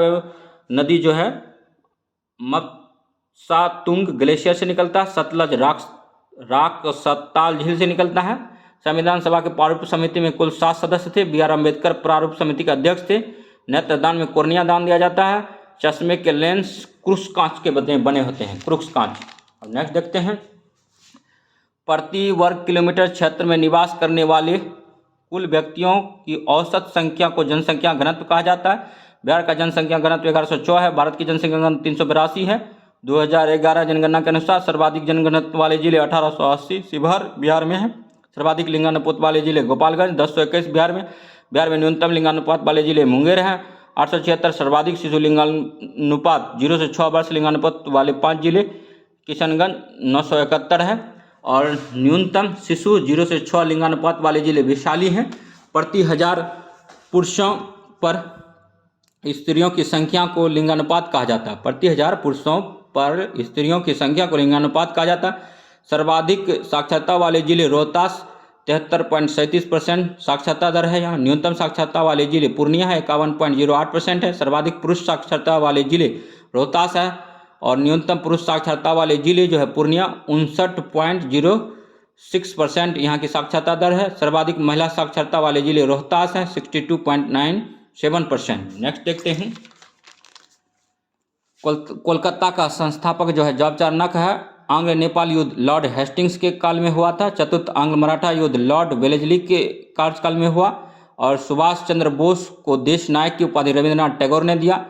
नदी जो है मपसातुंग ग्लेशियर से निकलता है। सतलज राक सत्ताल झील से निकलता है। संविधान सभा के प्रारूप समिति में कुल 7 सदस्य थे। बी आर अम्बेडकर प्रारूप समिति के अध्यक्ष थे। नेत्रदान में कोर्निया दान दिया जाता है। चश्मे के लेंस क्रूस कांच के बने होते हैं, क्रूस कांच। अब नेक्स्ट देखते हैं, प्रति वर्ग किलोमीटर क्षेत्र में निवास करने वाले कुल व्यक्तियों की औसत संख्या को जनसंख्या घनत्व कहा जाता है। बिहार का जनसंख्या घनत्व 1104 है। भारत की जनसंख्या घनत्व 382 है। 2011 जनगणना के अनुसार सर्वाधिक जनघनत्व वाले जिले 1880 शिवहर बिहार में है। सर्वाधिक लिंगानुपात वाले जिले गोपालगंज 1021 बिहार में न्यूनतम लिंगानुपात वाले जिले मुंगेर हैं। 876 सर्वाधिक शिशु लिंगानुपात 0 से 6 वर्ष लिंगानुपात वाले 5 जिले किशनगंज 971 है। और न्यूनतम शिशु 0 से 6 लिंगानुपात वाले जिले वैशाली हैं। प्रति 1000 पुरुषों पर स्त्रियों की संख्या को लिंगानुपात कहा जाता है। प्रति 1000 पुरुषों पर स्त्रियों की संख्या को लिंगानुपात कहा जाता है। सर्वाधिक साक्षरता वाले जिले रोहतास 73.37% साक्षरता दर है यहाँ। न्यूनतम साक्षरता वाले जिले पूर्णिया है 51.08% है। सर्वाधिक पुरुष साक्षरता वाले जिले रोहतास है और न्यूनतम पुरुष साक्षरता वाले जिले जो है पूर्णिया 59.06% यहाँ की साक्षरता दर है। सर्वाधिक महिला साक्षरता वाले जिले रोहतास है 62.97%। नेक्स्ट देखते हैं, कोलकाता का संस्थापक जो है जॉर्ज चार्नक है। आंग्ल नेपाल युद्ध लॉर्ड हेस्टिंग्स के काल में हुआ था। चतुर्थ आंग्ल मराठा युद्ध लॉर्ड वेलेस्ली के कार्यकाल में हुआ। और सुभाष चंद्र बोस को देश नायक की उपाधि रविंद्रनाथ टैगोर ने दिया।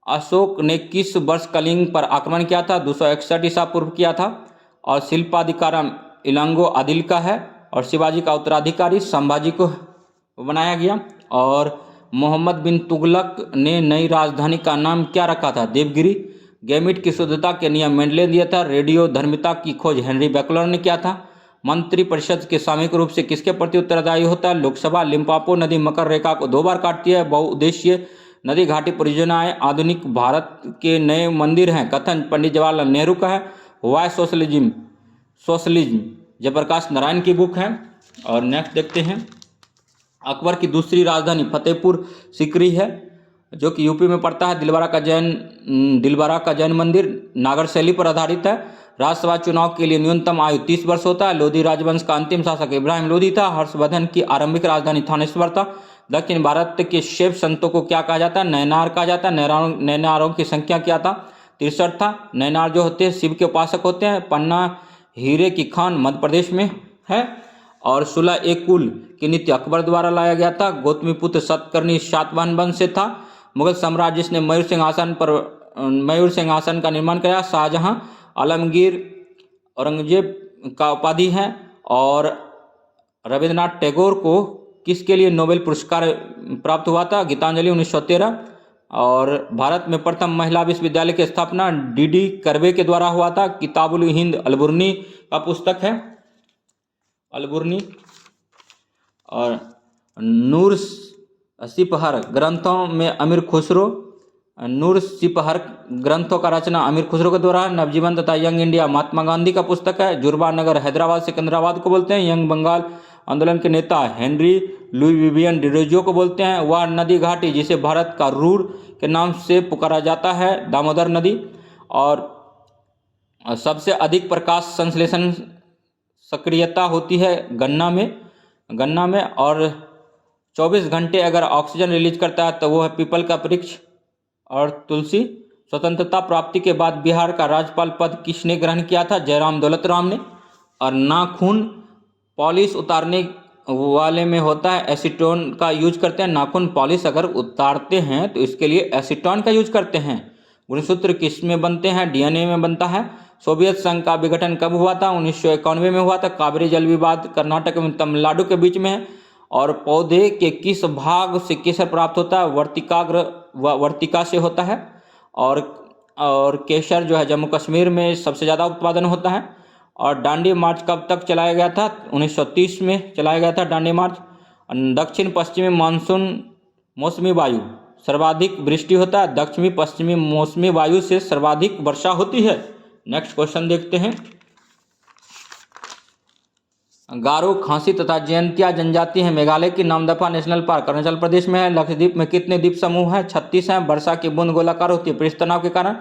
अशोक ने किस वर्ष कलिंग पर आक्रमण किया था? 261 ईसा पूर्व किया था। और शिल्पाधिकारम इलांगो आदिल का है। और शिवाजी का उत्तराधिकारी संभाजी को बनाया गया। और मोहम्मद बिन तुगलक ने नई राजधानी का नाम क्या रखा था? देवगिरी। गैमिट की शुद्धता के नियम मेंडले दिया था। रेडियो धर्मिता की खोज हेनरी बैकलर ने किया था। मंत्रिपरिषद के सामूहिक रूप से किसके प्रति उत्तरदायी होता है? लोकसभा। लिम्पापो नदी मकर रेखा को 2 बार काटती है। बहुउद्देशीय नदी घाटी परियोजनाएं आधुनिक भारत के नए मंदिर हैं। कथन पंडित जवाहरलाल नेहरू का है। वाई सोशलिज्म जयप्रकाश नारायण की बुक है। और नेक्स्ट देखते हैं, अकबर की दूसरी राजधानी फतेहपुर सीकरी है जो कि यूपी में पड़ता है। दिलवारा का जैन मंदिर नागर शैली पर आधारित है। राज्यसभा चुनाव के लिए न्यूनतम आयु 30 वर्ष होता है। लोधी राजवंश का अंतिम शासक इब्राहिम लोधी था। हर्षवर्धन की आरंभिक राजधानी थानेश्वर था। दक्षिण भारत के शैव संतों को क्या कहा जाता है? नैनार कहा जाता है। नैनारों की संख्या क्या था? 63 था। नैनार जो होते हैं शिव के उपासक होते हैं। पन्ना हीरे की खान मध्य प्रदेश में है। और 16 की नीति अकबर द्वारा लाया गया था। गौतमीपुत्र सतकर्णी सातवाहन वंश से था। मुगल साम्राज्य जिसने मयूर सिंहासन का निर्माण कराया शाहजहां। आलमगीर औरंगजेब का उपाधि है। और रविंद्रनाथ टैगोर को किसके लिए नोबेल पुरस्कार प्राप्त हुआ था? गीतांजलि 1913। और भारत में प्रथम महिला विश्वविद्यालय की स्थापना डीडी कर्वे के द्वारा हुआ था। किताबुल हिंद अलबुर्नी का पुस्तक है, अलबुर्नी। और नूर सिपहर ग्रंथों में अमीर खुसरो, नूर सिपहर ग्रंथों का रचना अमीर खुसरो के द्वारा। नवजीवन तथा यंग इंडिया महात्मा गांधी का पुस्तक है। जुर्बा नगर हैदराबाद सिकंदराबाद को बोलते हैं। यंग बंगाल आंदोलन के नेता हेनरी लुई विवियन डिरोजियो को बोलते हैं। वह नदी घाटी जिसे भारत का रूर के नाम से पुकारा जाता है, दामोदर नदी। और सबसे अधिक प्रकाश संश्लेषण सक्रियता होती है गन्ना में। और 24 घंटे अगर ऑक्सीजन रिलीज करता है तो वो है पीपल का वृक्ष और तुलसी। स्वतंत्रता प्राप्ति के बाद बिहार का राज्यपाल पद किसने ग्रहण किया था? जयराम दौलत राम ने। और नाखून पॉलिश उतारने वाले में होता है एसीटोन का यूज करते हैं। नाखून पॉलिश अगर उतारते हैं तो इसके लिए एसीटोन का यूज करते हैं। गुणसूत्र किस में बनते हैं? डीएनए में बनता है। सोवियत संघ का विघटन कब हुआ था? 1991 में हुआ था। कावेरी जल विवाद कर्नाटक में तमिलनाडु के बीच में है। और पौधे के किस भाग से केसर प्राप्त होता है? वर्तिका से होता है। और केसर जो है जम्मू कश्मीर में सबसे ज़्यादा उत्पादन होता है। और डांडी मार्च कब तक चलाया गया था? 1930 में चलाया गया था डांडी मार्च। दक्षिण पश्चिमी मानसून मौसमी वायु सर्वाधिक वृष्टि होता है। दक्षिणी पश्चिमी मौसमी वायु से सर्वाधिक वर्षा होती है। नेक्स्ट क्वेश्चन देखते हैं। गारो, खासी तथा जयंतिया जनजाति है। मेघालय की नामदफा नेशनल पार्क अरुणाचल प्रदेश में है। लक्षद्वीप में कितने द्वीप समूह हैं? 36 हैं। वर्षा की बूंद गोलाकार होती है पृष्ठ तनाव के कारण।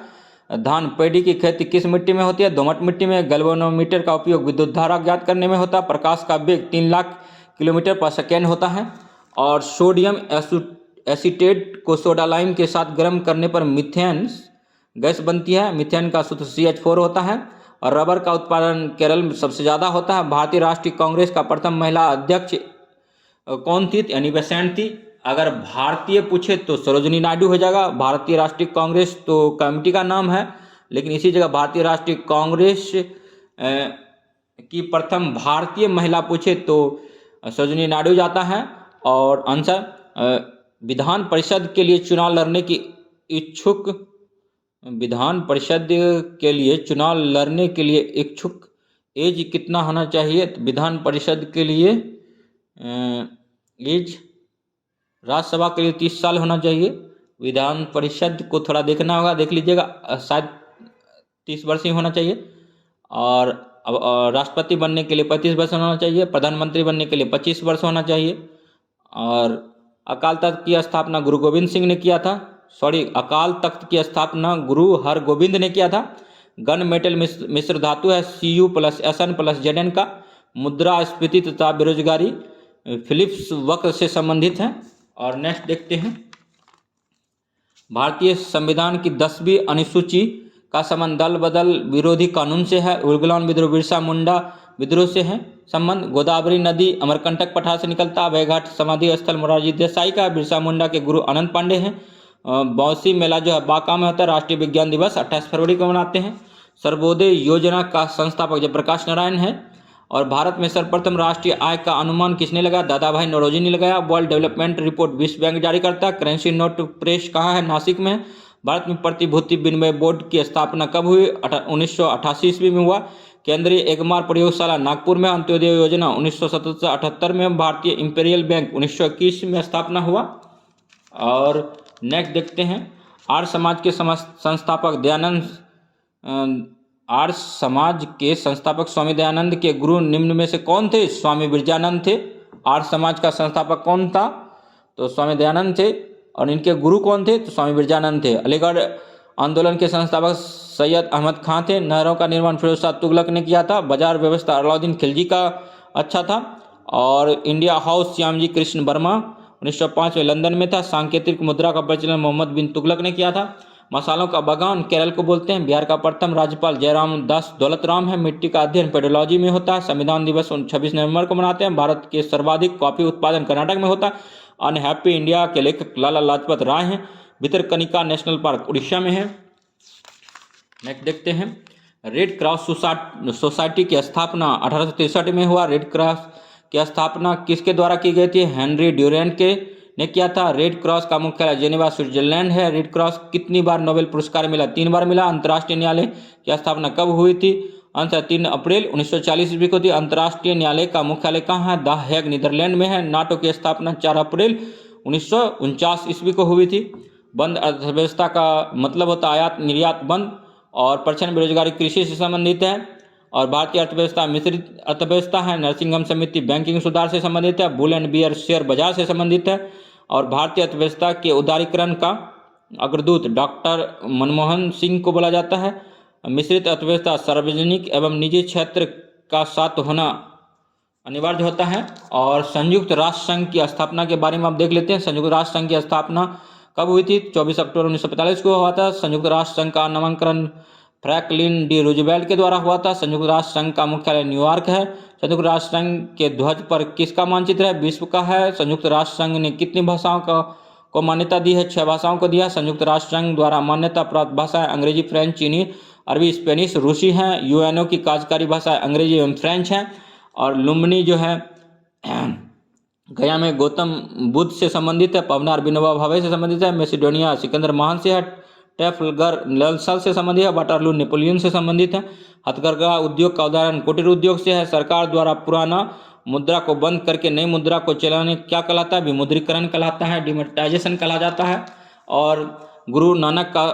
धान पैडी की खेती किस मिट्टी में होती है? दोमट मिट्टी में। गैल्वेनोमीटर का उपयोग विद्युत धारा ज्ञात करने में होता है। प्रकाश का वेग 3 लाख किलोमीटर पर सेकेंड होता है। और सोडियम एसीटेट को सोडा लाइम के साथ गर्म करने पर मीथेन गैस बनती है। मीथेन का सूत्र CH4 होता है। और रबर का उत्पादन केरल में सबसे ज़्यादा होता है। भारतीय राष्ट्रीय कांग्रेस का प्रथम महिला अध्यक्ष कौन थी? एनी बेसेंट थी। अगर भारतीय पूछे तो सरोजिनी नायडू हो जाएगा। भारतीय राष्ट्रीय कांग्रेस तो कमेटी का नाम है, लेकिन इसी जगह भारतीय राष्ट्रीय कांग्रेस की प्रथम भारतीय महिला पूछे तो सरोजिनी नायडू जाता है। और आंसर विधान परिषद के लिए चुनाव लड़ने की इच्छुक, विधान परिषद के लिए चुनाव लड़ने के लिए इच्छुक एज कितना होना चाहिए? तो विधान परिषद के लिए एज राज्यसभा के लिए 30 साल होना चाहिए। विधान परिषद को थोड़ा देखना होगा, देख लीजिएगा, शायद 30 वर्ष ही होना चाहिए। और राष्ट्रपति बनने के लिए 35 वर्ष होना चाहिए। प्रधानमंत्री बनने के लिए 25 वर्ष होना चाहिए। और अकाल तख्त की स्थापना गुरु गोविंद सिंह ने किया था। अकाल तख्त की स्थापना गुरु हरगोविंद ने किया था। गन मेटल मिश्र धातु है CU+SN+Zn का। मुद्रास्फीति तथा बेरोजगारी फिलिप्स वक्र से संबंधित है। और नेक्स्ट देखते हैं। भारतीय संविधान की 10वीं अनुसूची का संबंध दल बदल विरोधी कानून से है। उलगुलान विद्रोह बिरसा मुंडा विद्रोह से है संबंध। गोदावरी नदी अमरकंटक पठार से निकलता। अभयघाट समाधि स्थल मोरारजी देसाई का। बिरसा मुंडा के गुरु अनंत पांडे हैं। बौसी मेला जो है बांका में होता है। राष्ट्रीय विज्ञान दिवस 28 फरवरी को मनाते हैं। सर्वोदय योजना का संस्थापक जयप्रकाश नारायण है। और भारत में सर्वप्रथम राष्ट्रीय आय का अनुमान किसने लगाया? दादा भाई नौरोजी ने लगाया। वर्ल्ड डेवलपमेंट रिपोर्ट विश्व बैंक जारी करता है। करेंसी नोट प्रेस कहाँ है? नासिक में। भारत में प्रतिभूति विनिमय बोर्ड की स्थापना कब हुई? 1988 ईस्वी में हुआ। केंद्रीय एगमार प्रयोगशाला नागपुर में। अंत्योदय योजना 1977-78 में। भारतीय इंपीरियल बैंक 1921 में स्थापना हुआ। और नेक्स्ट देखते हैं। आर्य समाज के संस्थापक आर्य समाज के संस्थापक स्वामी दयानंद के गुरु निम्न में से कौन थे? स्वामी विरजानंद थे। आर्य समाज का संस्थापक कौन था? तो स्वामी दयानंद थे। और इनके गुरु कौन थे? तो स्वामी विरजानंद थे। अलीगढ़ आंदोलन के संस्थापक सैयद अहमद खां थे। नहरों का निर्माण फिरोज शाह तुगलक ने किया था। बाजार व्यवस्था अलाउद्दीन खिलजी का अच्छा था। और इंडिया हाउस श्यामजी कृष्ण वर्मा 1905 में लंदन में था। सांकेतिक मुद्रा का प्रचलन मोहम्मद बिन तुगलक ने किया था। मसालों का बागान केरल को बोलते हैं। बिहार का प्रथम राज्यपाल जयराम दास दौलत राम है। मिट्टी का अध्ययन पेडोलॉजी में होता है। संविधान दिवस 26 नवंबर को मनाते हैं। भारत के सर्वाधिक कॉफी उत्पादन कर्नाटक में होता है। अनहैप्पी इंडिया के लेखक लाला लाजपत राय हैं। भितरकनिका नेशनल पार्क उड़ीसा में है। नेक्स्ट देखते हैं। रेड क्रॉस सोसाइटी की स्थापना 1863 में हुआ। रेड क्रॉस की स्थापना किसके द्वारा की गई थी? हेनरी ड्यूरेंट के ने किया था? रेड क्रॉस का मुख्यालय जेनेवा स्विट्जरलैंड है। रेड क्रॉस कितनी बार नोबेल पुरस्कार मिला? 3 बार मिला। अंतर्राष्ट्रीय न्यायालय की स्थापना कब हुई थी? आंसर 3 अप्रैल 1940 ईस्वी को थी। अंतर्राष्ट्रीय न्यायालय का मुख्यालय कहाँ है? द हेग नीदरलैंड में है। नाटो की स्थापना 4 अप्रैल 1949 ईस्वी को हुई थी। बंद अर्थव्यवस्था का मतलब होता है आयात निर्यात बंद, और प्रचंड बेरोजगारी कृषि से संबंधित है। और भारतीय अर्थव्यवस्था मिश्रित अर्थव्यवस्था है। नरसिंघम समिति बैंकिंग सुधार से संबंधित है। बुल एंड बियर शेयर बाजार से संबंधित है। और भारतीय अर्थव्यवस्था के उदारीकरण का अग्रदूत डॉक्टर मनमोहन सिंह को बोला जाता है। मिश्रित अर्थव्यवस्था सार्वजनिक एवं निजी क्षेत्र का साथ होना अनिवार्य होता है। और संयुक्त राष्ट्र संघ की स्थापना के बारे में आप देख लेते हैं। संयुक्त राष्ट्र संघ की स्थापना कब हुई थी? 24 अक्टूबर 1945 को हुआ था। संयुक्त राष्ट्र संघ का नामकरण फ्रैंकलिन डी रूजवेल्ट के द्वारा हुआ था। संयुक्त राष्ट्र संघ का मुख्यालय न्यूयॉर्क है। संयुक्त राष्ट्र संघ के ध्वज पर किसका मानचित्र है? विश्व का है। संयुक्त राष्ट्र संघ ने कितनी भाषाओं को मान्यता दी है? 6 भाषाओं को दिया। संयुक्त राष्ट्र संघ द्वारा मान्यता प्राप्त भाषाएं अंग्रेजी, फ्रेंच, चीनी, अरबी, स्पेनिश, रूसी हैं। यूएनओ की कार्यकारी भाषाएं अंग्रेजी एवं फ्रेंच हैं। और लुम्बिनी जो है गया में गौतम बुद्ध से संबंधित है। पवनार विनोबा भावे से संबंधित है। मैसिडोनिया सिकंदर महान से है। ट्रैफलगर ललसल से संबंधित है। वाटरलू नेपोलियन से संबंधित है। हथकरघा उद्योग का उदाहरण कुटीर उद्योग से है। सरकार द्वारा पुराना मुद्रा को बंद करके नई मुद्रा को चलाने क्या कहलाता है? विमुद्रीकरण कहलाता है, डिमोनेटाइजेशन कहा जाता है। और गुरु नानक का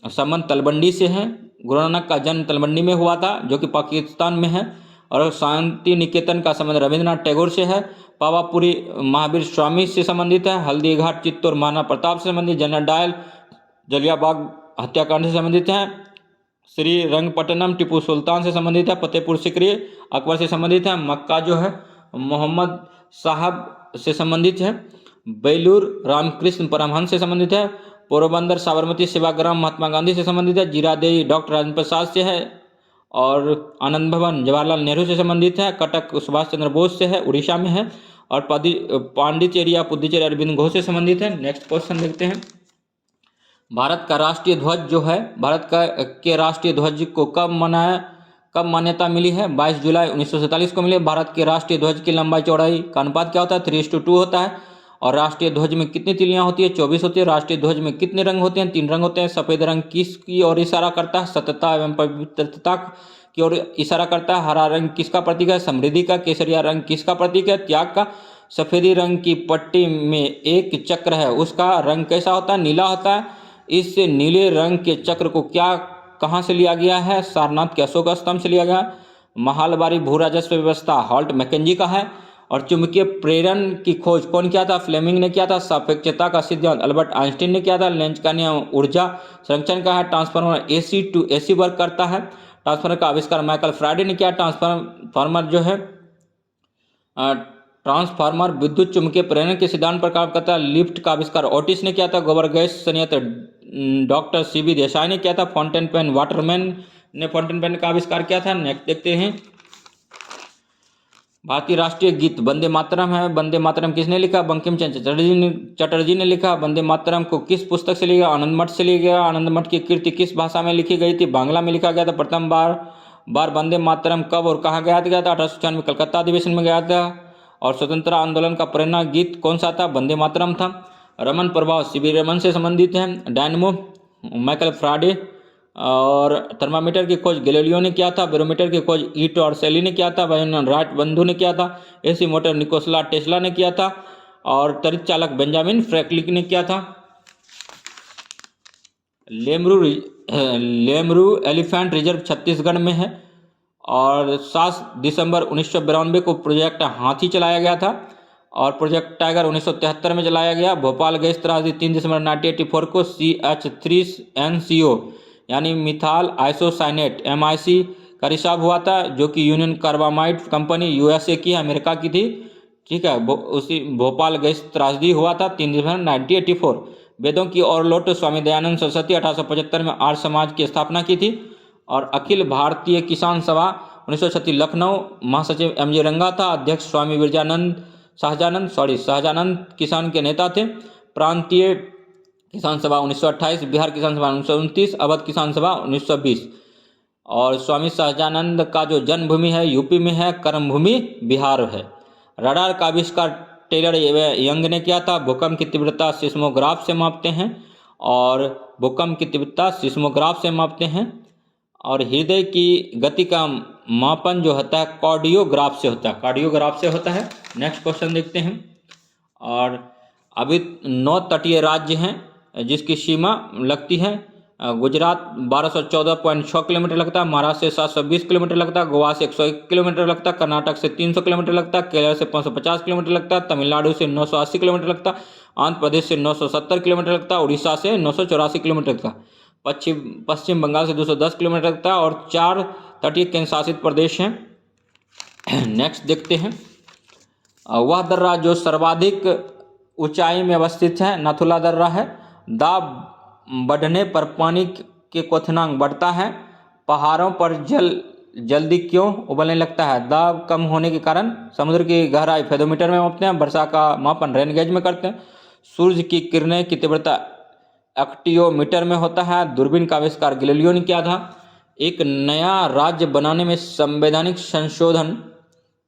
संबंध तलबंडी से है। गुरु नानक का जन्म तलबंडी में हुआ था जो कि पाकिस्तान में है। और शांति निकेतन का संबंध रविंद्रनाथ टैगोर से है। पावापुरी महावीर स्वामी से संबंधित है। हल्दी घाट चित्तौड़ महाराणा प्रताप से संबंधित। जनरल डायल जलियाबाग हत्याकांड से संबंधित है। श्री रंगपट्टनम टीपू सुल्तान से संबंधित है। फतेहपुर सिकरी अकबर से संबंधित है। मक्का जो है मोहम्मद साहब से संबंधित है। बेलूर रामकृष्ण परमहंस से संबंधित है। पोरबंदर साबरमती सेवाग्राम महात्मा गांधी से संबंधित है। जीरादेई डॉक्टर राजेंद्र प्रसाद से है। और आनंद भवन जवाहरलाल नेहरू से संबंधित है। कटक सुभाष चंद्र बोस से है, उड़ीसा में है। और पांडिचेरी या पुदुचेरी अरविंद घोष से संबंधित है। नेक्स्ट क्वेश्चन देखते हैं। भारत का राष्ट्रीय ध्वज जो है, भारत के राष्ट्रीय ध्वज को कब मान्यता मिली है? 22 जुलाई 1947 को मिली। भारत के राष्ट्रीय ध्वज की लंबाई चौड़ाई का अनुपात क्या होता है? 3:2 होता है। और राष्ट्रीय ध्वज में कितनी तिलियां होती है? 24 होती है। राष्ट्रीय ध्वज में कितने रंग होते हैं? 3 रंग होते हैं। सफेद रंग किसकी ओर इशारा करता है? सत्यता एवं पवित्रता की ओर इशारा करता है। हरा रंग किसका प्रतीक है? समृद्धि का। केसरिया रंग किसका प्रतीक है? त्याग का। सफेदी रंग की पट्टी में एक चक्र है, उसका रंग कैसा होता है? नीला होता है। इस नीले रंग के चक्र को कहाँ से लिया गया है? सारनाथ के अशोक स्तंभ से लिया गया। महालबारी भू राजस्व व्यवस्था हॉल्ट मैकेंजी का है। और चुंबकीय प्रेरण की खोज कौन किया था? फ्लेमिंग ने किया था। सापेक्षता का सिद्धांत अल्बर्ट आइंस्टीन ने किया था। लेंज का नियम ऊर्जा संरक्षण का है। Transformer AC to AC work करता है। ट्रांसफार्मर का आविष्कार माइकल फैराडे ने किया। ट्रांसफार्मर जो है ट्रांसफार्मर विद्युत चुंबकीय प्रेरण के सिद्धांत पर काम करता है। लिफ्ट का आविष्कार ओटिस ने किया था। गोबर गैस संयंत्र डॉक्टर CB देसाई ने किया था। फाउंटेन पेन वाटरमैन ने फाउंटेन पेन का आविष्कार किया था। नेक्स्ट देखते हैं। भारतीय राष्ट्रीय गीत वंदे मातरम है। वंदे मातरम किसने लिखा? बंकिम चंद्र चटर्जी ने लिखा। वंदे मातरम को किस पुस्तक से लिया गया? आनंद मठ से लिया गया। आनंद मठ की कृति किस भाषा में लिखी गई थी? बांग्ला में लिखा गया था। प्रथम बार वंदे मातरम कब और कहाँ गया था? 1896 में कलकत्ता अधिवेशन में गया था। और स्वतंत्रता आंदोलन का प्रेरणा गीत कौन सा था? वंदे मातरम था। रमन प्रभाव CB रमन से संबंधित है। Dynamo Michael Faraday. और थर्मामीटर की खोज गैलीलियो ने किया था। बैरोमीटर की खोज ईट और सेली ने किया था। राइट बंधु ने किया था। AC मोटर निकोला टेस्ला ने किया था। और त्वरित चालक बेंजामिन फ्रैंकलिन ने किया था। लेमरू एलिफेंट रिजर्व छत्तीसगढ़ में है। और 7 दिसंबर 1992 को प्रोजेक्ट हाथी चलाया गया था। और प्रोजेक्ट टाइगर 1973 में चलाया गया। भोपाल गैस त्रासदी 3 दिसंबर 1984 को CH3NCO यानी मिथाल आइसोसाइनेट MIC का रिसाव हुआ था, जो कि यूनियन कार्बामाइड कंपनी USA की अमेरिका की थी। ठीक है, उसी भोपाल गैस त्रासदी हुआ था 3 दिसंबर 1984। वेदों की ओर लौट स्वामी दयानंद सरस्वती 1875 में आर्य समाज की स्थापना की थी। और अखिल भारतीय किसान सभा 1936 लखनऊ, महासचिव MJ रंगा था। अध्यक्ष स्वामी शाहजानंद किसान के नेता थे। प्रांतीय किसान सभा 1928, बिहार किसान सभा 1929, अवध किसान सभा 1920। और स्वामी शाहजानंद का जो जन्मभूमि है यूपी में है, कर्मभूमि बिहार है। रडार का आविष्कार टेलर यंग ने किया था। भूकंप की तीव्रता सिस्मोग्राफ से मापते हैं, और भूकंप की तीव्रता सिस्मोग्राफ से मापते हैं। और हृदय की गति का मापन जो होता है कार्डियोग्राफ से होता है, कार्डियोग्राफ से होता है। नेक्स्ट क्वेश्चन देखते हैं। और अभी 9 तटीय राज्य हैं जिसकी सीमा लगती है। गुजरात 1214.6 किलोमीटर लगता है, महाराष्ट्र से 720 किलोमीटर लगता है, गोवा से 101 किलोमीटर लगता है, कर्नाटक से 300 किलोमीटर लगता है, केरल से 550 किलोमीटर लगता है, तमिलनाडु से 980 किलोमीटर लगता है, आंध्र प्रदेश से 970 किलोमीटर लगता है, उड़ीसा से 984 किलोमीटर लगता है, पश्चिम बंगाल से 210 किलोमीटर लगता है, और 4 तटीय केंद्र शासित प्रदेश हैं। नेक्स्ट देखते हैं। वह दर्रा जो सर्वाधिक ऊंचाई में अवस्थित है नाथुला दर्रा है। दाब बढ़ने पर पानी के क्वथनांक बढ़ता है। पहाड़ों पर जल जल्दी क्यों उबलने लगता है? दाब कम होने के कारण। समुद्र की गहराई फेदोमीटर में मापते हैं। वर्षा का मापन रेन गेज में करते हैं। सूर्य की किरणें की तीव्रता एक्टियोमीटर में होता है। दूरबीन का आविष्कार गैलीलियो ने किया था। एक नया राज्य बनाने में संवैधानिक संशोधन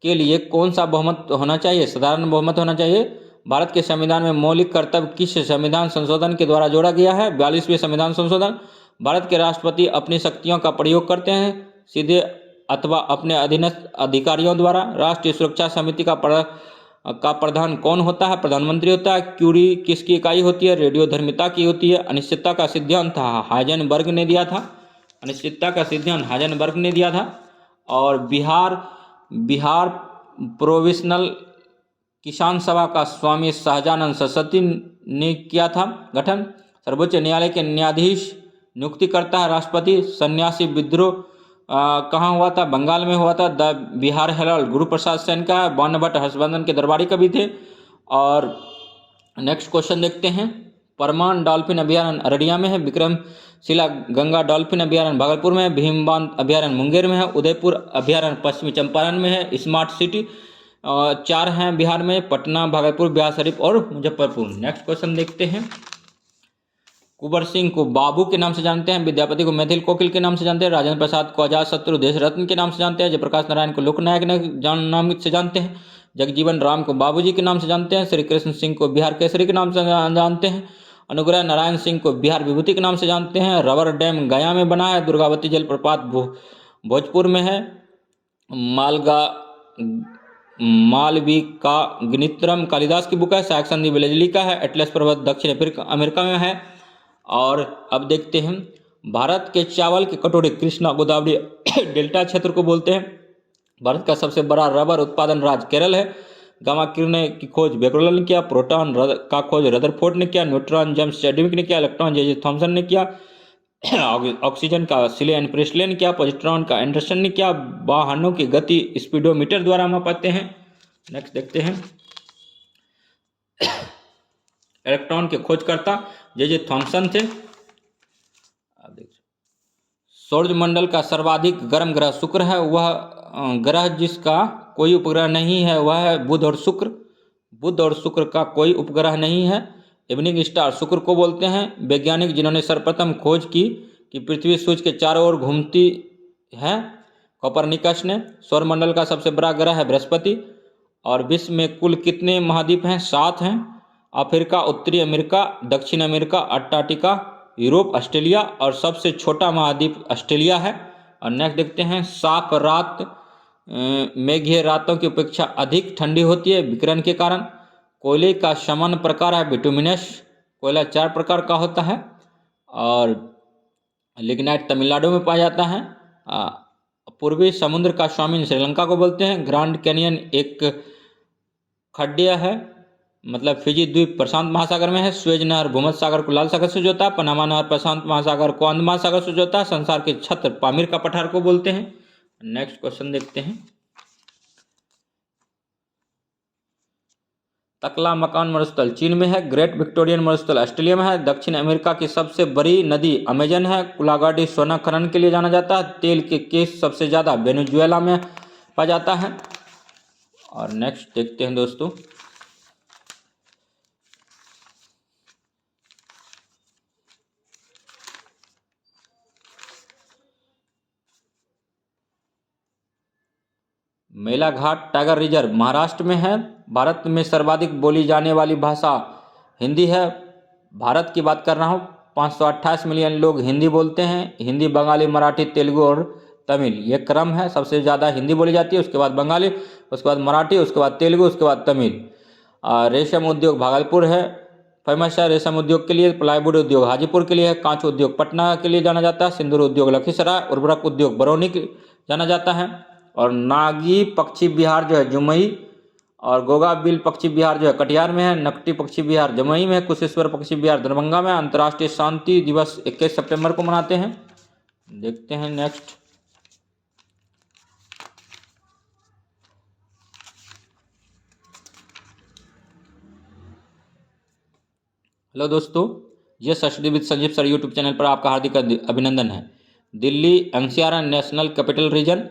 के लिए कौन सा बहुमत होना चाहिए? साधारण बहुमत होना चाहिए। भारत के संविधान में मौलिक कर्तव्य किस संविधान संशोधन के द्वारा जोड़ा गया है? 42वें संविधान संशोधन। भारत के राष्ट्रपति अपनी शक्तियों का प्रयोग करते हैं सीधे अथवा अपने अधीनस्थ अधिकारियों द्वारा। राष्ट्रीय सुरक्षा समिति का प्रधान कौन होता है? प्रधानमंत्री होता है। क्यूरी किसकी इकाई होती है? रेडियोधर्मिता की होती है। अनिश्चितता का सिद्धांत हाइजेनबर्ग ने दिया था। अनिश्चितता का सिद्धांत हाइजेनबर्ग ने दिया था। और बिहार प्रोविजनल किसान सभा का स्वामी शाहजानंद सरस्वती ने किया था गठन। सर्वोच्च न्यायालय के न्यायाधीश नियुक्ति करता है राष्ट्रपति। सन्यासी विद्रोह कहाँ हुआ था? बंगाल में हुआ था। द बिहार हेराल्ड गुरु प्रसाद सेन का है। बाण भट्ट हर्षवर्धन के दरबारी कवि थे। और नेक्स्ट क्वेश्चन देखते हैं। परमान डॉल्फिन अभ्यारण्य अररिया में है। विक्रमशिला गंगा डॉल्फिन अभ्यारण्य भागलपुर में है। भीमबांध अभ्यारण्य मुंगेर में है। उदयपुर अभ्यारण्य पश्चिमी चंपारण में है। स्मार्ट सिटी 4 हैं बिहार में, पटना, भागलपुर, बिहारशरीफ और मुजफ्फरपुर। नेक्स्ट क्वेश्चन देखते हैं। कुंवर सिंह को बाबू के नाम से जानते हैं। विद्यापति को मैथिल कोकिल के नाम से जानते हैं। राजेंद्र प्रसाद को अजातशत्रु देश रत्न के नाम से जानते हैं। जयप्रकाश नारायण को लोकनायक नाम से जानते हैं। जगजीवन राम को बाबूजी के नाम से जानते हैं। श्री कृष्ण सिंह को बिहार केसरी के नाम से जानते हैं। अनुग्रह नारायण सिंह को बिहार विभूति के नाम से जानते हैं। रबर डैम गया में बना है। दुर्गावती जलप्रपात भोजपुर में है। मालविकाग्नित्रम कालिदास की बुक है। सहायक संधि वेलेजली का है। एटलस पर्वत दक्षिण अमेरिका में है। और अब देखते हैं। भारत के चावल के कटोरे कृष्णा गोदावरी डेल्टा क्षेत्र को बोलते हैं। भारत का सबसे बड़ा रबर उत्पादन राज्य केरल है। गामा किरणें की खोज बेकरल ने किया। प्रोटॉन का खोज रदरफोर्ड ने किया। न्यूट्रॉन जेम्स चैडविक ने किया। इलेक्ट्रॉन जे थॉमसन ने किया। ऑक्सीजन का सिले एंड प्रेस्ले ने किया। पॉजिट्रॉन का एंडरसन ने किया। वाहनों की गति स्पीडोमीटर द्वारा मापते हैं। नेक्स्ट देखते हैं। इलेक्ट्रॉन के खोजकर्ता जे थॉमसन थे। सौरमंडल का सर्वाधिक गर्म ग्रह शुक्र है। वह ग्रह जिसका कोई उपग्रह नहीं है वह है बुध और शुक्र। बुध और शुक्र का कोई उपग्रह नहीं है। इवनिंग स्टार शुक्र को बोलते हैं। वैज्ञानिक जिन्होंने सर्वप्रथम खोज की कि पृथ्वी सूर्य के चारों ओर घूमती है, कोपरनिकस ने। सौरमंडल का सबसे बड़ा ग्रह है बृहस्पति। और विश्व में कुल कितने महाद्वीप हैं? 7 हैं। अफ्रीका, उत्तरी अमेरिका, दक्षिण अमेरिका, अंटार्कटिका, यूरोप, ऑस्ट्रेलिया, और सबसे छोटा महाद्वीप ऑस्ट्रेलिया है। और नेक्स्ट देखते हैं। साफ रात मेघीय रातों की अपेक्षा अधिक ठंडी होती है विकिरण के कारण। कोयले का सामान्य प्रकार है बिटुमिनस। कोयला 4 प्रकार का होता है। और लिग्नाइट तमिलनाडु में पाया जाता है। पूर्वी समुद्र का स्वामी श्रीलंका को बोलते हैं। ग्रैंड कैनियन एक खड्डे है, मतलब फिजी द्वीप प्रशांत महासागर में है। स्वेज नहर भूमध्य सागर को लाल सागर से जोड़ता है। पनामा नहर प्रशांत महासागर को अंध महासागर से जोड़ता है। संसार के छत्र पामीर का पठार को बोलते हैं। नेक्स्ट क्वेश्चन देखते हैं। तकला मकान मरुस्थल चीन में है। ग्रेट विक्टोरियन मरुस्थल ऑस्ट्रेलिया में है। दक्षिण अमेरिका की सबसे बड़ी नदी अमेजन है। कुलागाडी सोना खनन के लिए जाना जाता है। तेल के केस सबसे ज़्यादा वेनेजुएला में पाया जाता है। और नेक्स्ट देखते हैं दोस्तों। मेलाघाट टाइगर रिजर्व महाराष्ट्र में है। भारत में सर्वाधिक बोली जाने वाली भाषा हिंदी है। भारत की बात कर रहा हूँ। 528 मिलियन लोग हिंदी बोलते हैं। हिंदी, बंगाली, मराठी, तेलुगु और तमिल, ये क्रम है। सबसे ज़्यादा हिंदी बोली जाती है, उसके बाद बंगाली, उसके बाद मराठी, उसके बाद तेलुगु, उसके बाद तमिल। रेशम उद्योग भागलपुर है, फेमस है रेशम उद्योग के लिए। प्लाईवुड उद्योग हाजीपुर के लिए है। कांच उद्योग पटना के लिए जाना जाता है। सिंदूर उद्योग लखीसराय। उर्वरक उद्योग बरौनी जाना जाता है। और नागी पक्षी विहार जो है जमुई, और गोगा बिल पक्षी विहार जो है कटिहार में है। नकटी पक्षी विहार जमुई में है। कुशेश्वर पक्षी विहार दरभंगा में। अंतर्राष्ट्रीय शांति दिवस 21 सितंबर को मनाते हैं। देखते हैं नेक्स्ट। हेलो दोस्तों, ये study with Sanjeev sir YouTube channel पर आपका हार्दिक अभिनंदन है। Delhi NCR national capital region.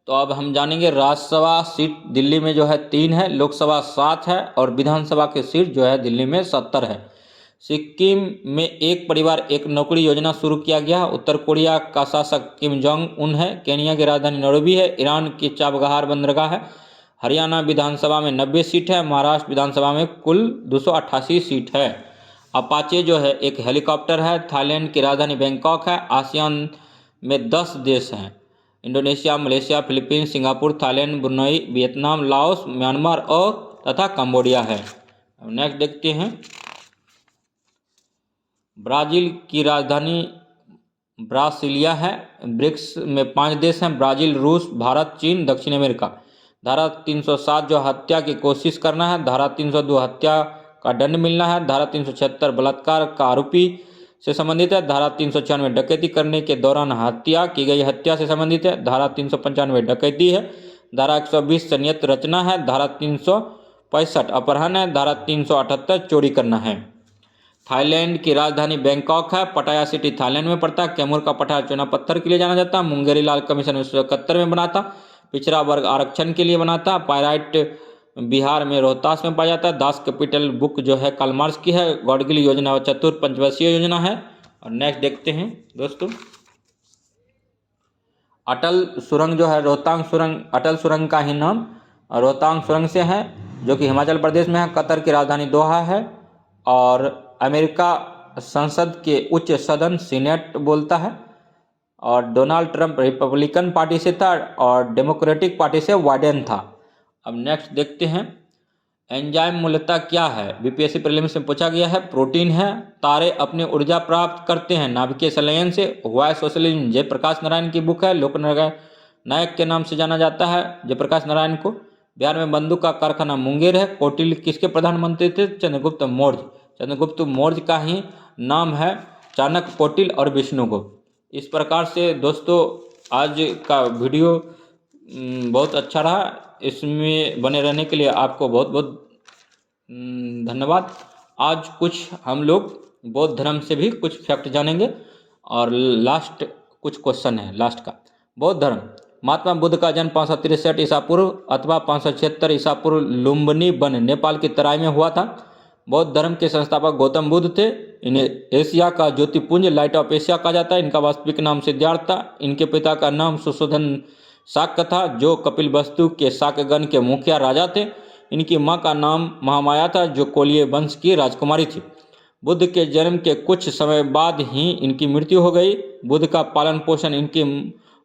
तो अब हम जानेंगे राज्यसभा सीट दिल्ली में जो है 3 है, लोकसभा 7 है, और विधानसभा की सीट जो है दिल्ली में 70 है। सिक्किम में एक परिवार एक नौकरी योजना शुरू किया गया। उत्तर कोरिया का शासक किम जोंग उन है। केनिया की राजधानी नैरोबी है। ईरान की चाबहार बंदरगाह है। हरियाणा विधानसभा में 90 सीट है। महाराष्ट्र विधानसभा में कुल 288 सीट है। अपाचे जो है एक हेलीकॉप्टर है। थाईलैंड की राजधानी बैंकॉक है। आसियान में 10 देश हैं। Indonesia, Malaysia, Philippines, Singapore, Thailand, Brunei, Vietnam, Laos, Myanmar और तथा कंबोडिया है। नेक्स्ट देखते हैं। ब्राज़ील की राजधानी ब्रासिलिया है। ब्रिक्स में 5 देश हैं, ब्राज़ील, रूस, भारत, चीन, दक्षिण अमेरिका। धारा 307 जो हत्या की कोशिश करना है। धारा 302 हत्या का दंड मिलना है। धारा 376 बलात्कार का आरोपी से संबंधित है। धारा 396 डकैती करने के दौरान हत्या की गई हत्या से संबंधित है। धारा 395 डकैती है। धारा 120 संयंत्र रचना है। धारा 365 अपहरण है। धारा 378 चोरी करना है। थाईलैंड की राजधानी बैंकॉक है। पटाया सिटी थाईलैंड में पड़ता है। कैमूर का पठार चुनाव पत्थर के लिए जाना जाता है। मुंगेरी लाल कमीशन 1971 में बना था। पिछड़ा वर्ग आरक्षण के लिए बना था। पायराइट बिहार में रोहतास में पाया जाता है। दास कैपिटल बुक जो है कार्ल मार्क्स की है। गॉडगिल योजना चतुर्थ पंचवर्षीय योजना है। और नेक्स्ट देखते हैं दोस्तों। अटल सुरंग जो है रोहतांग सुरंग, अटल सुरंग का ही नाम रोहतांग सुरंग से है, जो कि हिमाचल प्रदेश में है। कतर की राजधानी दोहा है। और अमेरिका संसद के उच्च सदन सीनेट बोलता है। और डोनाल्ड ट्रंप रिपब्लिकन पार्टी से था और डेमोक्रेटिक पार्टी से वाइडेन था। अब नेक्स्ट देखते हैं। एंजाइम मूलतः क्या है? बीपीएससी प्रीलिम्स में पूछा गया है। प्रोटीन है। तारे अपनी ऊर्जा प्राप्त करते हैं नाभिकीय संलयन से। वाई सोशलिज्म जयप्रकाश नारायण की बुक है। लोकनायक के नाम से जाना जाता है जयप्रकाश नारायण को। बिहार में बंदूक का कारखाना मुंगेर है। कौटिल्य किसके प्रधानमंत्री थे? चंद्रगुप्त मौर्य। चंद्रगुप्त मौर्य का ही नाम है चाणक्य, कौटिल्य और विष्णुगुप्त। इस प्रकार से दोस्तों आज का वीडियो बहुत अच्छा रहा। इसमें बने रहने के लिए आपको बहुत बहुत धन्यवाद। आज कुछ हम लोग बौद्ध धर्म से भी कुछ फैक्ट जानेंगे। और लास्ट कुछ क्वेश्चन है लास्ट का। बौद्ध धर्म। महात्मा बुद्ध का जन्म 563 ईसा पूर्व अथवा 576 ईसा पूर्व लुम्बिनी वन नेपाल की तराई में हुआ था। बौद्ध धर्म के संस्थापक गौतम बुद्ध थे। इन्हें एशिया का ज्योतिपुंज, लाइट ऑफ एशिया कहा जाता है। इनका वास्तविक नाम सिद्धार्थ था। इनके पिता का नाम सुशोधन शाक्य था, जो कपिल वस्तु के शाक्यगण के मुखिया राजा थे। इनकी मां का नाम महामाया था, जो कोलिय वंश की राजकुमारी थी। बुद्ध के जन्म के कुछ समय बाद ही इनकी मृत्यु हो गई। बुद्ध का पालन पोषण इनकी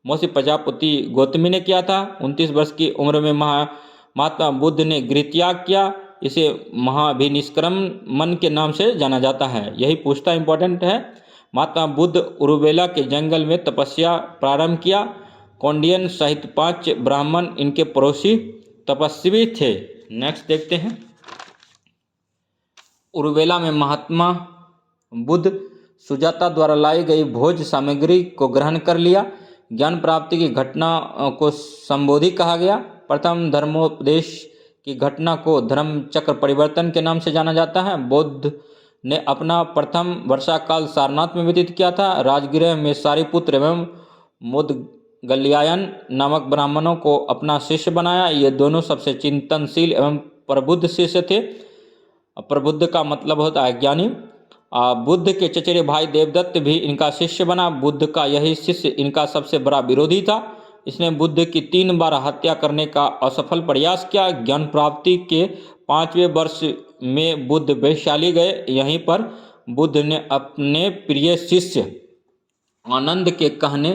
मौसी प्रजापति गौतमी ने किया था। 29 वर्ष की उम्र में महात्मा बुद्ध ने गृहत्याग किया। इसे महाभिनिष्क्रमण के नाम से जाना जाता है। यही पूछता इंपॉर्टेंट है। महात्मा बुद्ध उरुवेला के जंगल में तपस्या प्रारंभ किया। कौंडियन सहित 5 ब्राह्मण इनके पड़ोसी तपस्वी थे। नेक्स्ट देखते हैं। उरुवेला में महात्मा बुद्ध सुजाता द्वारा लाई गई भोज सामग्री को ग्रहण कर लिया। ज्ञान प्राप्ति की घटना को संबोधि कहा गया। प्रथम धर्मोपदेश की घटना को धर्म चक्र परिवर्तन के नाम से जाना जाता है। बुद्ध ने अपना प्रथम वर्षाकाल सारनाथ में व्यतीत किया था। राजगृह में सारिपुत्र एवं मुदगल्यायन नामक ब्राह्मणों को अपना शिष्य बनाया। ये दोनों सबसे चिंतनशील एवं प्रबुद्ध शिष्य थे। प्रबुद्ध का मतलब होता है ज्ञानी। बुद्ध के चचेरे भाई देवदत्त भी इनका शिष्य बना। बुद्ध का यही शिष्य इनका सबसे बड़ा विरोधी था। इसने बुद्ध की 3 बार हत्या करने का असफल प्रयास किया। ज्ञान प्राप्ति के 5वें वर्ष में बुद्ध वैशाली गए। यहीं पर बुद्ध ने अपने प्रिय शिष्य आनंद के कहने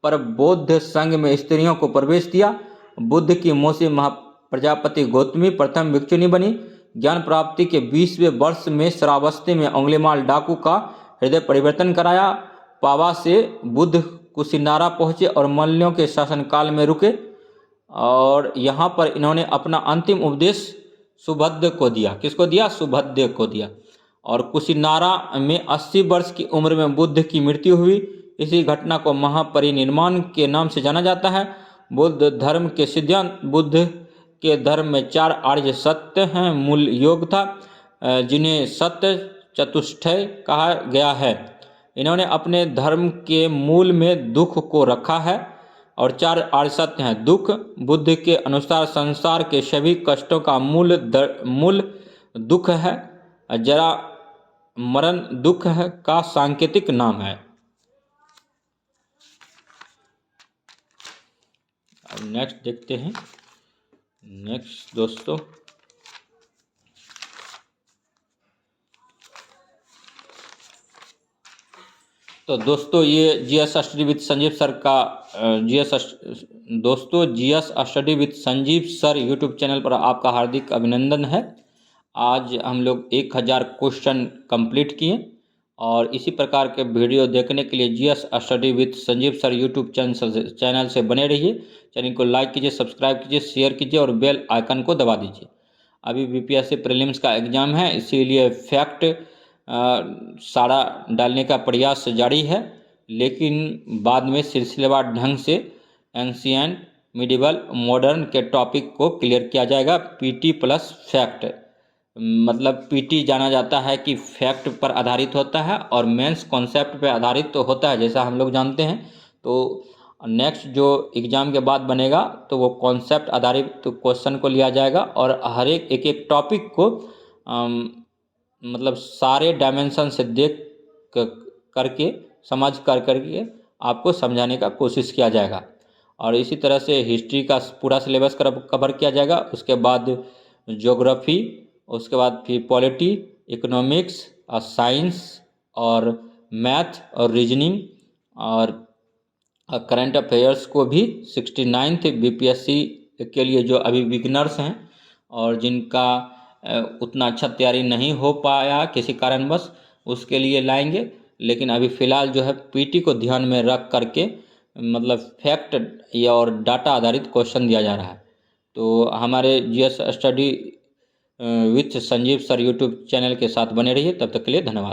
पर बौद्ध संघ में स्त्रियों को प्रवेश दिया। बुद्ध की मौसी प्रजापति गौतमी प्रथम भिक्षुणी बनी। ज्ञान प्राप्ति के 20वें वर्ष में श्रावस्ती में अंगुलीमाल डाकू का हृदय परिवर्तन कराया। पावा से बुद्ध कुशिनारा पहुँचे और मल्लों के शासनकाल में रुके और यहाँ पर इन्होंने अपना अंतिम उपदेश सुभद्र को दिया। किसको दिया? सुभद्र को दिया। और कुशिनारा में 80 वर्ष की उम्र में बुद्ध की मृत्यु हुई। इसी घटना को महापरिनिर्वाण के नाम से जाना जाता है। बुद्ध धर्म के सिद्धांत: बुद्ध के धर्म में 4 आर्य सत्य हैं। मूल योग था जिन्हें सत्य चतुष्टय कहा गया है। इन्होंने अपने धर्म के मूल में दुख को रखा है और 4 आर्य सत्य हैं। दुख: बुद्ध के अनुसार संसार के सभी कष्टों का मूल दुख है। जरा मरण दुख है का सांकेतिक नाम है। अब नेक्स्ट देखते हैं। नेक्स्ट दोस्तों, तो दोस्तों ये GS study with Sanjeev sir का GS study with Sanjeev sir YouTube channel पर आपका हार्दिक अभिनंदन है। आज हम लोग 1000 क्वेश्चन कंप्लीट किए और इसी प्रकार के वीडियो देखने के लिए GS study with Sanjeev sir YouTube channel से बने रहिए। चैनल को लाइक कीजिए, सब्सक्राइब कीजिए, शेयर कीजिए और बेल आइकन को दबा दीजिए। अभी बीपीएससी प्रीलिम्स का एग्ज़ाम है, इसीलिए फैक्ट सारा डालने का प्रयास जारी है, लेकिन बाद में सिलसिलेवार ढंग से एंशिएंट, मिडिवल, मॉडर्न के टॉपिक को क्लियर किया जाएगा। पीटी प्लस फैक्ट, मतलब पीटी जाना जाता है कि फैक्ट पर आधारित होता है और मेंस कॉन्सेप्ट पर आधारित तो होता है, जैसा हम लोग जानते हैं। तो नेक्स्ट जो एग्ज़ाम के बाद बनेगा तो वो कॉन्सेप्ट आधारित क्वेश्चन को लिया जाएगा और हर एक टॉपिक को मतलब सारे डायमेंशन से देख करके समझ करके आपको समझाने का कोशिश किया जाएगा। और इसी तरह से हिस्ट्री का पूरा सिलेबस कवर किया जाएगा। उसके बाद ज्योग्राफी, उसके बाद फिर पॉलिटी, इकोनॉमिक्स और साइंस और मैथ और रीजनिंग और करंट अफेयर्स को भी 69th बीपीएससी के लिए जो अभी बिगिनर्स हैं और जिनका उतना अच्छा तैयारी नहीं हो पाया किसी कारणवश, उसके लिए लाएंगे। लेकिन अभी फ़िलहाल जो है पीटी को ध्यान में रख करके मतलब फैक्ट या और डाटा आधारित क्वेश्चन दिया जा रहा है। तो हमारे GS study with Sanjeev sir YouTube channel के साथ बने रहिए। तब तक के लिए धन्यवाद।